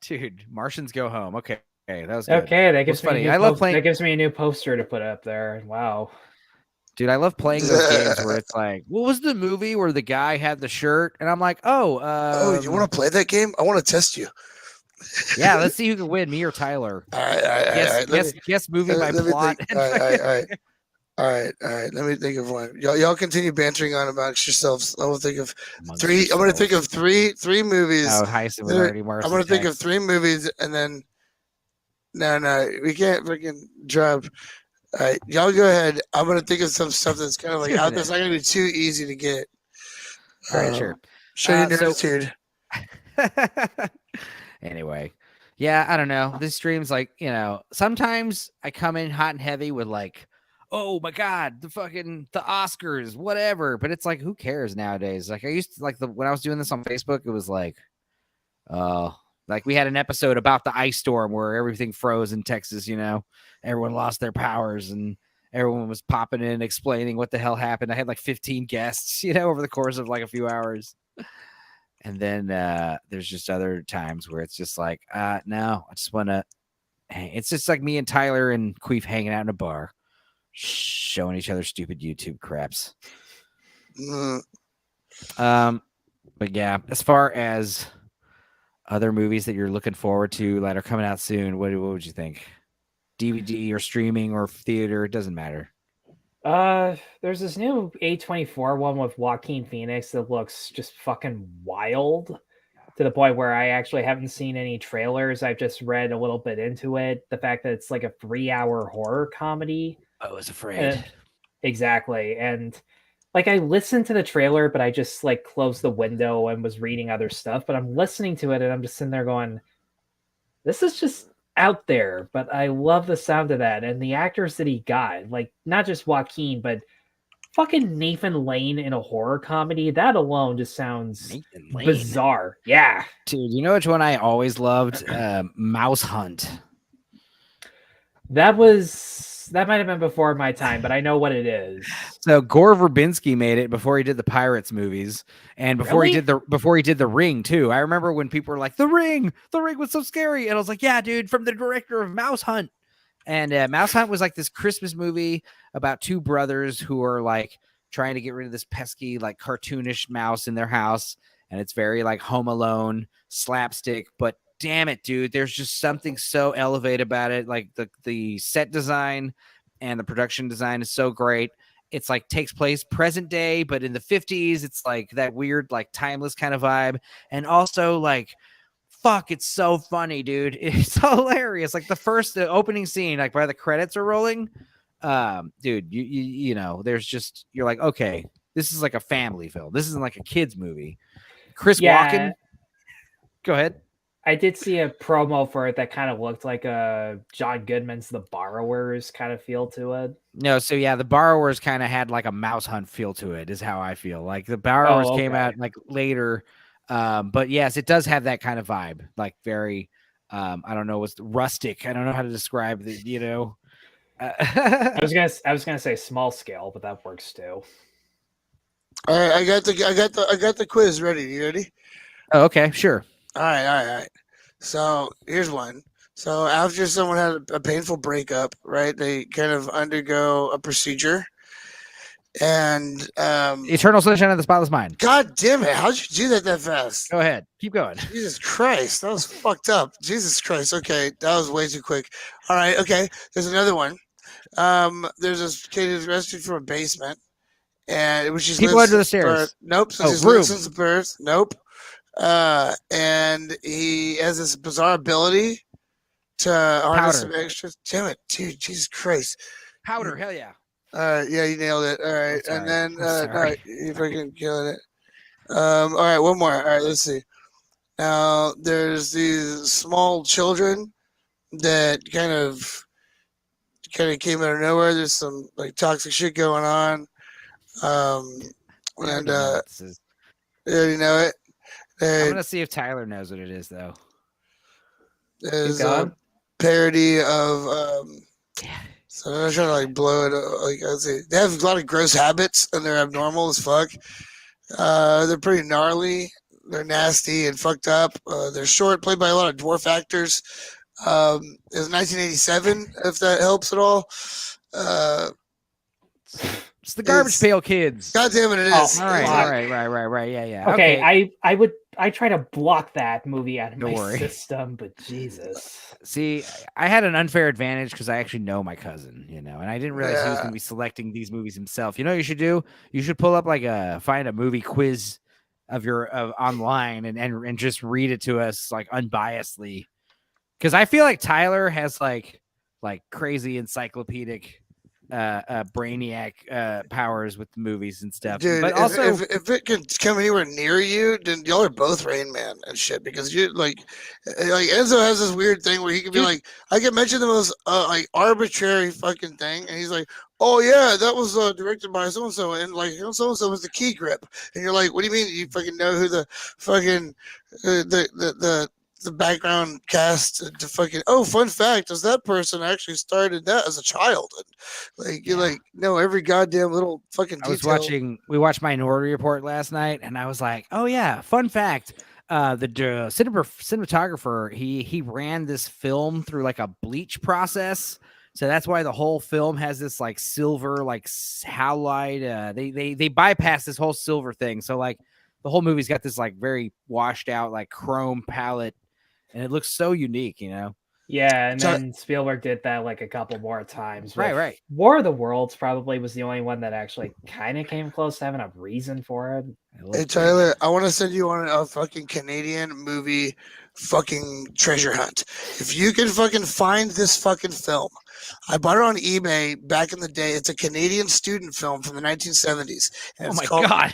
Dude, Martians Go Home. Okay, that was good. Okay, that gives me funny. a new I love playing. That gives me a new poster to put up there. Wow. Dude, I love playing those games where it's like, what was the movie where the guy had the shirt? And I'm like, oh, you want to play that game? I want to test you. Yeah, let's see who can win, me or Tyler. All right. Guess movie by plot. All right. Let me think of one. Y'all continue bantering on amongst yourselves. I will think of three. I'm going to think of three movies. Oh, Heisen was already more. I'm going to think of three movies, and then no, we can't freaking drop. All right, y'all go ahead. I'm going to think of some stuff that's kind of like out there. It's not going to be too easy to get. All right, sure. Show your attitude. Anyway, yeah, I don't know. This stream's like, sometimes I come in hot and heavy with like, oh my God, the Oscars, whatever. But it's like, who cares nowadays? Like I used to when I was doing this on Facebook, it was like, like we had an episode about the ice storm where everything froze in Texas, everyone lost their powers and everyone was popping in explaining what the hell happened. I had like 15 guests, over the course of like a few hours. And then there's just other times where it's just like, no, I just want to. It's just like me and Tyler and Queef hanging out in a bar, showing each other stupid YouTube craps. But yeah, as far as other movies that you're looking forward to that are coming out soon, what would you think? DVD or streaming or theater? It doesn't matter. There's this new A24 one with Joaquin Phoenix that looks just fucking wild to the point where I actually haven't seen any trailers. I've just read a little bit into it. The fact that it's like a 3-hour horror comedy. I was afraid. Exactly. And like I listened to the trailer, but I just like closed the window and was reading other stuff. But I'm listening to it and I'm just sitting there going, this is just out there, but I love the sound of that and the actors that he got, like not just Joaquin, but fucking Nathan Lane in a horror comedy. That alone just sounds bizarre. Yeah, dude. You know which one I always loved? Mouse Hunt. That might have been before my time, but I know what it is. So Gore Verbinski made it before he did the Pirates movies, and before he did the Ring too. I remember when people were like, "The Ring was so scary," and I was like, "Yeah, dude, from the director of Mouse Hunt." And Mouse Hunt was like this Christmas movie about two brothers who are like trying to get rid of this pesky, like cartoonish mouse in their house, and it's very like Home Alone slapstick, but damn it, dude, there's just something so elevated about it. Like the set design and the production design is so great. It's like takes place present day, but in the 50s. It's like that weird, like timeless kind of vibe. And also like, fuck, it's so funny, dude. It's hilarious. Like the opening scene, like while the credits are rolling, dude, you know, there's just, you're like, okay, this is like a family film. This isn't like a kid's movie. Chris Walken. Go ahead. I did see a promo for it that kind of looked like a John Goodman's The Borrowers kind of feel to it. No, so yeah, The Borrowers kind of had like a Mouse Hunt feel to it, is how I feel. Like The Borrowers came out like later, but yes, it does have that kind of vibe, like very, I don't know, what's rustic. I don't know how to describe the, you know. I was gonna say small scale, but that works too. All right, I got the quiz ready. You ready? Oh, okay, sure. All right. So here's one. So after someone had a painful breakup, right? They kind of undergo a procedure, and Eternal Sunshine of the Spotless Mind. God damn it! How'd you do that fast? Go ahead, keep going. Jesus Christ, that was fucked up. Jesus Christ. Okay, that was way too quick. All right. Okay, there's another one. There's this kid who's rescued from a basement, and which is people under the stairs. Nope. Room. Since birth. Nope. And he has this bizarre ability to harness some Powder. extras. Damn it, dude! Jesus Christ! Powder, hell yeah. Yeah, you nailed it. All right, I'm and sorry. then I'm sorry. no, you freaking killing it. All right, one more. All right, let's see. Now there's these small children that kind of came out of nowhere. There's some like toxic shit going on. Um, I and already know what this is. you already know it. I'm And gonna see if Tyler knows what it is, though. there's going. a parody of Yeah. so I'm not trying to like blow it. Like I say, they have a lot of gross habits and they're abnormal as fuck. They're pretty gnarly. They're nasty and fucked up. They're short, played by a lot of dwarf actors. It was 1987, if that helps at all. It's the Garbage It's- Pail Kids. God damn it, it Oh, is. All right, It's fuck. like- right. Yeah. Okay, I try to block that movie out of Don't my worry. system, but Jesus. See, I had an unfair advantage because I actually know my cousin, and I didn't realize he was Yeah. going to be selecting these movies himself. You know what you should do? You should pull up find a movie quiz of online and just read it to us like unbiasedly. Because I feel like Tyler has like crazy encyclopedic brainiac powers with the movies and stuff. Dude, But also, if it can come anywhere near you, then y'all are both Rain Man and shit. Because you like Enzo has this weird thing where he can be Dude. like, I can mention the most like arbitrary fucking thing, and he's like, oh yeah, that was directed by so and so, and like so and so was the key grip, and you're like, what do you mean? You fucking know who the fucking the background cast to fucking fun fact is that person actually started that as a child, and like you're like no every goddamn little fucking detail. we watched Minority Report last night, and I was like, oh yeah, fun fact. The cinematographer, he ran this film through like a bleach process. So that's why the whole film has this like silver, like halide. They bypass this whole silver thing. So like the whole movie's got this like very washed out, like chrome palette, and it looks so unique, Yeah, and So- then Spielberg did that like a couple more times. Right, with- right. War of the Worlds probably was the only one that actually kind of came close to having a reason for it. It looks Hey great. Tyler, I want to send you on a fucking Canadian movie fucking treasure hunt. If you can fucking find this fucking film, I bought it on eBay back in the day. It's a Canadian student film from the 1970s. And Oh it's my called, god.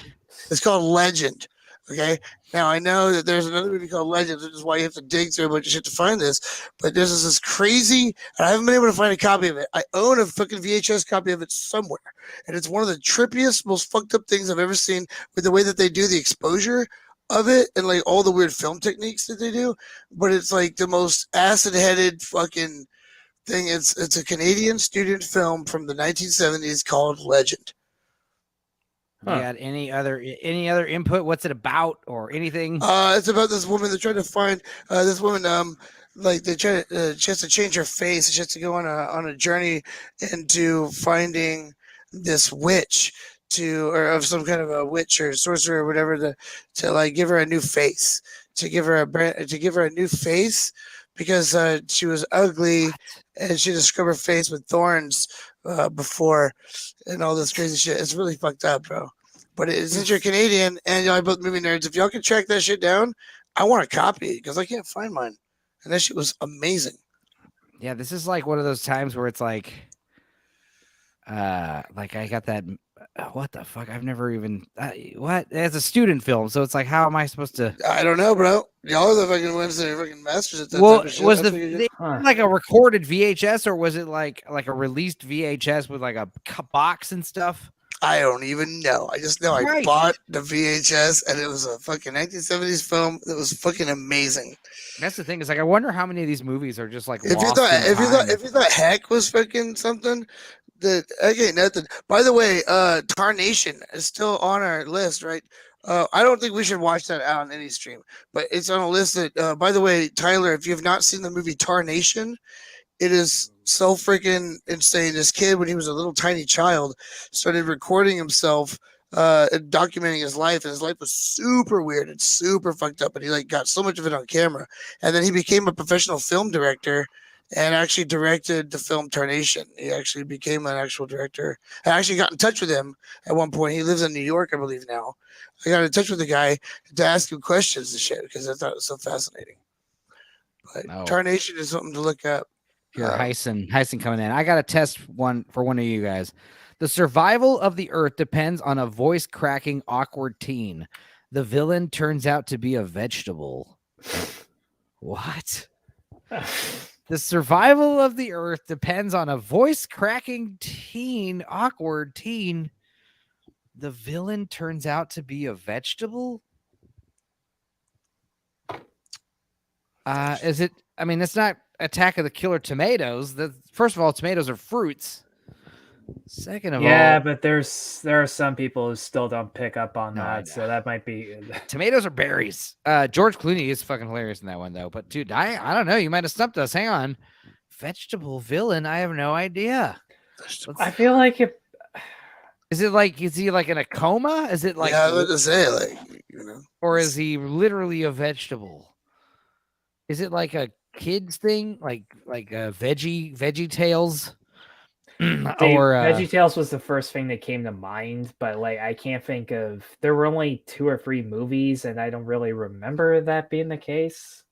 It's called Legend. Okay. Now I know that there's another movie called Legend, which is why you have to dig through a bunch of shit to find this. But this is this crazy, and I haven't been able to find a copy of it. I own a fucking VHS copy of it somewhere, and it's one of the trippiest, most fucked up things I've ever seen with the way that they do the exposure of it and like all the weird film techniques that they do. But it's like the most acid-headed fucking thing. It's a Canadian student film from the 1970s called Legend. You got any other input? What's it about or anything? It's about this woman. They're trying to find this woman. Like they try to, she has to change her face. She has to go on a journey into finding this witch or of some kind of a witch or sorcerer or whatever to like give her a new face, to give her a new face because she was ugly and she had to scrub her face with thorns before and all this crazy shit. It's really fucked up, bro. But since you're Canadian and y'all are both movie nerds, if y'all can track that shit down, I want a copy because I can't find mine. And that shit was amazing. Yeah, this is like one of those times where it's like I got that. What the fuck? I've never even what? It's a student film, so it's like, how am I supposed to? I don't know, bro. Y'all are the fucking ones that are fucking masters at that Well, type of shit. was That's what you do. like a recorded VHS or was it like a released VHS with like a box and stuff? I don't even know. I just know I Right. bought the VHS and it was a fucking 1970s film that was fucking amazing. That's the thing. Is like I wonder how many of these movies are just like If you lost thought in time. if you thought Heck was fucking something, that okay, nothing. By the way, Tarnation is still on our list, right? I don't think we should watch that out on any stream, but it's on a list that. By the way, Tyler, if you have not seen the movie Tarnation, it is so freaking insane. This kid, when he was a little tiny child, started recording himself and documenting his life, and his life was super weird and super fucked up. And he like got so much of it on camera, and then he became a professional film director. and actually directed the film Tarnation. He actually became an actual director. I actually got in touch with him at one point. He lives in New York, I believe now. I got in touch with the guy to ask him questions and shit because I thought it was so fascinating. But Tarnation is something to look up. Here, Heisen coming in. I got a test one for one of you guys. The survival of the Earth depends on a voice-cracking, awkward teen. The villain turns out to be a vegetable. What? The survival of the Earth depends on a voice-cracking teen, awkward teen. The villain turns out to be a vegetable? Is it? I mean, it's not Attack of the Killer Tomatoes. First of all, tomatoes are fruits. Second of all, yeah, but there are some people who still don't pick up on that, so that might be. Tomatoes are berries. George Clooney is fucking hilarious in that one, though. But dude, I don't know. You might have stumped us. Hang on, vegetable villain. I have no idea. I feel like it. Is he like in a coma? Is it like? Yeah, I was to say or is he literally a vegetable? Is it like a kids thing, like a Veggie Tales? Veggie Tales was the first thing that came to mind, but like I can't think of. There were only 2 or 3 movies, and I don't really remember that being the case.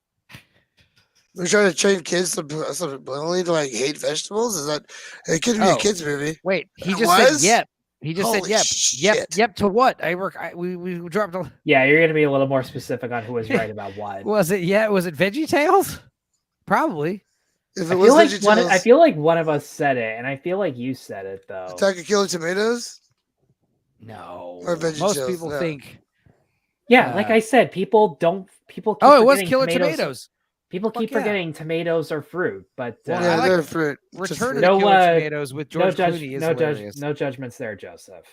They're trying to train kids subliminally to like hate vegetables. Is that it? Could be a kids movie. Wait, he just said yep. He just said yep to what? We dropped. Yeah, you're gonna be a little more specific on who was right about what. Was it? Yeah, was it Veggie Tales? Probably. If it was I feel like one of us said it, and I feel like you said it though. Attack of Killer Tomatoes? No. Or Veggie Most Tales, people think. Yeah, like I said, people keep it was Killer Tomatoes. People keep forgetting tomatoes are fruit, but they're fruit. Return of the Killer Tomatoes with George Clooney is hilarious. No judgments there, Joseph.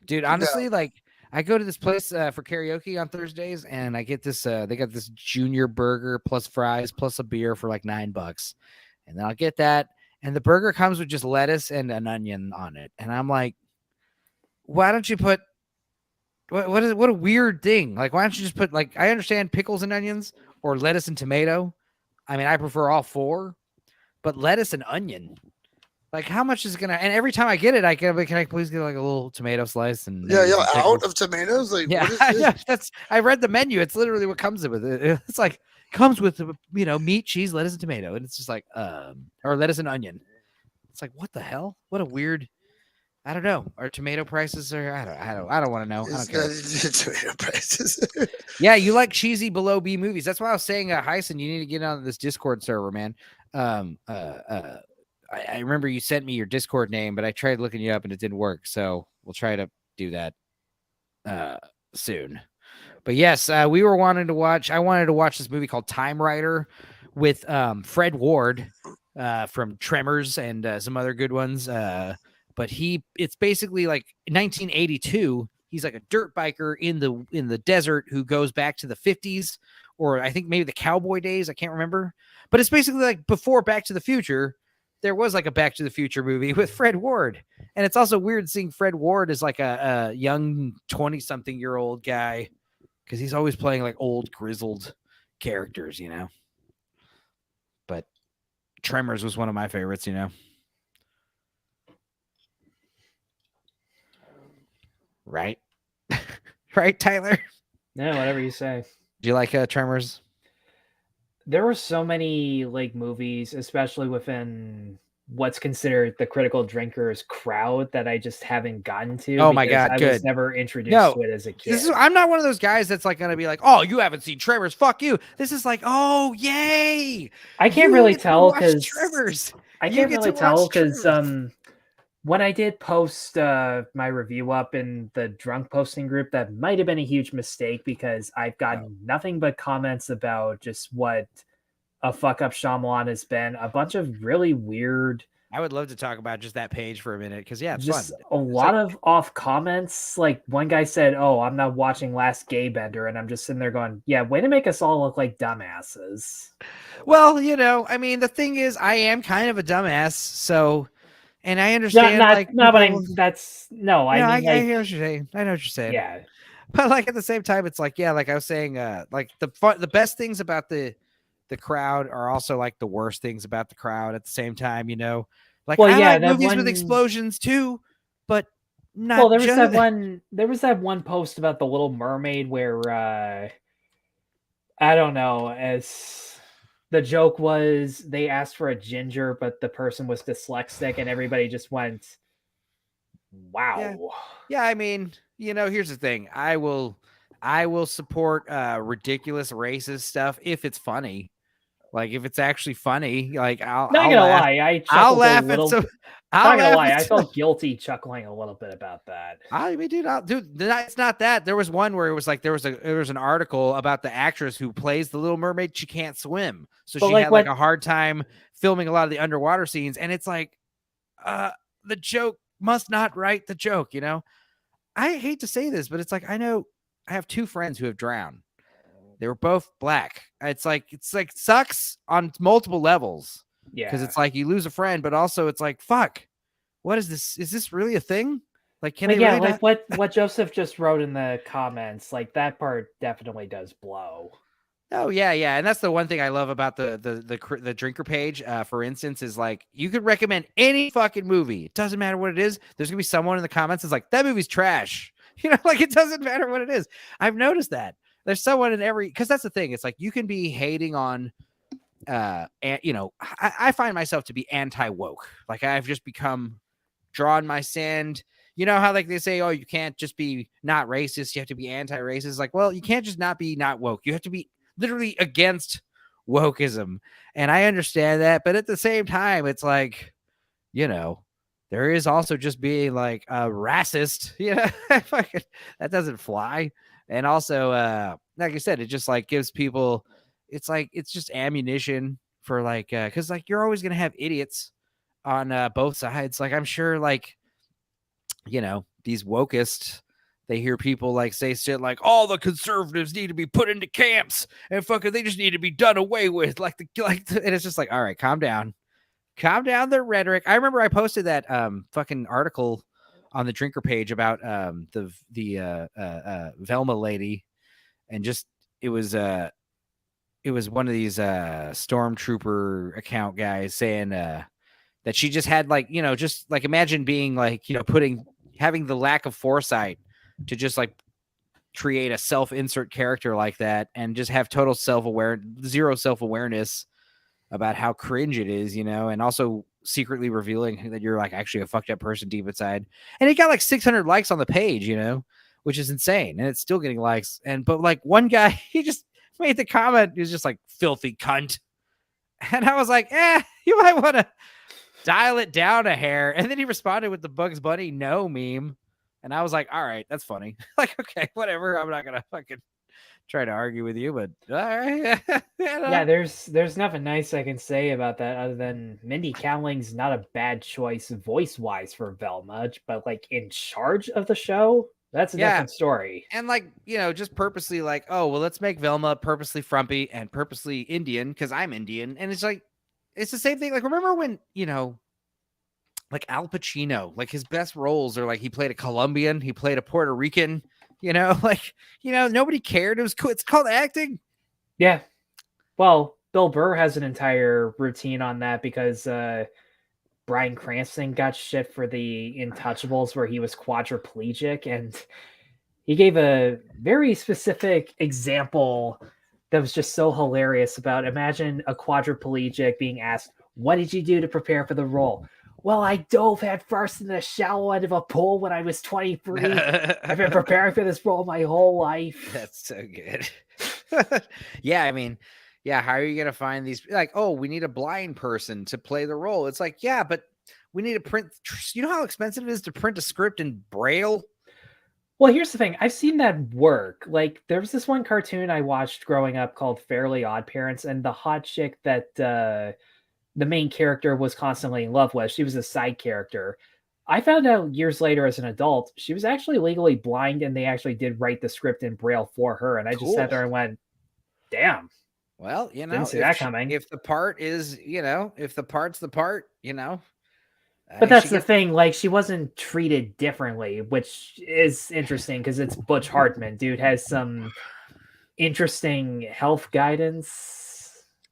Dude, honestly, like I go to this place for karaoke on Thursdays, and I get this. They got this junior burger plus fries plus a beer for like $9, and then I'll get that. And the burger comes with just lettuce and an onion on it, and I'm like, why don't you put? What a weird thing. Like, why don't you just put like? I understand pickles and onions or lettuce and tomato. I mean, I prefer all 4, but lettuce and onion. Like, how much is it gonna? And every time I get it, can I please get like a little tomato slice and out of tomatoes? Like, yeah, what is this? I read the menu. It's literally what comes with it. It's like comes with meat, cheese, lettuce, and tomato, and it's just like or lettuce and onion. It's like, what the hell? What a weird. I don't know. Are tomato prices or I don't want to know. I don't care. Tomato prices. Yeah, you like cheesy below B movies. That's why I was saying, Heisen, you need to get on this Discord server, man. I remember you sent me your Discord name, but I tried looking you up and it didn't work. So we'll try to do that soon. But yes, I wanted to watch this movie called Time Rider with Fred Ward from Tremors and some other good ones. But it's basically like 1982. He's like a dirt biker in the desert who goes back to the 50s, or I think maybe the cowboy days. I can't remember. But it's basically like before Back to the Future. There was like a Back to the Future movie with Fred Ward. And it's also weird seeing Fred Ward as like a young 20-something-year-old guy because he's always playing like old grizzled characters, But Tremors was one of my favorites, Right? Right, Tyler? Yeah, whatever you say. Do you like Tremors? There were so many like movies, especially within what's considered the critical drinkers crowd, that I just haven't gotten to. Oh my God, I good. was never introduced to it as a kid. I'm not one of those guys that's like gonna be like, oh, you haven't seen Tremors, fuck you. This is like, oh yay. I can't really tell because Tremors. I can't really tell because when I did post my review up in the drunk posting group, that might have been a huge mistake because I've gotten nothing but comments about just what a fuck up Shyamalan has been. A bunch of really weird. I would love to talk about just that page for a minute because it's just fun. A lot of off comments. Like one guy said, "Oh, I'm not watching Last Gay Bender," and I'm just sitting there going, "Yeah, way to make us all look like dumbasses." Well, I mean, the thing is, I am kind of a dumbass, so. And I understand, I hear what you're saying. I know what you're saying. Yeah, but like at the same time, it's like, yeah, like I was saying, like the best things about the the crowd are also like the worst things about the crowd at the same time, you know. Like Well, I yeah, like that movies with one- explosions too, but not Well, there was just that one post about the Little Mermaid where I don't know, as the joke was they asked for a ginger, but the person was dyslexic, and everybody just went, "Wow." Yeah, I mean, you know, here's the thing. I will support ridiculous racist stuff if it's funny. Like if it's actually funny, like Not I'll gonna laugh. lie, I I'll chuckled a laugh at little. some. Not I'll gonna laugh lie, at I some. felt guilty chuckling a little bit about that. I mean, dude, it's not that. There was one where it was like there was an article about the actress who plays the Little Mermaid. She can't swim, so But she like had like what- a hard time filming a lot of the underwater scenes. And it's like, the joke must not write the joke. You know, I hate to say this, but it's like I know I have two friends who have drowned. They were both black. It's like sucks on multiple levels. Yeah, Because it's like you lose a friend, but also it's like, fuck, what is this? Is this really a thing? Like, can but they yeah, really like what Joseph just wrote in the comments, like that part definitely does blow. Oh yeah, and that's the one thing I love about the drinker page. For instance, is like you could recommend any fucking movie. It doesn't matter what it is. There's gonna be someone in the comments that's like, that movie's trash. You know, like it doesn't matter what it is. I've noticed that there's someone in every, because that's the thing. It's like you can be hating on, and you know, I find myself to be anti-woke. Like I've just become drawn my sand. You know how like they say, oh, you can't just be not racist, you have to be anti-racist. Like, well, you can't just not be not woke. You have to be literally against wokeism. And I understand that, but at the same time, it's like, you know, there is also just being like a racist. You know, that doesn't fly. And also, like I said, it just like gives people, it's like it's just ammunition for like, because like you're always gonna have idiots on both sides. Like I'm sure, like, you know, these wokeists, they hear people like say shit like all the conservatives need to be put into camps and fucking they just need to be done away with. And it's just like, all right, calm down their rhetoric. I remember I posted that fucking article on the drinker page about the Velma lady, and just it was one of these stormtrooper account guys saying that she just had like, you know, just like imagine being like, you know, having the lack of foresight to just like create a self-insert character like that and just have total zero self-awareness about how cringe it is, you know, and also secretly revealing that you're like actually a fucked up person deep inside. And it got like 600 likes on the page, you know, which is insane. And it's still getting likes. But like one guy, he just made the comment, he was just like, filthy cunt. And I was like, you might want to dial it down a hair. And then he responded with the Bugs Bunny no meme. And I was like, all right, that's funny. Like, okay, whatever. I'm not going to fucking try to argue with you, but all right. Yeah, there's nothing nice I can say about that other than Mindy Kaling's not a bad choice voice-wise for Velma, but like in charge of the show, that's a different story. And like, you know, just purposely like, oh, well, let's make Velma purposely frumpy and purposely Indian because I'm Indian. And it's like, it's the same thing. Like, remember when, you know, like Al Pacino, like his best roles are like he played a Colombian, he played a Puerto Rican, you know, like, you know, nobody cared. It was cool. It's called acting. Yeah. Well, Bill Burr has an entire routine on that because Bryan Cranston got shit for the Intouchables where he was quadriplegic, and he gave a very specific example that was just so hilarious about, imagine a quadriplegic being asked, what did you do to prepare for the role? Well, I dove head first in the shallow end of a pool when I was 23. I've been preparing for this role my whole life. That's so good. Yeah, I mean, yeah, how are you going to find these? Like, oh, we need a blind person to play the role. It's like, yeah, but we need to print. You know how expensive it is to print a script in Braille? Well, here's the thing. I've seen that work. Like, there was this one cartoon I watched growing up called Fairly Odd Parents, and the hot chick that the main character was constantly in love with, she was a side character. I found out years later as an adult, she was actually legally blind, and they actually did write the script in Braille for her. And I just sat there and went, damn. Well, you know, Didn't see that coming. If the part is, you know, if the part's the part, you know. But that's the thing, like, she wasn't treated differently, which is interesting because it's Butch Hartman. Dude has some interesting health guidance.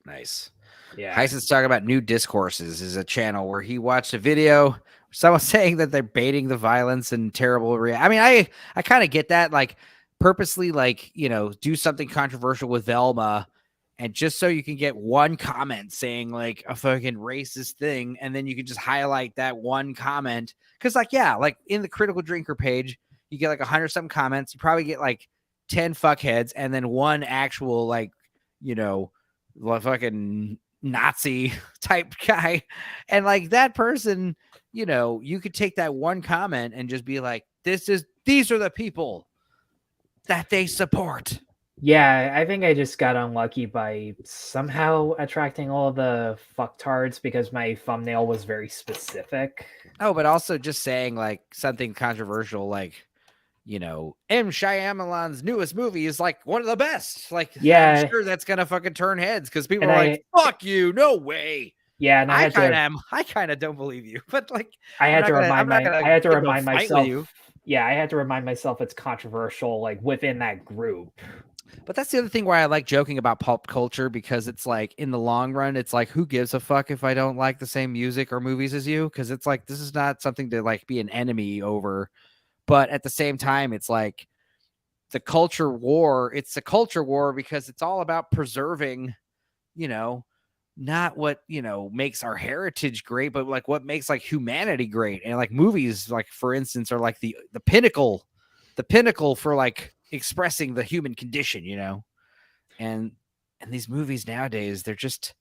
Nice. Yeah. Heisen's talking about New Discourses is a channel where he watched a video, someone saying that they're baiting the violence and terrible. I mean, I kind of get that, like purposely, like, you know, do something controversial with Velma. And just so you can get one comment saying like a fucking racist thing, and then you can just highlight that one comment. Cause like, yeah, like in the Critical Drinker page, you get like 100-something comments. You probably get like 10 fuckheads and then one actual, like, you know, fucking Nazi type guy. And like that person, you know, you could take that one comment and just be like, these are the people that they support. Yeah, I think I just got unlucky by somehow attracting all of the fucktards because my thumbnail was very specific. Oh, but also just saying like something controversial, like, you know, M. Shyamalan's newest movie is like one of the best. Like, Yeah. I'm sure that's gonna fucking turn heads because people And are like, "Fuck you, no way." Yeah, and I kind of don't believe you, but like, I had to remind myself. You. Yeah, I had to remind myself it's controversial, like within that group. But that's the other thing why I like joking about pulp culture, because it's like in the long run, it's like, who gives a fuck if I don't like the same music or movies as you? Because it's like, this is not something to like be an enemy over. But at the same time, it's like the culture war. It's a culture war because it's all about preserving, you know, not what, you know, makes our heritage great, but like what makes like humanity great. And like movies, like for instance, are like the pinnacle for like expressing the human condition, you know. And these movies nowadays, they're just,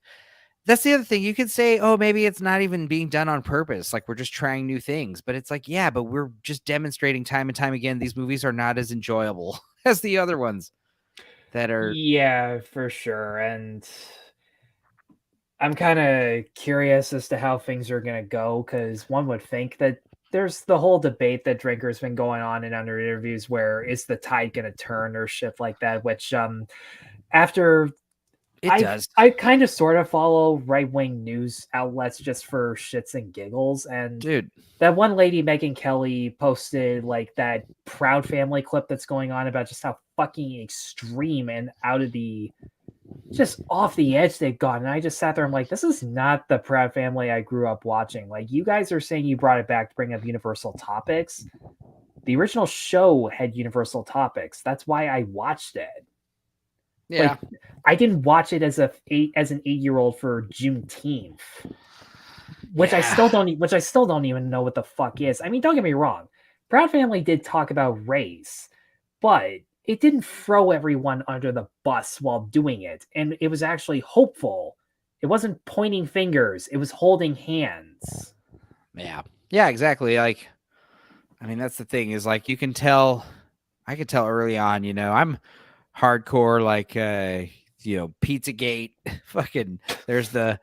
that's the other thing. You could say, oh, maybe it's not even being done on purpose, like we're just trying new things. But it's like, yeah, but we're just demonstrating time and time again these movies are not as enjoyable as the other ones that are. Yeah, for sure. And I'm kind of curious as to how things are going to go, because one would think that there's the whole debate that Drinker's been going on in under interviews where is the tide going to turn or shit like that, which after I kind of sort of follow right-wing news outlets just for shits and giggles. And dude, that one lady, Megyn Kelly, posted like that Proud Family clip that's going on about just how fucking extreme and out of the just off the edge they've gone. And I just sat there, I'm like, this is not the Proud Family I grew up watching. Like, you guys are saying you brought it back to bring up universal topics. The original show had universal topics. That's why I watched it. Yeah. Like, I didn't watch it as an 8-year-old for Juneteenth, which I still don't even know what the fuck is. I mean, don't get me wrong, Proud Family did talk about race, but it didn't throw everyone under the bus while doing it, and it was actually hopeful. It wasn't pointing fingers; it was holding hands. Yeah, exactly. Like, I mean, that's the thing is like I could tell early on. You know, I'm hardcore, like you know, Pizzagate. Fucking there's the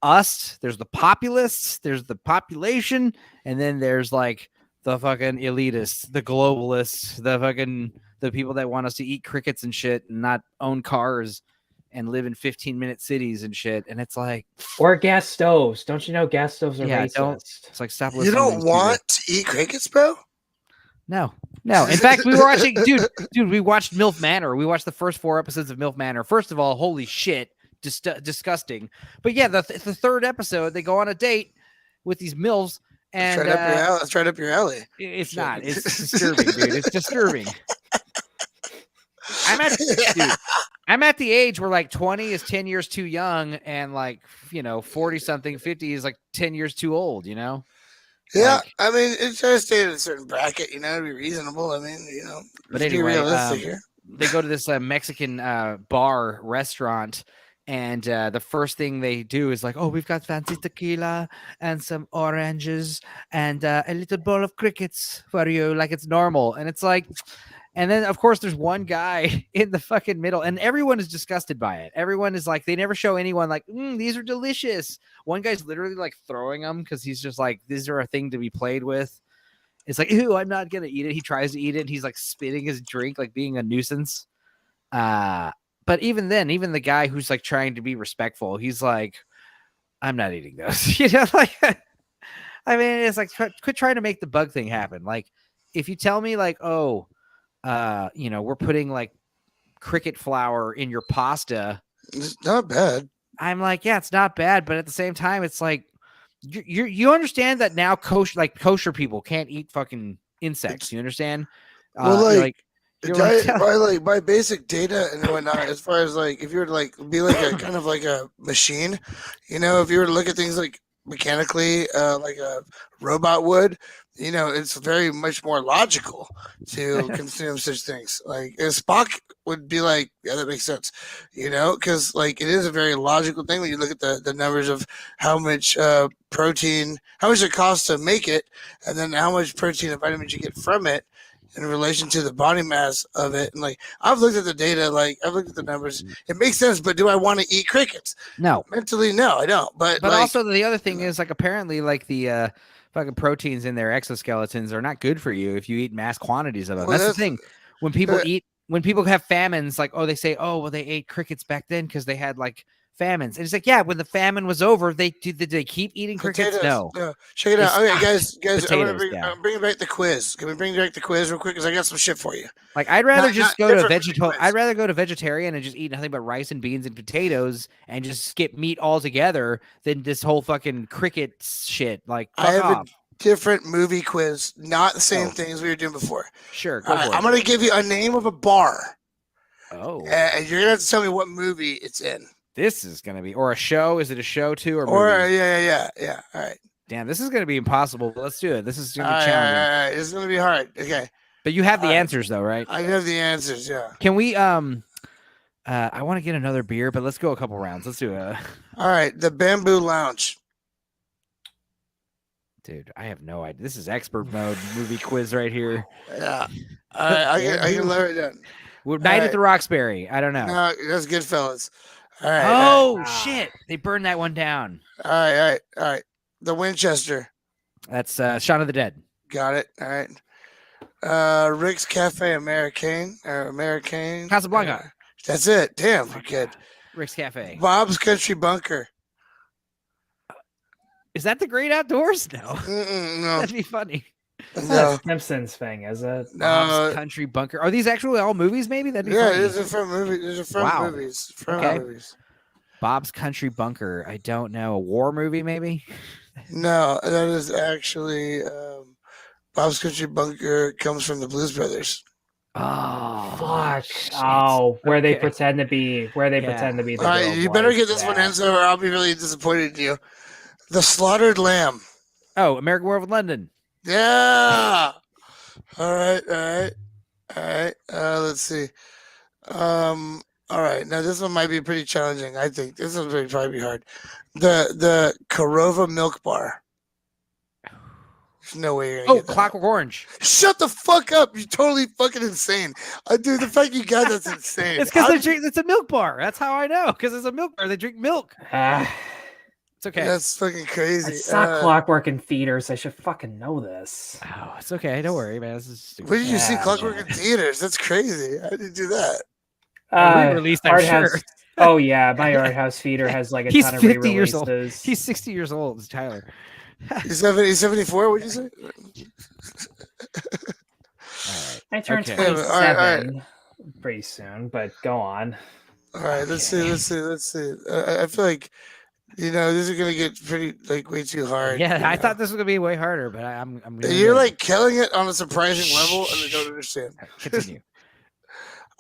us, there's the populists, there's the population, and then there's like the fucking elitists, the globalists, the people that want us to eat crickets and shit and not own cars and live in 15-minute cities and shit. And it's like, or gas stoves. Don't you know gas stoves are racist? It's like, stop listening. You don't want to eat crickets, bro? No. In fact, we were watching, dude, we watched MILF Manor. We watched the first 4 episodes of MILF Manor. First of all, holy shit, disgusting. But yeah, the third episode, they go on a date with these MILFs. And it's right up your alley. It's not. It's disturbing, dude. It's disturbing. I'm at the age where like 20 is 10 years too young, and like, you know, 40 something, 50 is like 10 years too old, you know? Yeah, like, I mean, it's trying to stay in a certain bracket, you know, to be reasonable. I mean, you know, but anyway, they go to this Mexican bar restaurant, and the first thing they do is like, oh, we've got fancy tequila and some oranges and a little bowl of crickets for you, like it's normal. And it's like, and then of course there's one guy in the fucking middle, and everyone is disgusted by it. Everyone is like, they never show anyone like, these are delicious. One guy's literally like throwing them because he's just like, these are a thing to be played with. It's like, ew, I'm not gonna eat it. He tries to eat it, and he's like spitting his drink, like being a nuisance. But even then, even the guy who's like trying to be respectful, he's like, I'm not eating those. You know, like, I mean, it's like, quit trying to make the bug thing happen. Like, if you tell me like, oh, you know, we're putting like cricket flour in your pasta, It's not bad. I'm like, yeah, it's not bad, but at the same time, it's like you understand that now kosher people can't eat fucking insects. You understand? Well, You're like, you're like by basic data and whatnot, as far as like if you were to like be like a kind of like a machine, if you were to look at things like mechanically, like a robot would, it's very much more logical to consume such things. Like Spock would be like, yeah, that makes sense, because like it is a very logical thing when you look at the numbers of how much protein, how much it costs to make it, and then how much protein and vitamins you get from it in relation to the body mass of it. And like I've looked at the data, like I've looked at the numbers. It makes sense, but do I want to eat crickets? no. Mentally, no, I don't. But like, also the other thing is like apparently like the fucking proteins in their exoskeletons are not good for you if you eat mass quantities of them. Well, that's the thing. When people but- when people have famines, like they say, oh well, they ate crickets back then because they had like famines. And it's like, yeah, when the famine was over, did they keep eating crickets? potatoes, No. Check it They out. Okay, stopped guys, potatoes, I'm bringing back the quiz. Can we bring back the quiz real quick? Because I got some shit for you. Like I'd rather Not- just not go to different quiz. I'd rather go to vegetarian and just eat nothing but rice and beans and potatoes and just skip meat altogether than this whole fucking cricket shit. Like I have fuck off. a different movie quiz, not the same Oh. thing as we were doing before. Sure, go All right, for it. I'm gonna give you a name of a bar, Oh, and you're gonna have to tell me what movie it's in. this is gonna be or a show. Is it a show too or Or movie? yeah. All right. Damn, this is gonna be impossible. But let's do it. This is All gonna be right, challenging. all right. It's gonna be hard. Okay, But you have the all right. answers though, right? I have the answers. Yeah. Can we I want to get another beer, but let's go a couple rounds. Let's do a All right. The Bamboo Lounge. dude. I have no idea. This is expert mode movie quiz right here. Yeah. All right. I can lower it down. Night right. at the Roxbury. I don't know. No, that's Goodfellas. All right. Oh Ah. shit! They burned that one down. All right. The Winchester. That's Shaun of the Dead. Got it. All right. Rick's Cafe American or American. Casablanca. That's it. Damn, you're good. Rick's Cafe. Bob's Country Bunker. Is that the Great Outdoors? No, No. that'd be funny. That's No. not a Simpsons thing, is it? Bob's No. Country Bunker. Are these actually all movies? Maybe that'd be Yeah, funny. these are from movies. These are from Wow. movies. From Okay. movies. Bob's Country Bunker. I don't know. A war movie, maybe. No, that is actually Bob's Country Bunker comes from the Blues Brothers. Oh, Fuck. shit. Oh, where they Okay. pretend to be. Where they Yeah. pretend to be. The All right, real you better boys. get this one Yeah. in, so I'll be really disappointed in you. The Slaughtered Lamb. Oh, American Werewolf in London. Yeah. All right. Let's see. All right. Now this one might be pretty challenging. I think this one would probably be hard. The Korova Milk Bar. There's no way you're gonna Oh, get that. Clockwork Orange. Shut the fuck up! You're totally fucking insane. Dude, the fact you got that's insane. It's because it's a milk bar. That's how I know. Because it's a milk bar. They drink milk. It's okay. That's fucking crazy. I saw Clockwork in theaters. I should fucking know this. Oh, it's okay. Don't worry, man. This is stupid. Where did you see Yeah, Clockwork man. in theaters? That's crazy. How did you do that? Re-released, I'm Art sure. House. Oh yeah, my Art House feeder has like a He's ton of 50 years old. re-releases. He's 60 years old. It's Tyler. He's 74. What'd you say? All right. I turn Okay. 27 All right. pretty soon, but go on. All right, let's see. I feel like this is gonna get pretty way too hard. Yeah, you I know? thought this was gonna be way harder, but I'm. You're like killing it on a surprising level, and I don't understand. Continue.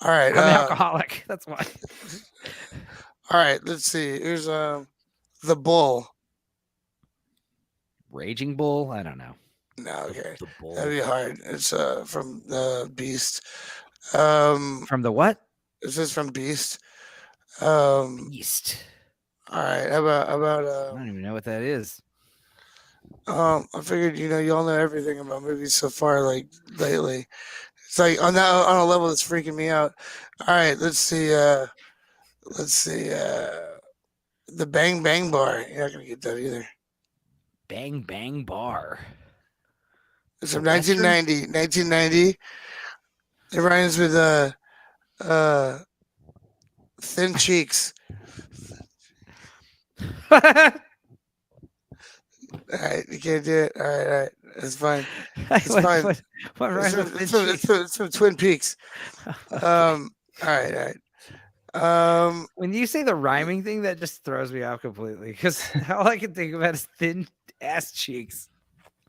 All right, I'm an alcoholic. That's why. all right. Let's see. Here's the Bull. Raging Bull. I don't know. No, okay, The Bull. that'd be hard. It's from the Beast. From the what? This is from Beast. East. All right. How about I don't even know what that is. I figured you all know everything about movies so far, like lately. It's like on a level that's freaking me out. All right, let's see. The Bang Bang Bar. You're not gonna get that either. Bang Bang Bar. It's from A Western? 1990. It rhymes with Thin Cheeks. All right, you can't do it. All right. It's fine. It's fine. What rhymes with thin cheeks? It's from Twin Peaks. All right. When you say the rhyming thing, that just throws me off completely because all I can think about is thin ass cheeks.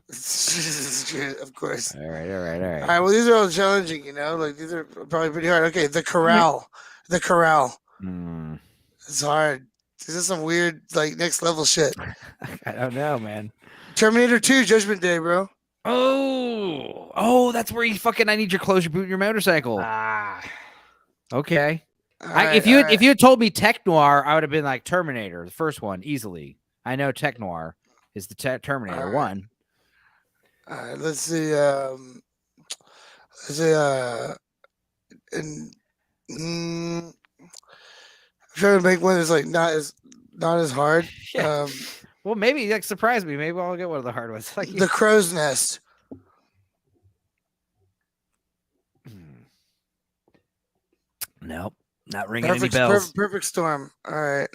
Of course. All right. All right. Well, these are all challenging. Like these are probably pretty hard. Okay, the corral. The corral. Mm, It's hard. This is some weird, like next level shit. I don't know, man. Terminator 2, Judgment Day, bro. Oh, that's where you fucking. I need your clothes, your boot, and your motorcycle. Okay. All right, If you had told me Tech Noir, I would have been like Terminator, the first one, easily. I know Tech Noir is the Terminator one. All right, let's see. I'm trying to make one that's like not as hard. Yeah. Well, maybe like surprise me. Maybe I'll get one of the hard ones. Like The Crow's Nest. Nope, not ringing any bells. Perfect Storm. All right.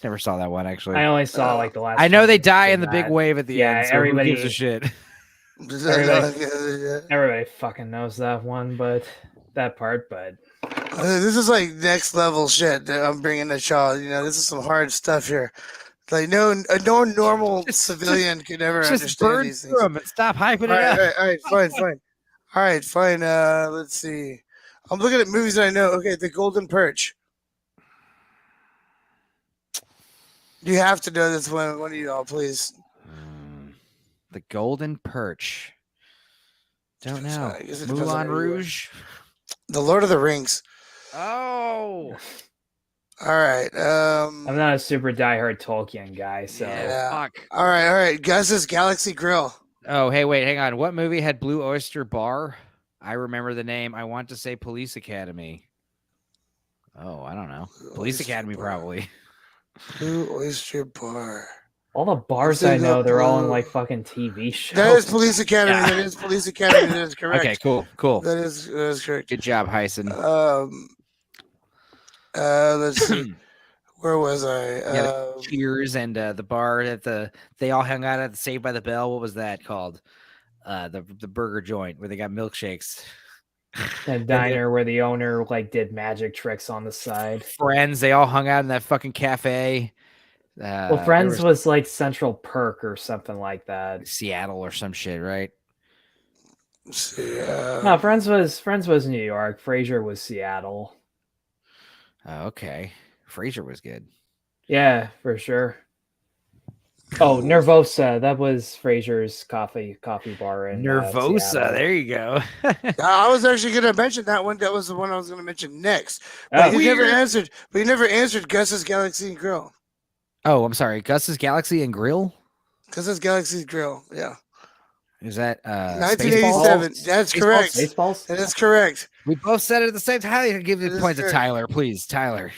Never saw that one actually. I only saw like the last. I know one they die in the that. big wave at the end. So everybody who gives a shit. Everybody fucking knows that one, but that part. But this is like next level shit that I'm bringing to y'all. This is some hard stuff here. Like no normal civilian could ever understand these things. And stop hyping it up. All right, fine. All right, fine. Let's see. I'm looking at movies that I know. Okay, The Golden Perch. You have to know this one of you all, please. The Golden Perch. Don't know. Moulin Rouge. The Lord of the Rings. Oh. All right. I'm not a super diehard Tolkien guy, so Fuck. All right. Gus's Galaxy Grill. Oh, hey, wait, hang on. What movie had Blue Oyster Bar? I remember the name. I want to say Police Academy. Oh, I don't know. Police Academy, probably. Blue Oyster Bar. All the bars I know, they're all in like fucking TV shows. That is Police Academy. Yeah. That is Police Academy. That is correct. Okay, cool. That is correct. Good job, Hyson. Let's see. Where was I? Cheers and the bar that they all hung out at the Saved by the Bell. What was that called? The burger joint where they got milkshakes. A diner where the owner like did magic tricks on the side. Friends, they all hung out in that fucking cafe. Well, Friends was like Central Perk or something like that. Seattle or some shit, right? No, Friends was New York. Frasier was Seattle. Oh, okay. Frasier was good. Yeah, for sure. Oh, Nervosa. That was Frasier's coffee bar in Nervosa. There you go. I was actually going to mention that one. That was the one I was going to mention next. But you never answered. But you never answered Gus's Galaxy and Grill. Oh, I'm sorry. Gus's Galaxy and Grill. Gus's Galaxy Grill. Yeah. Is that 1987? That's correct. Spaceballs? That is correct. We both said it at the same time. Give the point to Tyler, please. Tyler.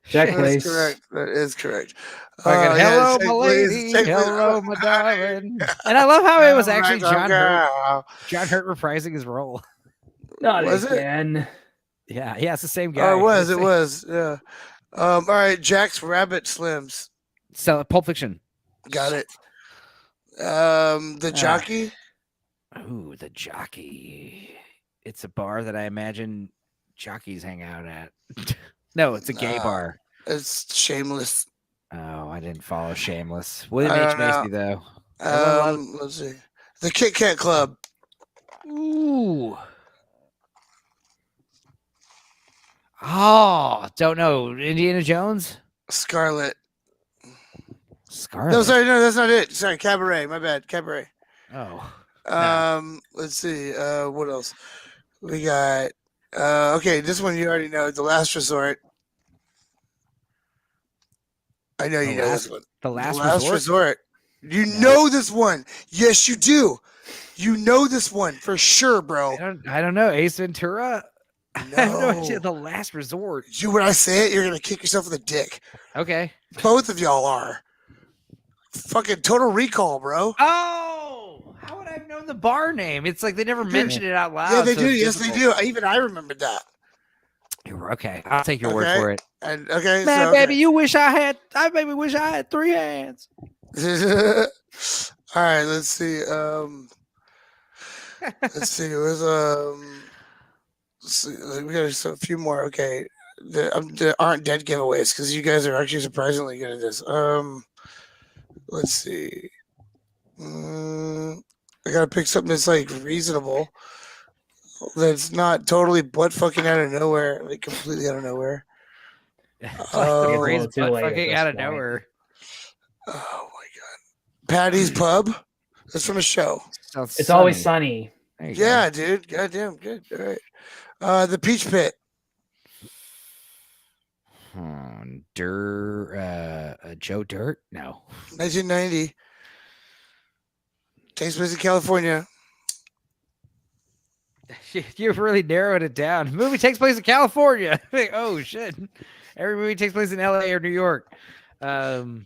Check, please. Correct. That is correct. Hello, my lady. Hello, my darling. And I love how it was actually John Hurt. John Hurt reprising his role. Not again. Yeah, it's the same guy. Oh, it was. Yeah. All right, Jack's Rabbit Slims. Pulp Fiction. Got it. The Jockey. Ooh, the Jockey. It's a bar that I imagine jockeys hang out at. No, it's a gay bar. It's Shameless. Oh, I didn't follow Shameless. William H. Macy, though. Let's see. The Kit Kat Club. Ooh. Oh, don't know. Indiana Jones? Scarlet. No, sorry, that's not it. Sorry, Cabaret. My bad. Cabaret. Oh. Let's see. What else? We got okay, this one you already know, The Last Resort. I know you know this one. The Last Resort. You know this one. Yes, you do. You know this one for sure, bro. I don't know. Ace Ventura? No. I have no idea. The Last Resort. You, when I say it, you're gonna kick yourself in the dick. Okay. Both of y'all are. Fucking Total Recall, bro. Oh, how would I have known the bar name? It's like they never mentioned it out loud. Yeah, they do. Yes, they do. Even I remembered that. Okay, I'll take your word for it. And okay, man, baby, you wish I had. I maybe wish I had 3 hands. All right, let's see. Let's see. It was let's see. We got a few more. Okay. there aren't dead giveaways because you guys are actually surprisingly good at this. Let's see. I gotta pick something that's like reasonable. That's not totally butt fucking out of nowhere, like completely out of nowhere. Like It's the a Oh, phrase little too butt late at fucking this out of point. nowhere. oh my god, Patty's Pub. That's from a show. Sounds It's always sunny. sunny. There you go. Yeah, dude. Goddamn good. All right. The Peach Pit. Joe Dirt? No. 1990. Takes place in California. You've really narrowed it down. The movie takes place in California. Oh shit! Every movie takes place in L.A. or New York. No,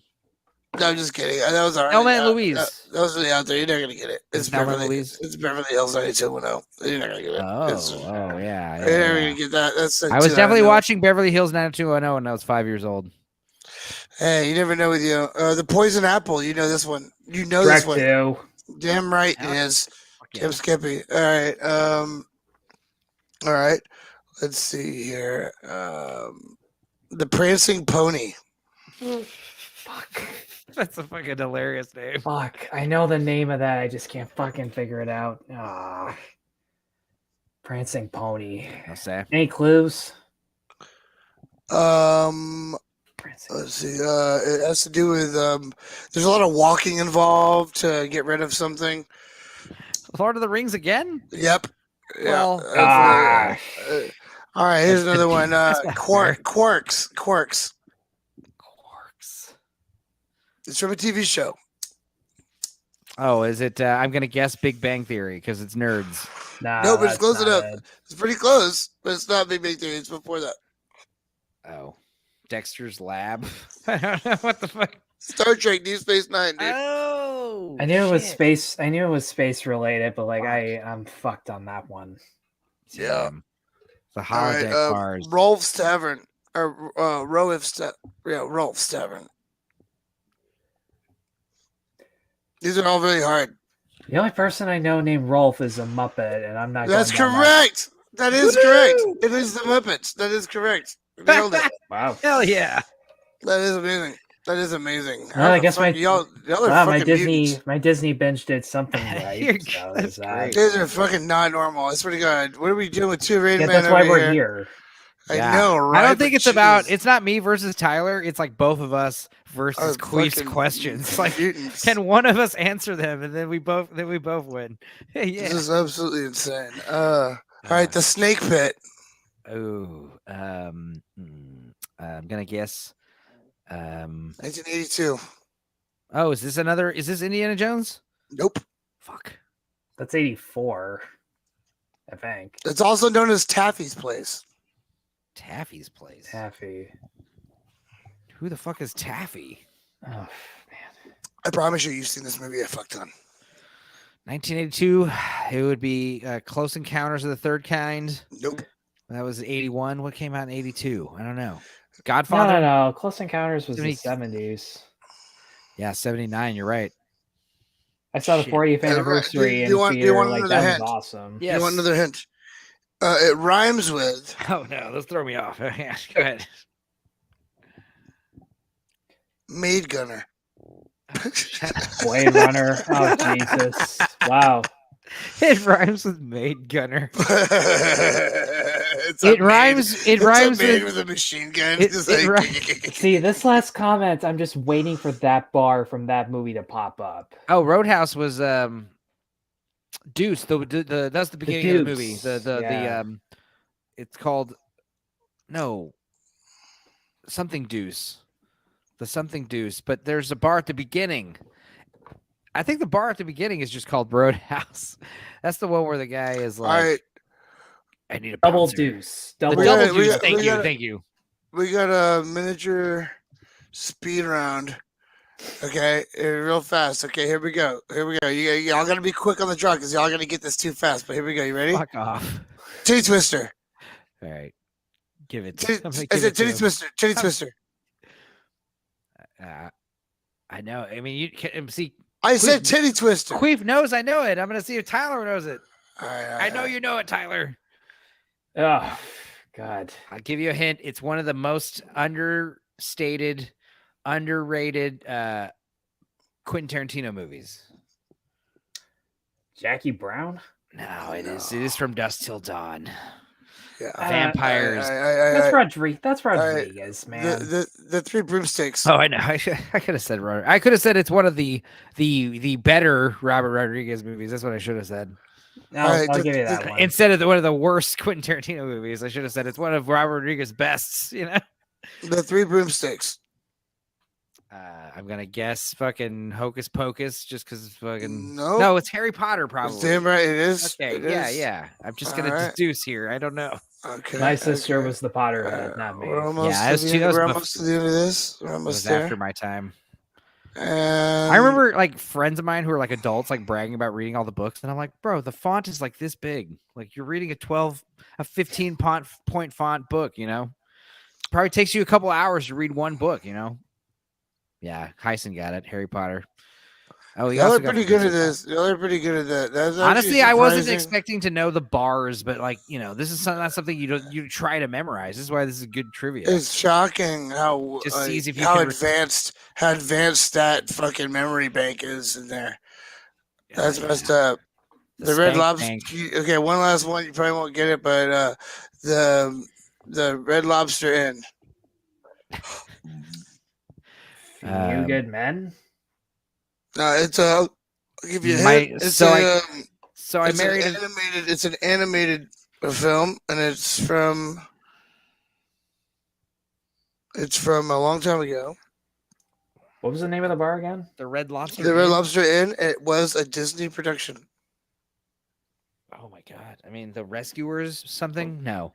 I'm just kidding. That was already Thelma and out. Louise. That was really out there. You're not gonna get it. It's Thelma and Beverly. Louise? It's Beverly Hills 90210. You're not gonna get it. Oh, yeah. You're never gonna get that. That's like I was 2 out of definitely no- watching Beverly Hills 90210 when I was 5 years old. Hey, you never know with you. The Poison Apple. You know this one. You know Shrek this one. 2. Damn right it Yeah. is. Yeah. Kim Skippy. All right. All right. Let's see here. The Prancing Pony. Fuck. That's a fucking hilarious name. Fuck. I know the name of that. I just can't fucking figure it out. Ah. Prancing Pony. I'll say. Any clues? Prancing. Let's see. It has to do with there's a lot of walking involved to get rid of something. Lord of the Rings again? Yep. Well, all right. Here's another one. That's not fair. Quarks. Quarks. It's from a TV show. Oh, is it? I'm gonna guess Big Bang Theory because it's nerds. Nah, No, but it's that's close not enough. it. It's pretty close, but it's not Big Bang Theory. It's before that. Oh, Dexter's Lab. I don't know what the fuck. Star Trek Deep Space Nine, dude. Oh, I knew it was shit. space. I knew it was space related, but like I'm fucked on that one. Yeah. The All holodeck right. bars. Rolf's Tavern. Or Rolf's Tavern. These are all very hard. The only person I know named Rolf is a Muppet, and I'm not. That's going down that- correct. That is correct. It is the Muppets. That is correct. Nailed it. Wow. Hell yeah! That is amazing. That is amazing. Well, I guess my y'all are wow, fucking mutants. my Disney binge did something right. You're- so that's there's that. great. You guys are fucking not normal. I swear to God. What are we doing with two Rain Yeah, Man that's why over we're here? here. I Yeah. know, right? I don't think But it's about. jeez. It's not me versus Tyler. It's like both of us versus Our Queef's fucking questions. Like, mutants. can one of us answer them, and then we both win? Yeah. This is absolutely insane. All right, the Snake Pit. Oh, I'm gonna guess. 1982. Oh, is this another? Is this Indiana Jones? Nope. Fuck. That's 84, I think. It's also known as Taffy's Place. Taffy's Place. Taffy. Who the fuck is Taffy? Oh man. I promise you've seen this movie a fuck ton. 1982. It would be Close Encounters of the Third Kind. Nope. That was 81. What came out in 82? I don't know. No, Godfather. no. Close Encounters was the 70 70s. Yeah, 79. You're right. I saw the Shit. 40th Yeah, right. anniversary Do in you want theater. Like another that hint? was awesome. Yes. You want another hint? It rhymes with Oh no, those throw me off. Yeah, go ahead. Maid Gunner. Blade Runner. Oh Jesus! Wow. It rhymes with Maid Gunner. It's a It rhymes. maid- It it's rhymes a maid with. with a machine gun. It- Just it like, See, this last comment, I'm just waiting for that bar from that movie to pop up. Oh, Roadhouse was Deuce. The that's the beginning of the movie. Deuce, The yeah. it's called something Deuce. The something Deuce. But there's a bar at the beginning. I think the bar at the beginning is just called Roadhouse. That's the one where the guy is all like, right, I need a Double bouncer. Deuce. The Double. double We Deuce. got- Thank we you. got- Thank you. we got a miniature speed round. Okay, real fast. Okay, here we go. Y'all gotta be quick on the draw because y'all gonna get this too fast. But here we go. You ready? Fuck off. Titty Twister. All right. Give it. Titty, I'm gonna I give said it to Titty him. Twister. Titty Oh. Twister. I know. I mean, you can see. I said Queef- Titty Twister. Queef knows I know it. I'm gonna see if Tyler knows it. All right, I know you know it, Tyler. Oh, God. I'll give you a hint. It's one of the most understated, underrated Quentin Tarantino movies. Jackie Brown? No, it is. It is From Dusk Till Dawn. Yeah. Vampires. That's Rodriguez, man. The Three Broomsticks. Oh, I know. I could have said Robert. I could have said it's one of the better Robert Rodriguez movies. That's what I should have said. No, All right, I'll give you that one. Instead of one of the worst Quentin Tarantino movies, I should have said it's one of Robert Rodriguez's bests. You know. The Three Broomsticks. I'm gonna guess fucking Hocus Pocus just because fucking Nope. no, it's Harry Potter probably. Damn right it is. Okay, It yeah, is. yeah. I'm just All gonna right. deduce here. I don't know. Okay. My sister okay. was the Potterhead, not me. We're almost, Yeah, to, that's the two- end, that was we're bef- almost to the end of this. We're It almost was there. after my time. And I remember like friends of mine who are like adults like bragging about reading all the books, and I'm like, bro, the font is like this big. Like you're reading a 15 point font book. You know, probably takes you a couple hours to read one book. You know. Yeah, Heisen got it. Harry Potter. Oh, y'all are pretty good at this. Y'all are pretty good at that. That's Honestly, I wasn't surprising. expecting to know the bars, but like this is not something you try to memorize. This is why this is good trivia. It's shocking how Just sees if you how can advanced that fucking memory bank is in there. That's Yeah. messed up. The Red Spank Lobster. bank. Okay, one last one. You probably won't get it, but the Red Lobster Inn. You Good Men? No, it's I'll give you a My- hint. It's so a, So I it's married an animated. It's an animated film, and it's from a long time ago. What was the name of the bar again? the Red Lobster. The Red Inn. Lobster Inn. It was a Disney production. Oh my god! I mean, the Rescuers something? No.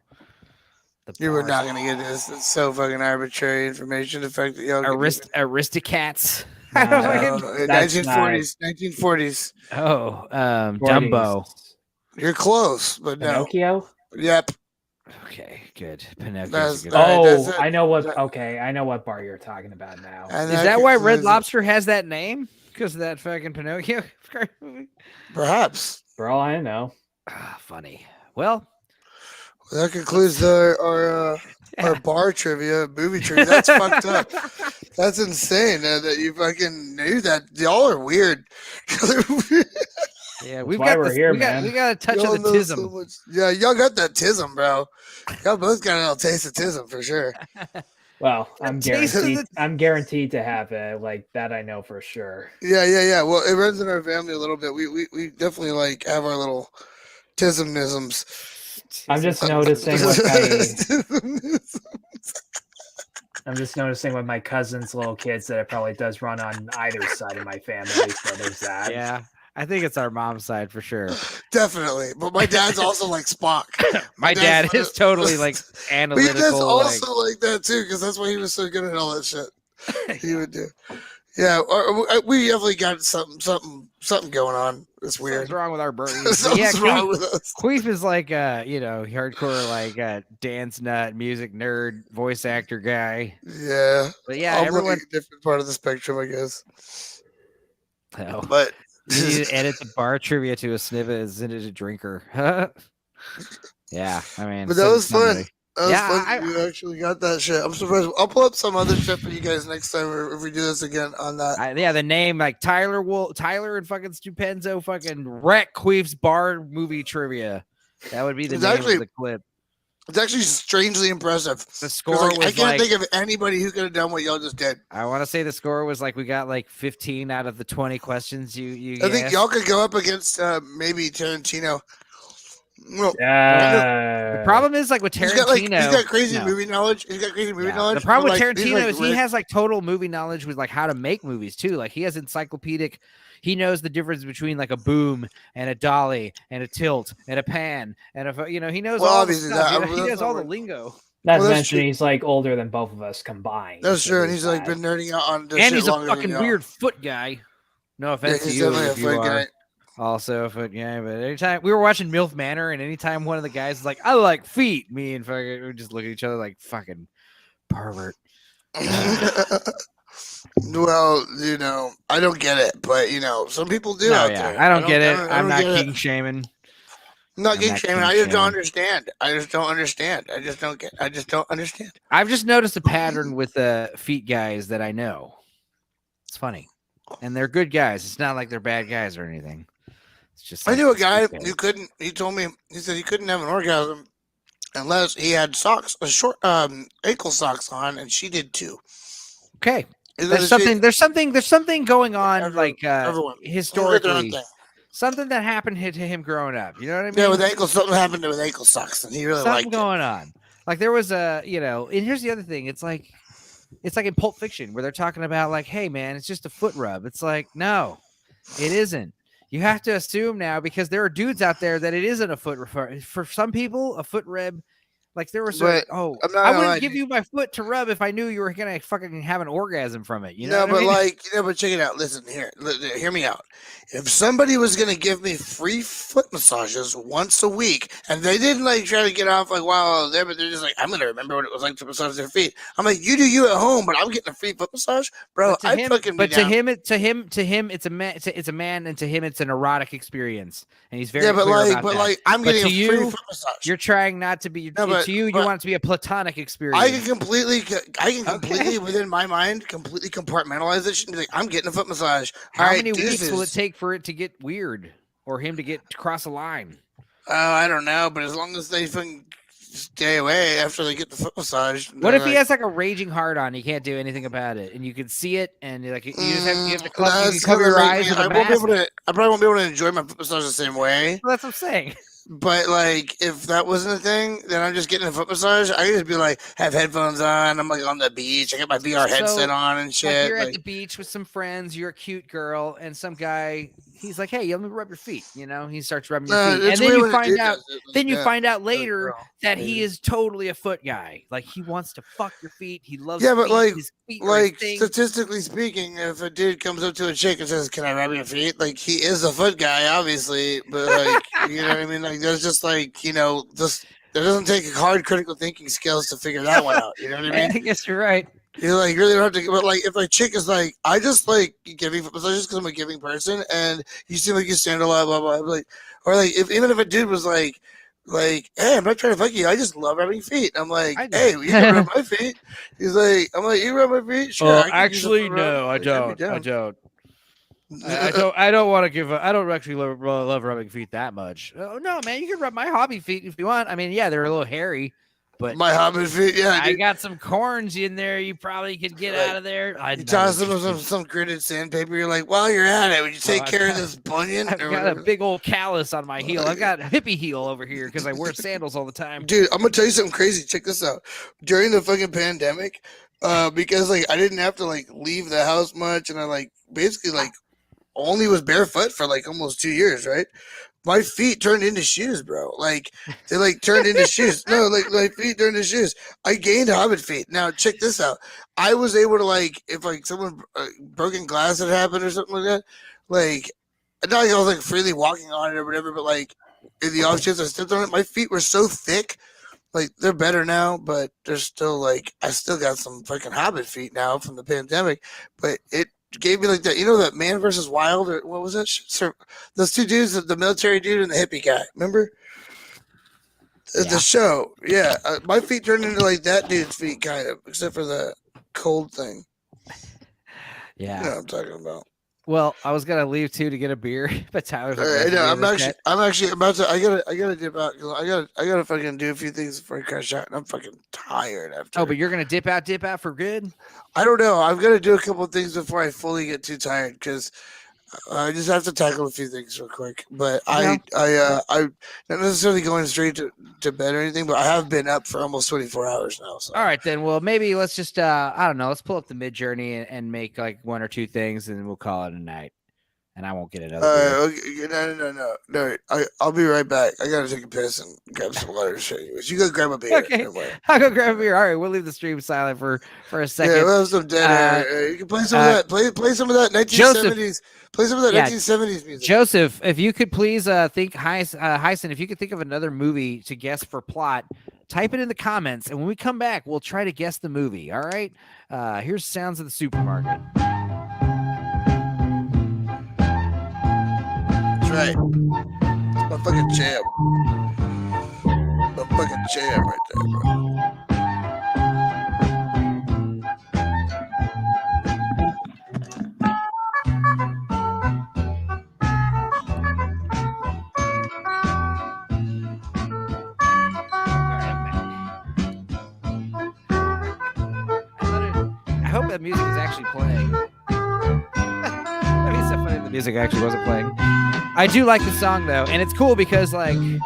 The You were bars. not gonna get this. It's so fucking arbitrary information. The fact that y'all Aristocats. No, I don't no, fucking- That's 1940s. 1940s. Oh, 40s. Dumbo. You're close, but no. Pinocchio? Yep. Okay, good. Pinocchio's That's- a good All right, one. that's Oh, it. I know what. That- Okay, I know what bar you're talking about now. And Is that why Red concludes it. Lobster has that name? Because of that fucking Pinocchio movie? Perhaps. For all I know. Ah, funny. Well, That concludes our bar trivia, movie trivia. That's fucked up. That's insane that you fucking knew that. Y'all are weird. yeah, we've why got we're this, here, we got man. we got a touch Y'all of the know tism. so much- Yeah, y'all got that tism, bro. Y'all both got a little taste of tism for sure. Well, I'm Taste of guaranteed. the- I'm guaranteed to have it. Like that, I know for sure. Yeah. Well, it runs in our family a little bit. We definitely like have our little tismnisms. I'm just noticing I'm just noticing with my cousin's little kids that it probably does run on either side of my family. So there's that. Yeah, I think it's our mom's side for sure. Definitely. But my dad's also like Spock. My dad's dad is totally like But your analytical. dad's like- also like that too, because that's why he was so good at all that shit. He would do. Yeah, we definitely got something going on. It's weird. Something's wrong with our bird. Something's wrong with us. Queef is like hardcore like dance nut, music nerd, voice actor guy. Yeah. But yeah, I'm everyone. like a different part of the spectrum, I guess. Oh, But you need to edit the bar trivia to a snippet. Isn't it a drinker? Yeah, I mean, But that send was fun. somebody. that was Yeah, fun. I- You actually got that shit. I'm surprised. I'll pull up some other shit for you guys next time if we do this again on that. Yeah, the name like Tyler and fucking Stupenzo fucking wreck Queef's bar movie trivia. That would be the It's name actually- of the clip. It's actually strangely impressive. The 'Cause, score like, I was can't like think of anybody who could have done what y'all just did. I want to say the score was like we got like 15 out of the 20 questions you I think asked. y'all could go up against maybe Tarantino. Well, Yeah. The problem is like with Tarantino. he's got crazy no. movie knowledge. He's got crazy movie Yeah. knowledge. The problem but, with like, he's, Tarantino like, is he rich. has like total movie knowledge with like how to make movies too. Like he has encyclopedic. He knows the difference between like a boom and a dolly and a tilt and a pan and he knows Well, all the obviously stuff. that- He that's knows not all the what- lingo. Not Well, to that's mention true. he's like older than both of us combined. That's so true, and there's he's like that. been nerding out on this And shit he's a longer than fucking y'all. weird foot guy. No Yeah, offense to he's you definitely a if you foot are guy. also a foot guy, but anytime we were watching MILF Manor, and anytime one of the guys is like, "I like feet," me and fucking we just look at each other like fucking pervert. Well, I don't get it, but some people do No, out yeah, there. I don't get it. I I'm don't not get it. king shaming. I'm not I'm getting not shaming. kink I just don't shaming. understand. I just don't understand. I just don't understand. I've just noticed a pattern with the feet guys that I know. It's funny, and they're good guys. It's not like they're bad guys or anything. It's just I like knew a these guy feet who guys. couldn't. He told me. He said he couldn't have an orgasm unless he had socks, a short ankle socks on, and she did too. Okay, He there's said she- something going on everyone- like everyone. Everyone got their own historically. thing. Something that happened to him growing up. You know what I mean? Yeah, with ankle, something happened with ankle socks, and he really Something liked it. going on. Like there was a, and here's the other thing. It's like in Pulp Fiction where they're talking about like, hey man, it's just a foot rub. It's like, no, it isn't. You have to assume now because there are dudes out there that it isn't a foot rub. For some people, a foot rub, like there was But oh, I'm not I gonna wouldn't lie, give dude. you my foot to rub if I knew you were gonna fucking have an orgasm from it. You know No, what but I mean? but check it out. Listen here, hear me out. If somebody was gonna give me free foot massages once a week, and they didn't like try to get off like while there, but they're just like, I'm gonna remember what it was like to massage their feet. I'm like, you do you at home, but I'm getting a free foot massage, bro. But to I him, fucking but be to down. him, it's a man. It's a man, and to him, it's an erotic experience, and he's very Yeah, but clear like, about that. I'm But getting to a free you, foot massage. you're trying not to be. No, but- to you, you but- want it to be a platonic experience. I can completely within my mind completely compartmentalize this shit and be like, I'm getting a foot massage. How All right, many weeks will it deuces. take for it to get weird, or him to cross a line? Oh, I don't know, but as long as they fucking stay away after they get the foot massage. What they're if he like, has like a raging hard on? He can't do anything about it, and you can see it, and like you just have, you have to cover, you that's can cover gonna your make eyes me- with a I won't be mask. able to. I probably won't be able to enjoy my foot massage the same way. Well, that's what I'm saying. But like, if that wasn't a thing, then I'm just getting a foot massage. I could just be like, have headphones on. I'm like on the beach. I got my VR headset on and Like shit. you're Like, at the beach with some friends, you're a cute girl, and some guy, he's like, "Hey, let me rub your feet." He starts rubbing your feet, and it's then weird you when a find dude out. does it, like Then you that. find out As a later girl, that he maybe. is totally a foot guy. Like he wants to fuck your feet. He loves. Yeah, but feet. like- his feet are his Like thing. statistically speaking, if a dude comes up to a chick and says, "Can I rub your feet?" Like he is a foot guy, obviously, but like you know what I mean. Like there's just like just there doesn't take hard critical thinking skills to figure that one out. You know what I mean? I guess you're right. You like really don't have to. But like if a chick is like, I just like giving massages because I'm a giving person, and you seem like you stand a lot, blah blah. blah. Like or like even if a dude was like, hey, I'm not trying to fuck you. I just love rubbing feet. I'm like, I know. hey, you can rub my feet. He's like, I'm like, you rub my feet? Sure. I could use a foot rub. Like, I'd be down. don't. I don't want to give. I don't actually love rubbing feet that much. Oh no, man, you can rub my hobby feet if you want. I mean, yeah, they're a little hairy, but My hobbit feet, yeah. I Dude. got some corns in there. You probably could get Right. out of there. You toss them with some gritted sandpaper. You're like, while you're at it, would you take I've care of got- this bunion? I've or got a whatever? big old callus on my heel. I've got a hippie heel over here because I wear sandals all the time. Dude, I'm gonna tell you something crazy. Check this out. During the fucking pandemic, because like I didn't have to like leave the house much, and I like basically like only was barefoot for like almost 2 years, right? My feet turned into shoes, bro. Like they like turned into shoes. No, like my feet turned into shoes. I gained hobbit feet. Now check this out. I was able to like if like someone broken glass had happened or something like that, like not like I was like freely walking on it or whatever, but like in the off chance I stepped on it, my feet were so thick. Like they're better now, but they're still like I still got some fucking hobbit feet now from the pandemic. But it gave me like that, that Man versus Wild or what was that? Shit? Those two dudes, the military dude and the hippie guy. Remember Yeah. the show? Yeah, my feet turned into like that dude's feet, kind of, except for the cold thing. Yeah. You know what I'm talking about. Well, I was gonna leave too to get a beer, but Tyler's like, I know. "Let's I'm actually about to. I gotta dip out. 'Cause I gotta fucking do a few things before I crash out, and I'm fucking tired after. Oh, but you're gonna dip out for good? I don't know. I've got to do a couple of things before I fully get too tired because I just have to tackle a few things real quick. But I'm not necessarily going straight to bed or anything, but I have been up for almost 24 hours now. So. All right, then. Well, maybe let's just I don't know. Let's pull up the Mid Journey and make like one or two things, and then we'll call it a night. And I won't get another. Beer. Okay, no. I'll be right back. I gotta take a piss and grab some water. Anyways, you go grab a beer. Okay. Don't worry. I'll go grab a beer. All right, we'll leave the stream silent for a second. Yeah, we'll have some dead air. You can play some of that. Play some of that 1970s. Joseph, play some of that yeah, 1970s music. Joseph, if you could please think, Hyson, if you could think of another movie to guess for plot, type it in the comments, and when we come back, we'll try to guess the movie. All right. Here's Sounds of the Supermarket. That's right. My fucking jam. My fucking jam right there, bro. I hope that music is actually playing. That'd be so funny if the music actually wasn't playing. I do like the song though, and it's cool because like, you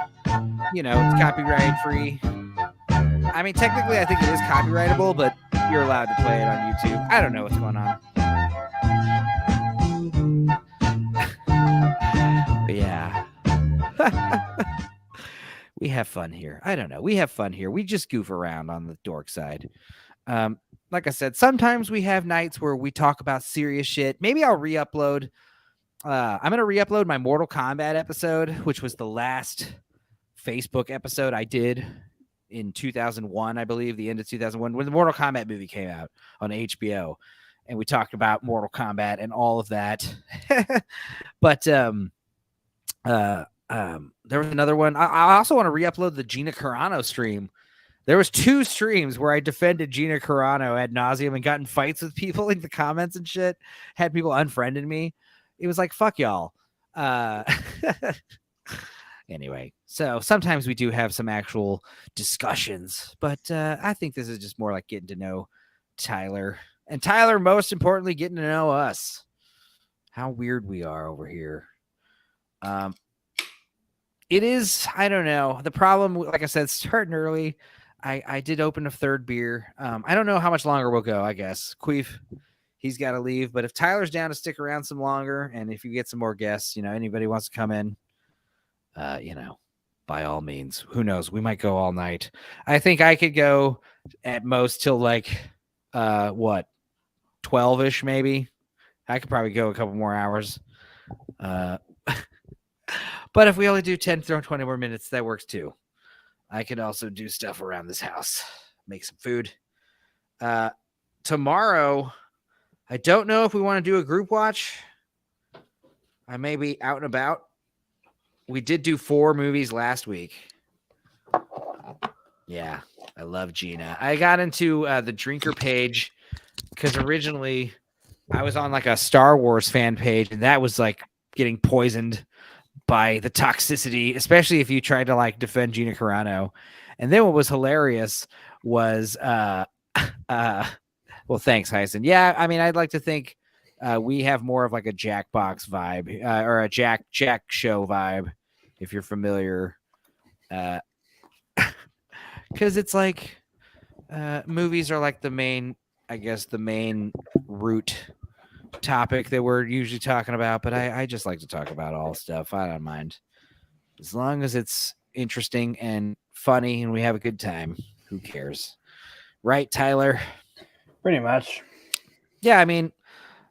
know, it's copyright free. I mean, technically I think it is copyrightable, but you're allowed to play it on YouTube. I don't know what's going on. But yeah. We have fun here. I don't know. We have fun here. We just goof around on the dork side. Like I said, sometimes we have nights where we talk about serious shit. Maybe I'll re-upload. I'm going to re-upload my Mortal Kombat episode, which was the last Facebook episode I did in 2001, I believe, the end of 2001, when the Mortal Kombat movie came out on HBO. And we talked about Mortal Kombat and all of that. But there was another one. I also want to re-upload the Gina Carano stream. There was 2 streams where I defended Gina Carano ad nauseum and got in fights with people in the comments and shit. Had people unfriended me. It was like, fuck y'all. Anyway, so sometimes we do have some actual discussions, but I think this is just more like getting to know Tyler. And Tyler, most importantly, getting to know us. How weird we are over here. It is, I don't know. The problem, like I said, starting early. I did open a 3rd beer. I don't know how much longer we'll go, I guess. Queef, he's got to leave. But if Tyler's down to stick around some longer, and if you get some more guests, you know, anybody wants to come in, you know, by all means. Who knows? We might go all night. I think I could go at most till like, 12-ish maybe. I could probably go a couple more hours. But if we only do 10, 20 more minutes, that works too. I could also do stuff around this house, make some food. Tomorrow, I don't know if we want to do a group watch. I may be out and about. We did do 4 movies last week. Yeah, I love Gina. I got into the drinker page because originally I was on like a Star Wars fan page, and that was like getting poisoned by the toxicity, especially if you tried to like defend Gina Carano. And then what was hilarious was, well, thanks, Hyson. Yeah, I mean, I'd like to think we have more of like a Jackbox vibe or a Jack show vibe, if you're familiar. Because it's like movies are like the main root topic that we're usually talking about, but I just like to talk about all stuff. I don't mind as long as it's interesting and funny and we have a good time. Who cares, right, Tyler? Pretty much. Yeah, I mean,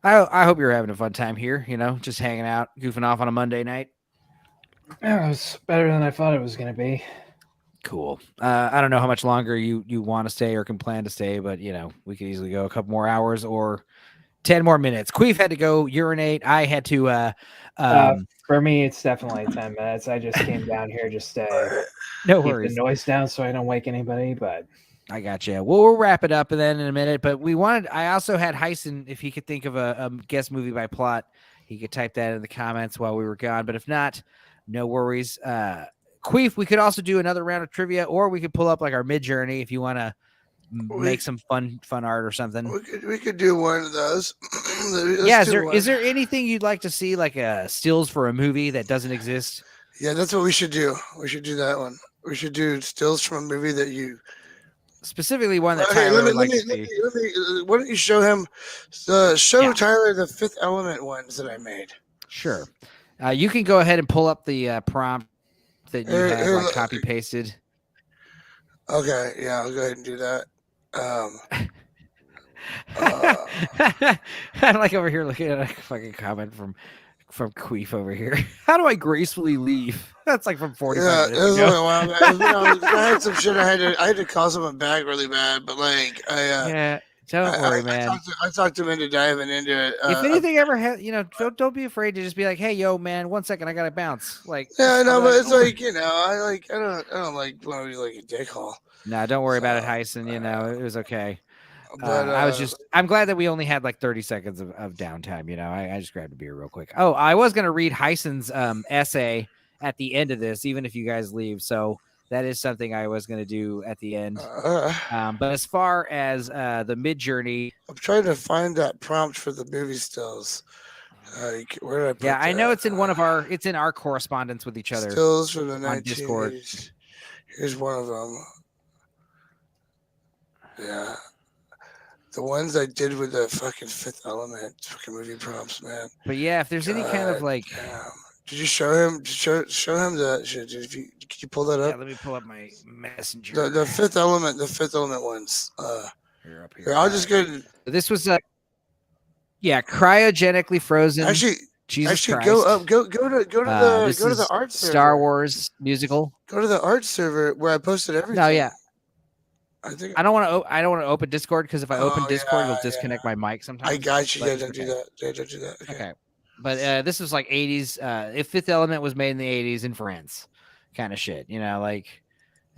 I hope you're having a fun time here, you know, just hanging out, goofing off on a Monday night. Yeah, it was better than I thought it was going to be. Cool. I don't know how much longer you want to stay or can plan to stay, but you know, we could easily go a couple more hours or 10 more minutes. Queef had to go urinate. I had to for me, it's definitely 10 minutes. I just came down here just to no keep worries. the noise down so I don't wake anybody, but I got you. Well, we'll wrap it up and then in a minute, but I also had Hyson, if he could think of a guest movie by plot, he could type that in the comments while we were gone, but if not, no worries. Queef, we could also do another round of trivia, or we could pull up like our mid journey if you want to make some fun art or something. We could do one of those. Yeah, is there anything you'd like to see, like stills for a movie that doesn't exist? Yeah, that's what we should do. We should do that one. We should do stills from a movie that you specifically one that Tyler would like to see. Why don't you show him? Tyler the Fifth Element ones that I made. Sure. You can go ahead and pull up the prompt that you have like copy pasted. Okay, yeah, I'll go ahead and do that. I'm like over here looking at a fucking comment from Queef over here. How do I gracefully leave? That's like from 45 minutes ago. It was a while back. I had some shit I had to call someone back really bad, but like Don't worry, man. I talked him into diving into it. If anything ever has, don't be afraid to just be like, hey, yo, man, 1 second, I gotta bounce. Like, yeah, just- no, I'll be but like, it's "Don't worry." like I don't like want to be like a dickhole. No, don't worry about it, So, Hyson. It was okay. But I'm glad that we only had like 30 seconds of downtime. I just grabbed a beer real quick. Oh, I was gonna read Hyson's essay at the end of this, even if you guys leave. So that is something I was gonna do at the end. But as far as the Mid Journey, I'm trying to find that prompt for the movie stills. Like, where did I put yeah, I that? know it's in our correspondence with each other. Stills from the on Discord. 1980s. Here's one of them. Yeah. The ones I did with the fucking Fifth Element fucking movie prompts, man. But yeah, if there's any kind of like, Damn. Did you show him? Show him the shit. Could you pull that yeah, up? let me pull up my messenger. The Fifth Element ones. Here, up Here, I'll just go. This was cryogenically frozen. Actually, Jesus Christ. go up. Go to the art server. Star Wars musical. Go to the art server where I posted everything. No, yeah. I don't want to open Discord because if I open Discord, it'll disconnect my mic sometimes. I got you. But Yeah, don't do that. Yeah, don't do that. Okay. But this is like 80s. If Fifth Element was made in the 80s in France, kind of shit. And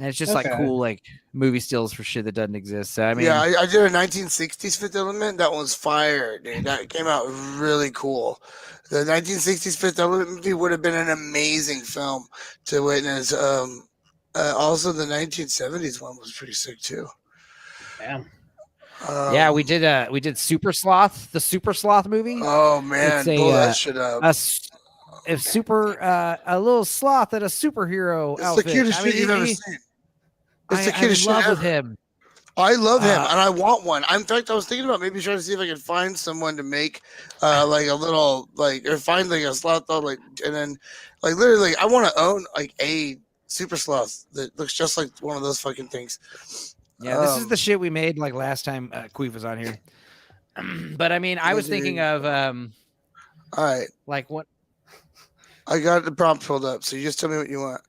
it's just like cool, like movie stills for shit that doesn't exist. So I mean, yeah, I did a 1960s Fifth Element. That was fire, dude. That came out really cool. The 1960s Fifth Element movie would have been an amazing film to witness. Also, the 1970s one was pretty sick too. Damn. yeah, we did Super Sloth, the Super Sloth movie. Oh man, pull that shit up. A little sloth at a superhero It's outfit. the cutest shit you've ever seen. It's the cutest shit love ever. with him. I love him, and I want one. In fact, I was thinking about maybe trying to see if I could find someone to make, like a little, or find like a sloth dog, and then, literally, I want to own like a super sloth that looks just like one of those fucking things. Yeah, this is the shit we made like last time Queef was on here. But I mean, I was thinking of all right, like what I got the prompt pulled up, so you just tell me what you want.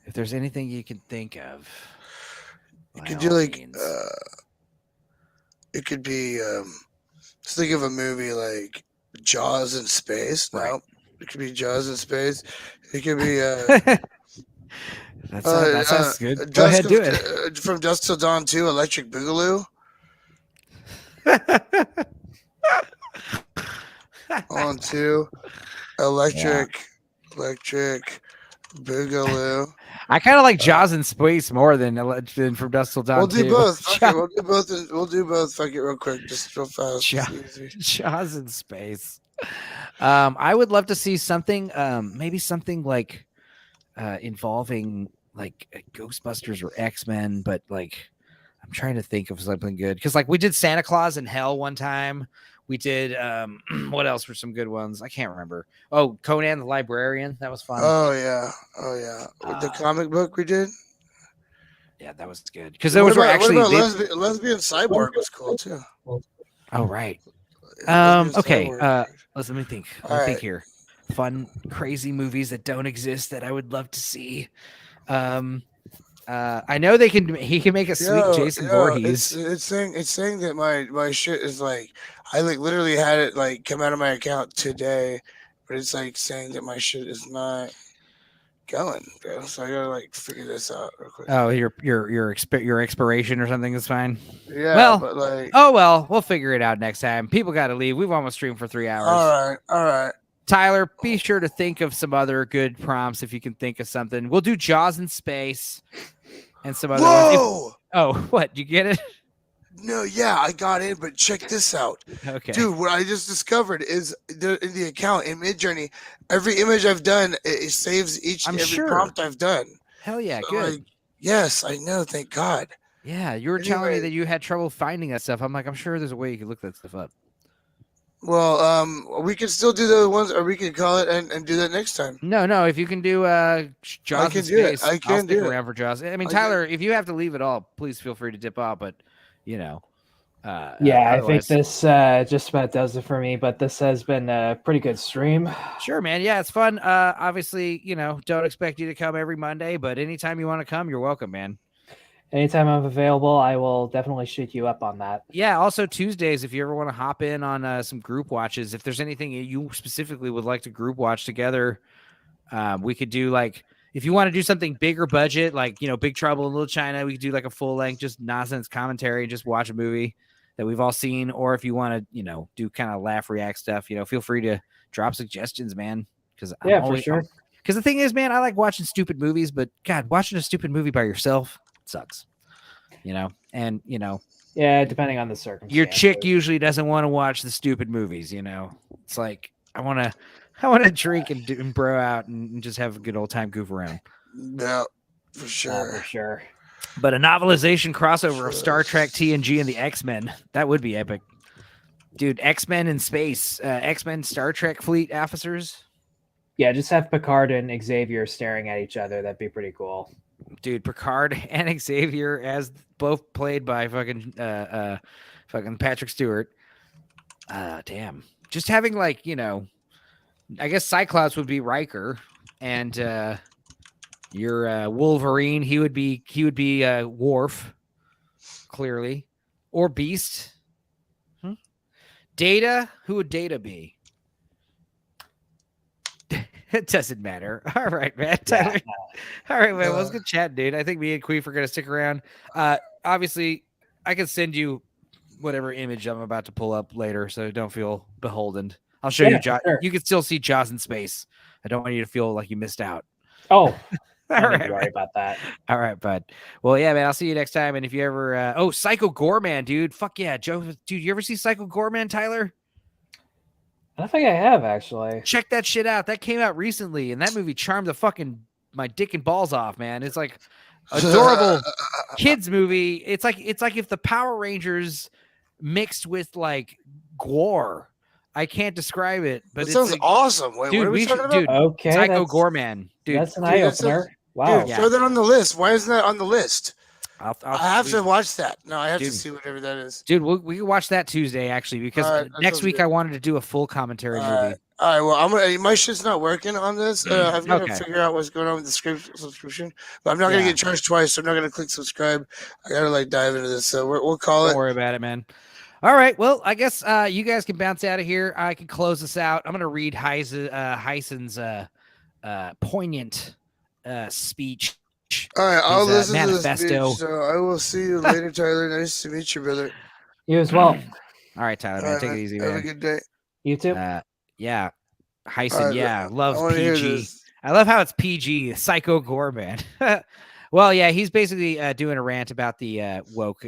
If there's anything you can think of, you could do it could be just think of a movie like Jaws in space. Right. No, it could be Jaws in space. It could be that sounds good. Go ahead, do it. From Dusk Till Dawn 2, Electric Boogaloo. On 2, Electric Boogaloo. I kind of like Jaws in space more than From Dusk Till Dawn. We'll do 2. both. Okay, we'll do both. We'll do both. Fuck it, real quick, just real fast. Jaws in space. I would love to see something. Maybe something like involving like Ghostbusters or X-Men, but like I'm trying to think of something good because like we did Santa Claus in Hell one time. We did what else were some good ones? I can't remember. Oh, Conan the Librarian, that was fun. Oh yeah. The comic book we did. Yeah, that was good because those were actually lesbian cyborg was cool too. Oh right. Lesbian Okay. Cyborg. Let me think. Let me think here. Fun, crazy movies that don't exist that I would love to see. I know he can make a sweet Jason Voorhees. It's saying that my shit is like I like literally had it like come out of my account today, but it's like saying that my shit is not going, bro. So I gotta like figure this out real quick. Oh, your expiration or something is fine. Yeah. Well, but like, oh well, we'll figure it out next time. People got to leave. We've almost streamed for 3 hours. All right. Tyler, be sure to think of some other good prompts if you can think of something. We'll do Jaws in space and some other ones. Oh, what? You get it? No, yeah, I got in, but check this out. Okay. Dude, what I just discovered is in the account in Midjourney, every image I've done, it saves every prompt I've done. Hell yeah, So, good. like, yes, I know, thank God. Yeah, you were telling me that you had trouble finding that stuff. I'm like, I'm sure there's a way you could look that stuff up. Well, we can still do the ones, or we can call it and do that next time. No. If you can do Jaws in space, I can I'll stick do it. around for Jaws. I mean, Tyler, if you have to leave at all, please feel free to dip off. But I think this just about does it for me. But this has been a pretty good stream. Sure, man. Yeah, it's fun. Obviously, don't expect you to come every Monday, but anytime you want to come, you're welcome, man. Anytime I'm available, I will definitely shoot you up on that. Yeah. Also Tuesdays, if you ever want to hop in on some group watches, if there's anything you specifically would like to group watch together, we could do like, if you want to do something bigger budget, like, Big Trouble in Little China, we could do like a full length, just nonsense commentary and just watch a movie that we've all seen. Or if you want to, do kind of laugh react stuff, feel free to drop suggestions, man. Because for sure. Because the thing is, man, I like watching stupid movies, but God, watching a stupid movie by yourself sucks. And Yeah, depending on the circumstance. your chick usually doesn't want to watch the stupid movies. It's like I want to drink and bro out and just have a good old time, goof around. Yeah, for sure. For sure. But a novelization crossover of Star Trek, TNG, and the X-Men, that would be epic. Dude, X-Men in space, X-Men Star Trek fleet officers. Yeah, just have Picard and Xavier staring at each other. That'd be pretty cool. Dude, Picard and Xavier as both played by fucking Patrick Stewart. Damn. Just having like, I guess Cyclops would be Riker, and your Wolverine, he would be Worf, clearly, or Beast. Data, who would Data be? It doesn't matter. All right, man. Tyler. All right, man. Well, it's good chat, dude. I think me and Queef are going to stick around. Obviously, I can send you whatever image I'm about to pull up later, so don't feel beholden. I'll show you. Sure. You can still see Jaws in space. I don't want you to feel like you missed out. Oh, all right. Don't worry about that. All right, bud. Well, yeah, man. I'll see you next time. And if you ever, Psycho Gorman, dude. Fuck yeah, Joe. Dude, you ever see Psycho Gorman, Tyler? I don't think I have, actually. Check that shit out. That came out recently, and that movie charmed my dick and balls off, man. It's like adorable kids movie. It's like if the Power Rangers mixed with like gore. I can't describe it, but it sounds like, awesome. Wait, dude, what are we talking about? Dude, okay, Psycho Gorman, dude. That's an eye opener. Wow. Dude, throw that on the list. Why isn't that on the list? I have to watch that. No, I have to see whatever that is. Dude, we can watch that Tuesday, actually, because next week I wanted to do a full commentary movie. All right, well, my shit's not working on this. I've got to figure out what's going on with the subscription, but I'm not going to get charged twice, so I'm not going to click subscribe. I got to dive into this, so we'll call it. Don't worry about it, man. All right, well, I guess you guys can bounce out of here. I can close this out. I'm going to read Heisen's poignant speech. All right, I'll listen manifesto. to this speech, so I will see you later, Tyler. Nice to meet you, brother. You as well. All right, Tyler, man. Take it easy, man. Have a good day. You too. Yeah. Heisen, loves PG. I love how it's PG. Psycho Gorman. Well, yeah, he's basically doing a rant about the woke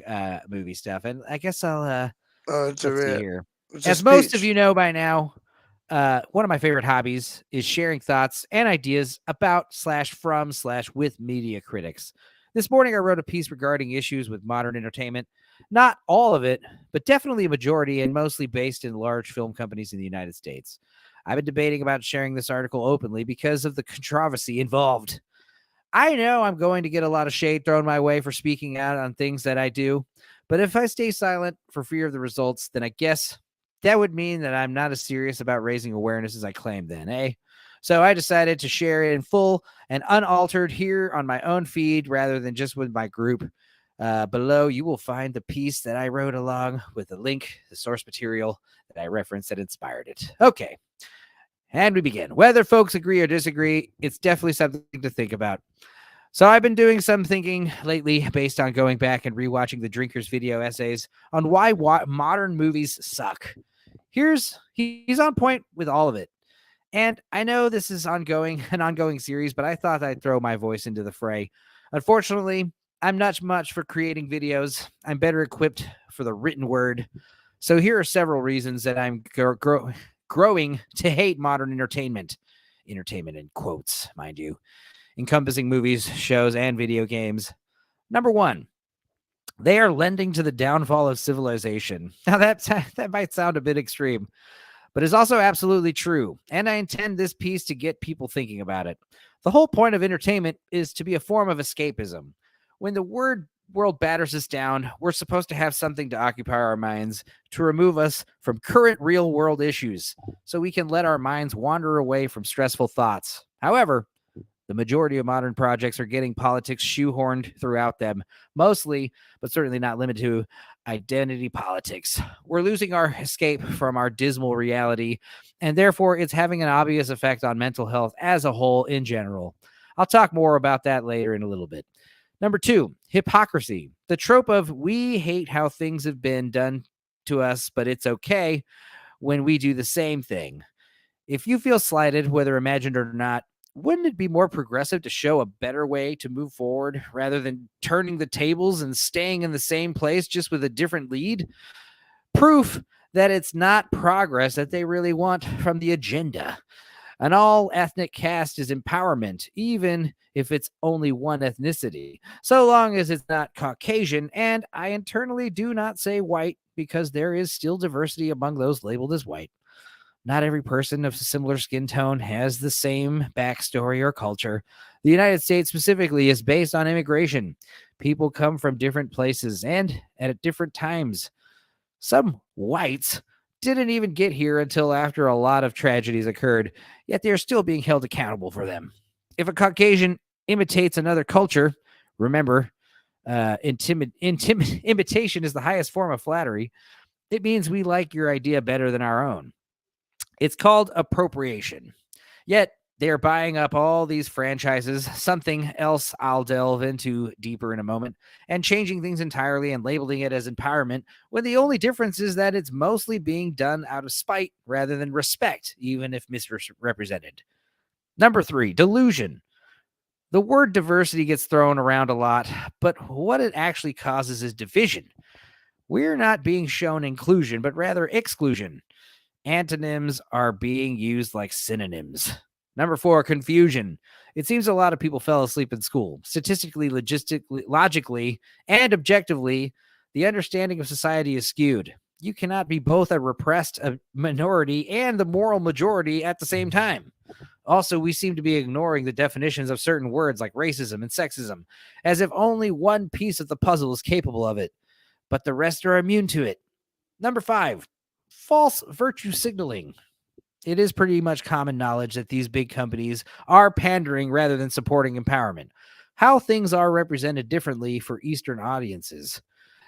movie stuff, and I guess I'll it's a rant. Here. As most of you know by now, one of my favorite hobbies is sharing thoughts and ideas about /from/with media critics. This morning, I wrote a piece regarding issues with modern entertainment. Not all of it, but definitely a majority, and mostly based in large film companies in the United States. I've been debating about sharing this article openly because of the controversy involved. I know I'm going to get a lot of shade thrown my way for speaking out on things that I do, but if I stay silent for fear of the results, then I guess that would mean that I'm not as serious about raising awareness as I claim then, eh? So I decided to share it in full and unaltered here on my own feed rather than just with my group. Below, you will find the piece that I wrote along with the link, the source material that I referenced that inspired it. Okay, and we begin. Whether folks agree or disagree, it's definitely something to think about. So I've been doing some thinking lately based on going back and rewatching the Drinkers video essays on why modern movies suck. He's on point with all of it. And I know this is an ongoing series, but I thought I'd throw my voice into the fray. Unfortunately, I'm not much for creating videos. I'm better equipped for the written word. So here are several reasons that I'm growing to hate modern entertainment. Entertainment in quotes, mind you. Encompassing movies, shows, and video games. Number one, they are lending to the downfall of civilization. Now that might sound a bit extreme, but it's also absolutely true. And I intend this piece to get people thinking about it. The whole point of entertainment is to be a form of escapism. When the world batters us down, we're supposed to have something to occupy our minds to remove us from current real world issues so we can let our minds wander away from stressful thoughts. However, The majority of modern projects are getting politics shoehorned throughout them, mostly, but certainly not limited to, identity politics. We're losing our escape from our dismal reality, and therefore it's having an obvious effect on mental health as a whole in general. I'll talk more about that later in a little bit. Number 2, hypocrisy. The trope of we hate how things have been done to us, but it's okay when we do the same thing. If you feel slighted, whether imagined or not, wouldn't it be more progressive to show a better way to move forward rather than turning the tables and staying in the same place just with a different lead? Proof that it's not progress that they really want from the agenda. An all-ethnic cast is empowerment, even if it's only one ethnicity, so long as it's not Caucasian, and I internally do not say white because there is still diversity among those labeled as white. Not every person of a similar skin tone has the same backstory or culture. The United States specifically is based on immigration. People come from different places and at different times. Some whites didn't even get here until after a lot of tragedies occurred, yet they are still being held accountable for them. If a Caucasian imitates another culture, remember, imitation is the highest form of flattery. It means we like your idea better than our own. It's called appropriation. Yet they are buying up all these franchises, something else I'll delve into deeper in a moment, and changing things entirely and labeling it as empowerment, when the only difference is that it's mostly being done out of spite rather than respect, even if misrepresented. Number 3, delusion. The word diversity gets thrown around a lot, but what it actually causes is division. We're not being shown inclusion, but rather exclusion. Antonyms are being used like synonyms. Number 4, confusion. It seems a lot of people fell asleep in school. Statistically, logistically, logically, and objectively, the understanding of society is skewed. You cannot be both a repressed minority and the moral majority at the same time. Also, we seem to be ignoring the definitions of certain words like racism and sexism, as if only one piece of the puzzle is capable of it, but the rest are immune to it. Number 5, false virtue signaling. It is pretty much common knowledge that these big companies are pandering rather than supporting empowerment. How things are represented differently for Eastern audiences.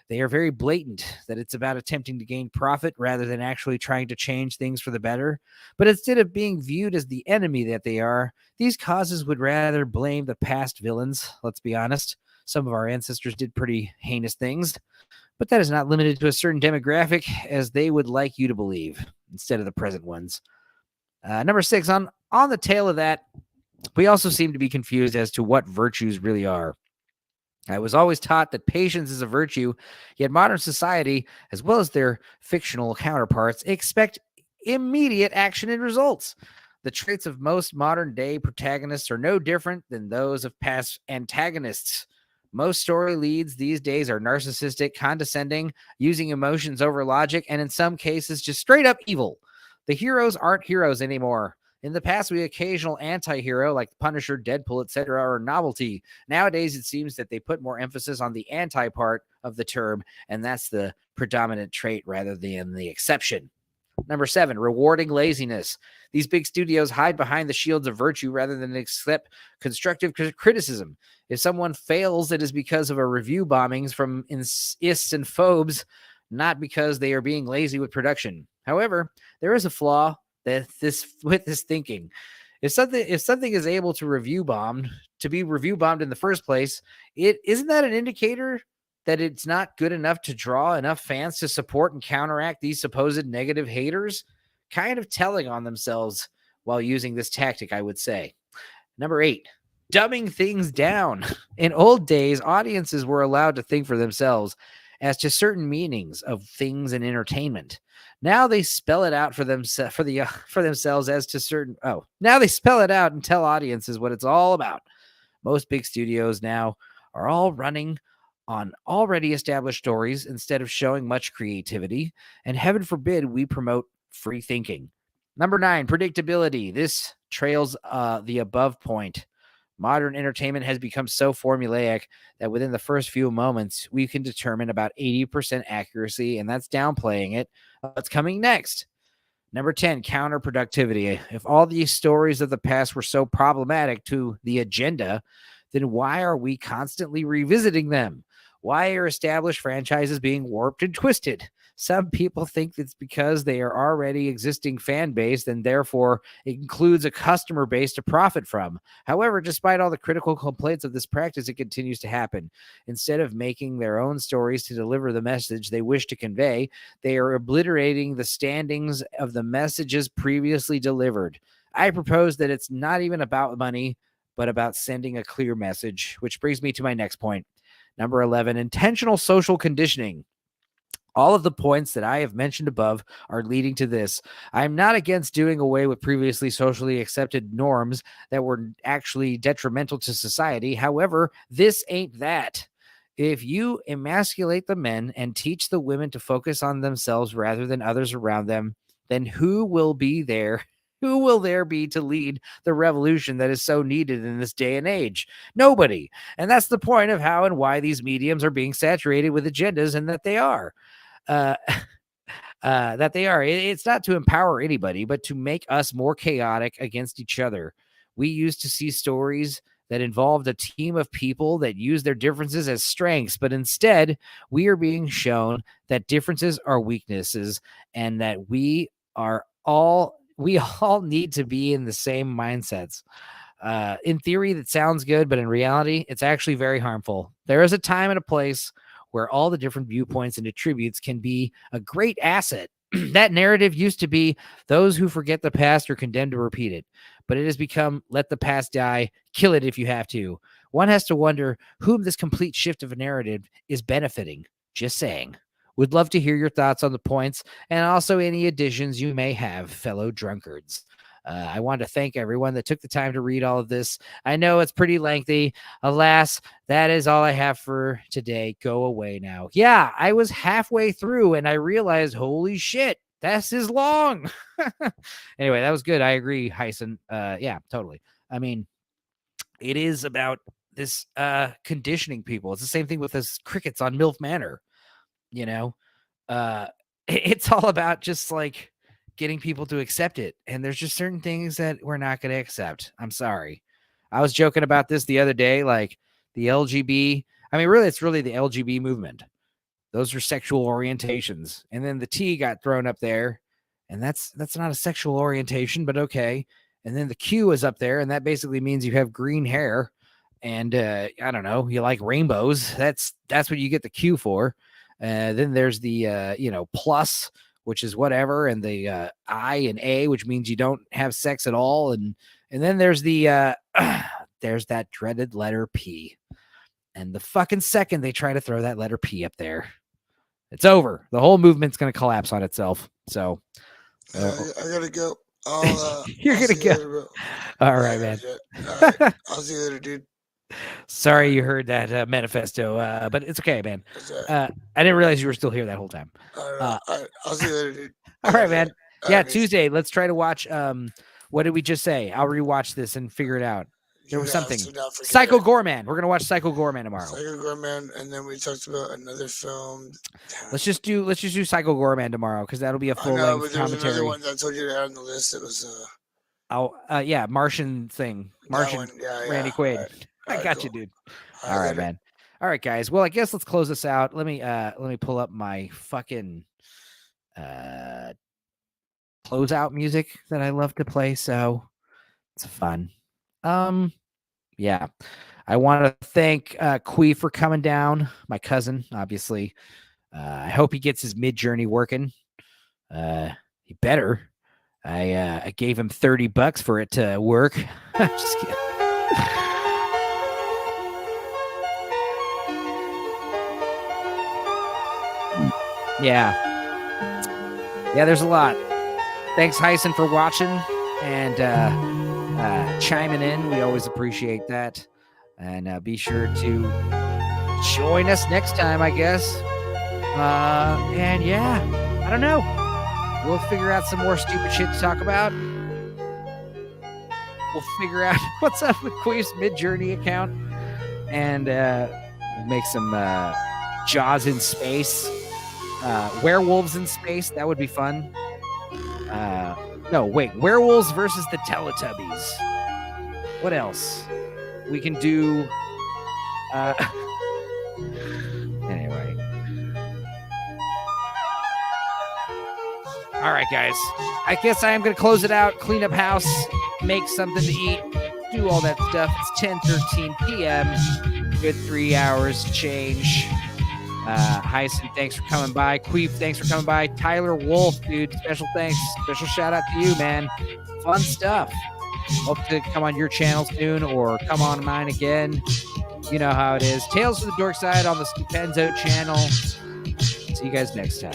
They are very blatant that it's about attempting to gain profit rather than actually trying to change things for the better. But instead of being viewed as the enemy that they are, these causes would rather blame the past villains. Let's be honest. Some of our ancestors did pretty heinous things, but that is not limited to a certain demographic, as they would like you to believe, instead of the present ones. Number 6, on the tail of that, we also seem to be confused as to what virtues really are. I was always taught that patience is a virtue, yet modern society, as well as their fictional counterparts, expect immediate action and results. The traits of most modern-day protagonists are no different than those of past antagonists. Most story leads these days are narcissistic, condescending, using emotions over logic, and in some cases, just straight-up evil. The heroes aren't heroes anymore. In the past, we occasional anti-hero like Punisher, Deadpool, etc. are novelty. Nowadays, it seems that they put more emphasis on the anti part of the term, and that's the predominant trait rather than the exception. Number 7, rewarding laziness. These big studios hide behind the shields of virtue rather than accept constructive criticism. If someone fails, it is because of a review bombings from ists and phobes, not because they are being lazy with production. However, there is a flaw with this thinking. If something is able to be review bombed in the first place, isn't that an indicator that it's not good enough to draw enough fans to support and counteract these supposed negative haters? Kind of telling on themselves while using this tactic, I would say. Number 8, dumbing things down. In old days, audiences were allowed to think for themselves as to certain meanings of things in entertainment. Now they spell it out for themselves as to certain. Now they spell it out and tell audiences what it's all about. Most big studios now are all running on already established stories instead of showing much creativity, and heaven forbid we promote free thinking. Number 9, predictability. This trails the above point. Modern entertainment has become so formulaic that within the first few moments, we can determine about 80% accuracy, and that's downplaying it. What's coming next? Number 10, counterproductivity. If all these stories of the past were so problematic to the agenda, then why are we constantly revisiting them? Why are established franchises being warped and twisted? Some people think it's because they are already existing fan base, and therefore it includes a customer base to profit from. However, despite all the critical complaints of this practice, it continues to happen. Instead of making their own stories to deliver the message they wish to convey, they are obliterating the standings of the messages previously delivered. I propose that it's not even about money, but about sending a clear message, which brings me to my next point. Number 11, intentional social conditioning. All of the points that I have mentioned above are leading to this. I'm not against doing away with previously socially accepted norms that were actually detrimental to society. However, this ain't that. If you emasculate the men and teach the women to focus on themselves rather than others around them, then who will be there? Who will there be to lead the revolution that is so needed in this day and age? Nobody. And that's the point of how and why these mediums are being saturated with agendas, and that they are. It's not to empower anybody, but to make us more chaotic against each other. We used to see stories that involved a team of people that use their differences as strengths, but instead we are being shown that differences are weaknesses, and that we all need to be in the same mindsets. In theory, that sounds good, but in reality, it's actually very harmful. There is a time and a place where all the different viewpoints and attributes can be a great asset. That narrative used to be those who forget the past are condemned to repeat it, but it has become let the past die, kill it if you have to. One has to wonder whom this complete shift of a narrative is benefiting. Just saying. Would love to hear your thoughts on the points and also any additions you may have, fellow drunkards. I want to thank everyone that took the time to read all of this. I know it's pretty lengthy. Alas, that is all I have for today. Go away now. Yeah, I was halfway through and I realized, holy shit, this is long. Anyway, that was good. I agree, Hyson. Yeah, totally. I mean, it is about this conditioning people. It's the same thing with this crickets on MILF Manor. You know, it's all about just like getting people to accept it. And there's just certain things that we're not going to accept. I'm sorry. I was joking about this the other day, like the LGB. I mean, really, it's really the LGB movement. Those are sexual orientations. And then the T got thrown up there, and that's not a sexual orientation, but okay. And then the Q is up there, and that basically means you have green hair. And I don't know, you like rainbows. That's what you get the Q for. Then there's the, plus, which is whatever. And the I and A, which means you don't have sex at all. And then there's the, there's that dreaded letter P. And the fucking second they try to throw that letter P up there, it's over. The whole movement's going to collapse on itself. So I gotta go. You're I'll going to see you go. later, bro. All right, man. All right. I'll see you later, dude. Sorry you heard that manifesto, but it's okay, man. Right. I didn't realize you were still here that whole time. All right. I'll see you later, dude. All right, man. All Yeah, right, Tuesday. Let's try to watch. What did we just say? I'll rewatch this and figure it out. There was something. Psycho Gorman. We're gonna watch Psycho Gorman tomorrow. Psycho Gorman, and then we talked about another film. Let's just do Psycho Gorman tomorrow, because that'll be a full length commentary. Another one that I told you to add on the list. It was yeah, Martian thing. Martian. Randy Quaid. Right, I got you, dude. All right, man. All right, guys. Well, I guess let's close this out. Let me pull up my fucking closeout music that I love to play. So it's fun. Yeah. I want to thank Quee for coming down, my cousin, obviously. I hope he gets his mid-journey working. He better. I gave him $30 for it to work. Just kidding. Yeah, there's a lot. Thanks, Hyson, for watching and chiming in. We always appreciate that. And be sure to join us next time, I guess. And yeah, I don't know. We'll figure out some more stupid shit to talk about. We'll figure out what's up with Queef's Mid-Journey account. And we'll make some Jaws in space. Werewolves in space. That would be fun. No, wait. Werewolves versus the Teletubbies. What else? We can do. Anyway. All right, guys. I guess I am going to close it out, clean up house, make something to eat, do all that stuff. It's 10:13 p.m. Good 3 hours change. Hyson, thanks for coming by. Queef, thanks for coming by. Tyler Wolff, dude, special thanks. Special shout out to you, man. Fun stuff. Hope to come on your channel soon or come on mine again. You know how it is. Tales of the Dorkside on the Stupenzo channel. See you guys next time.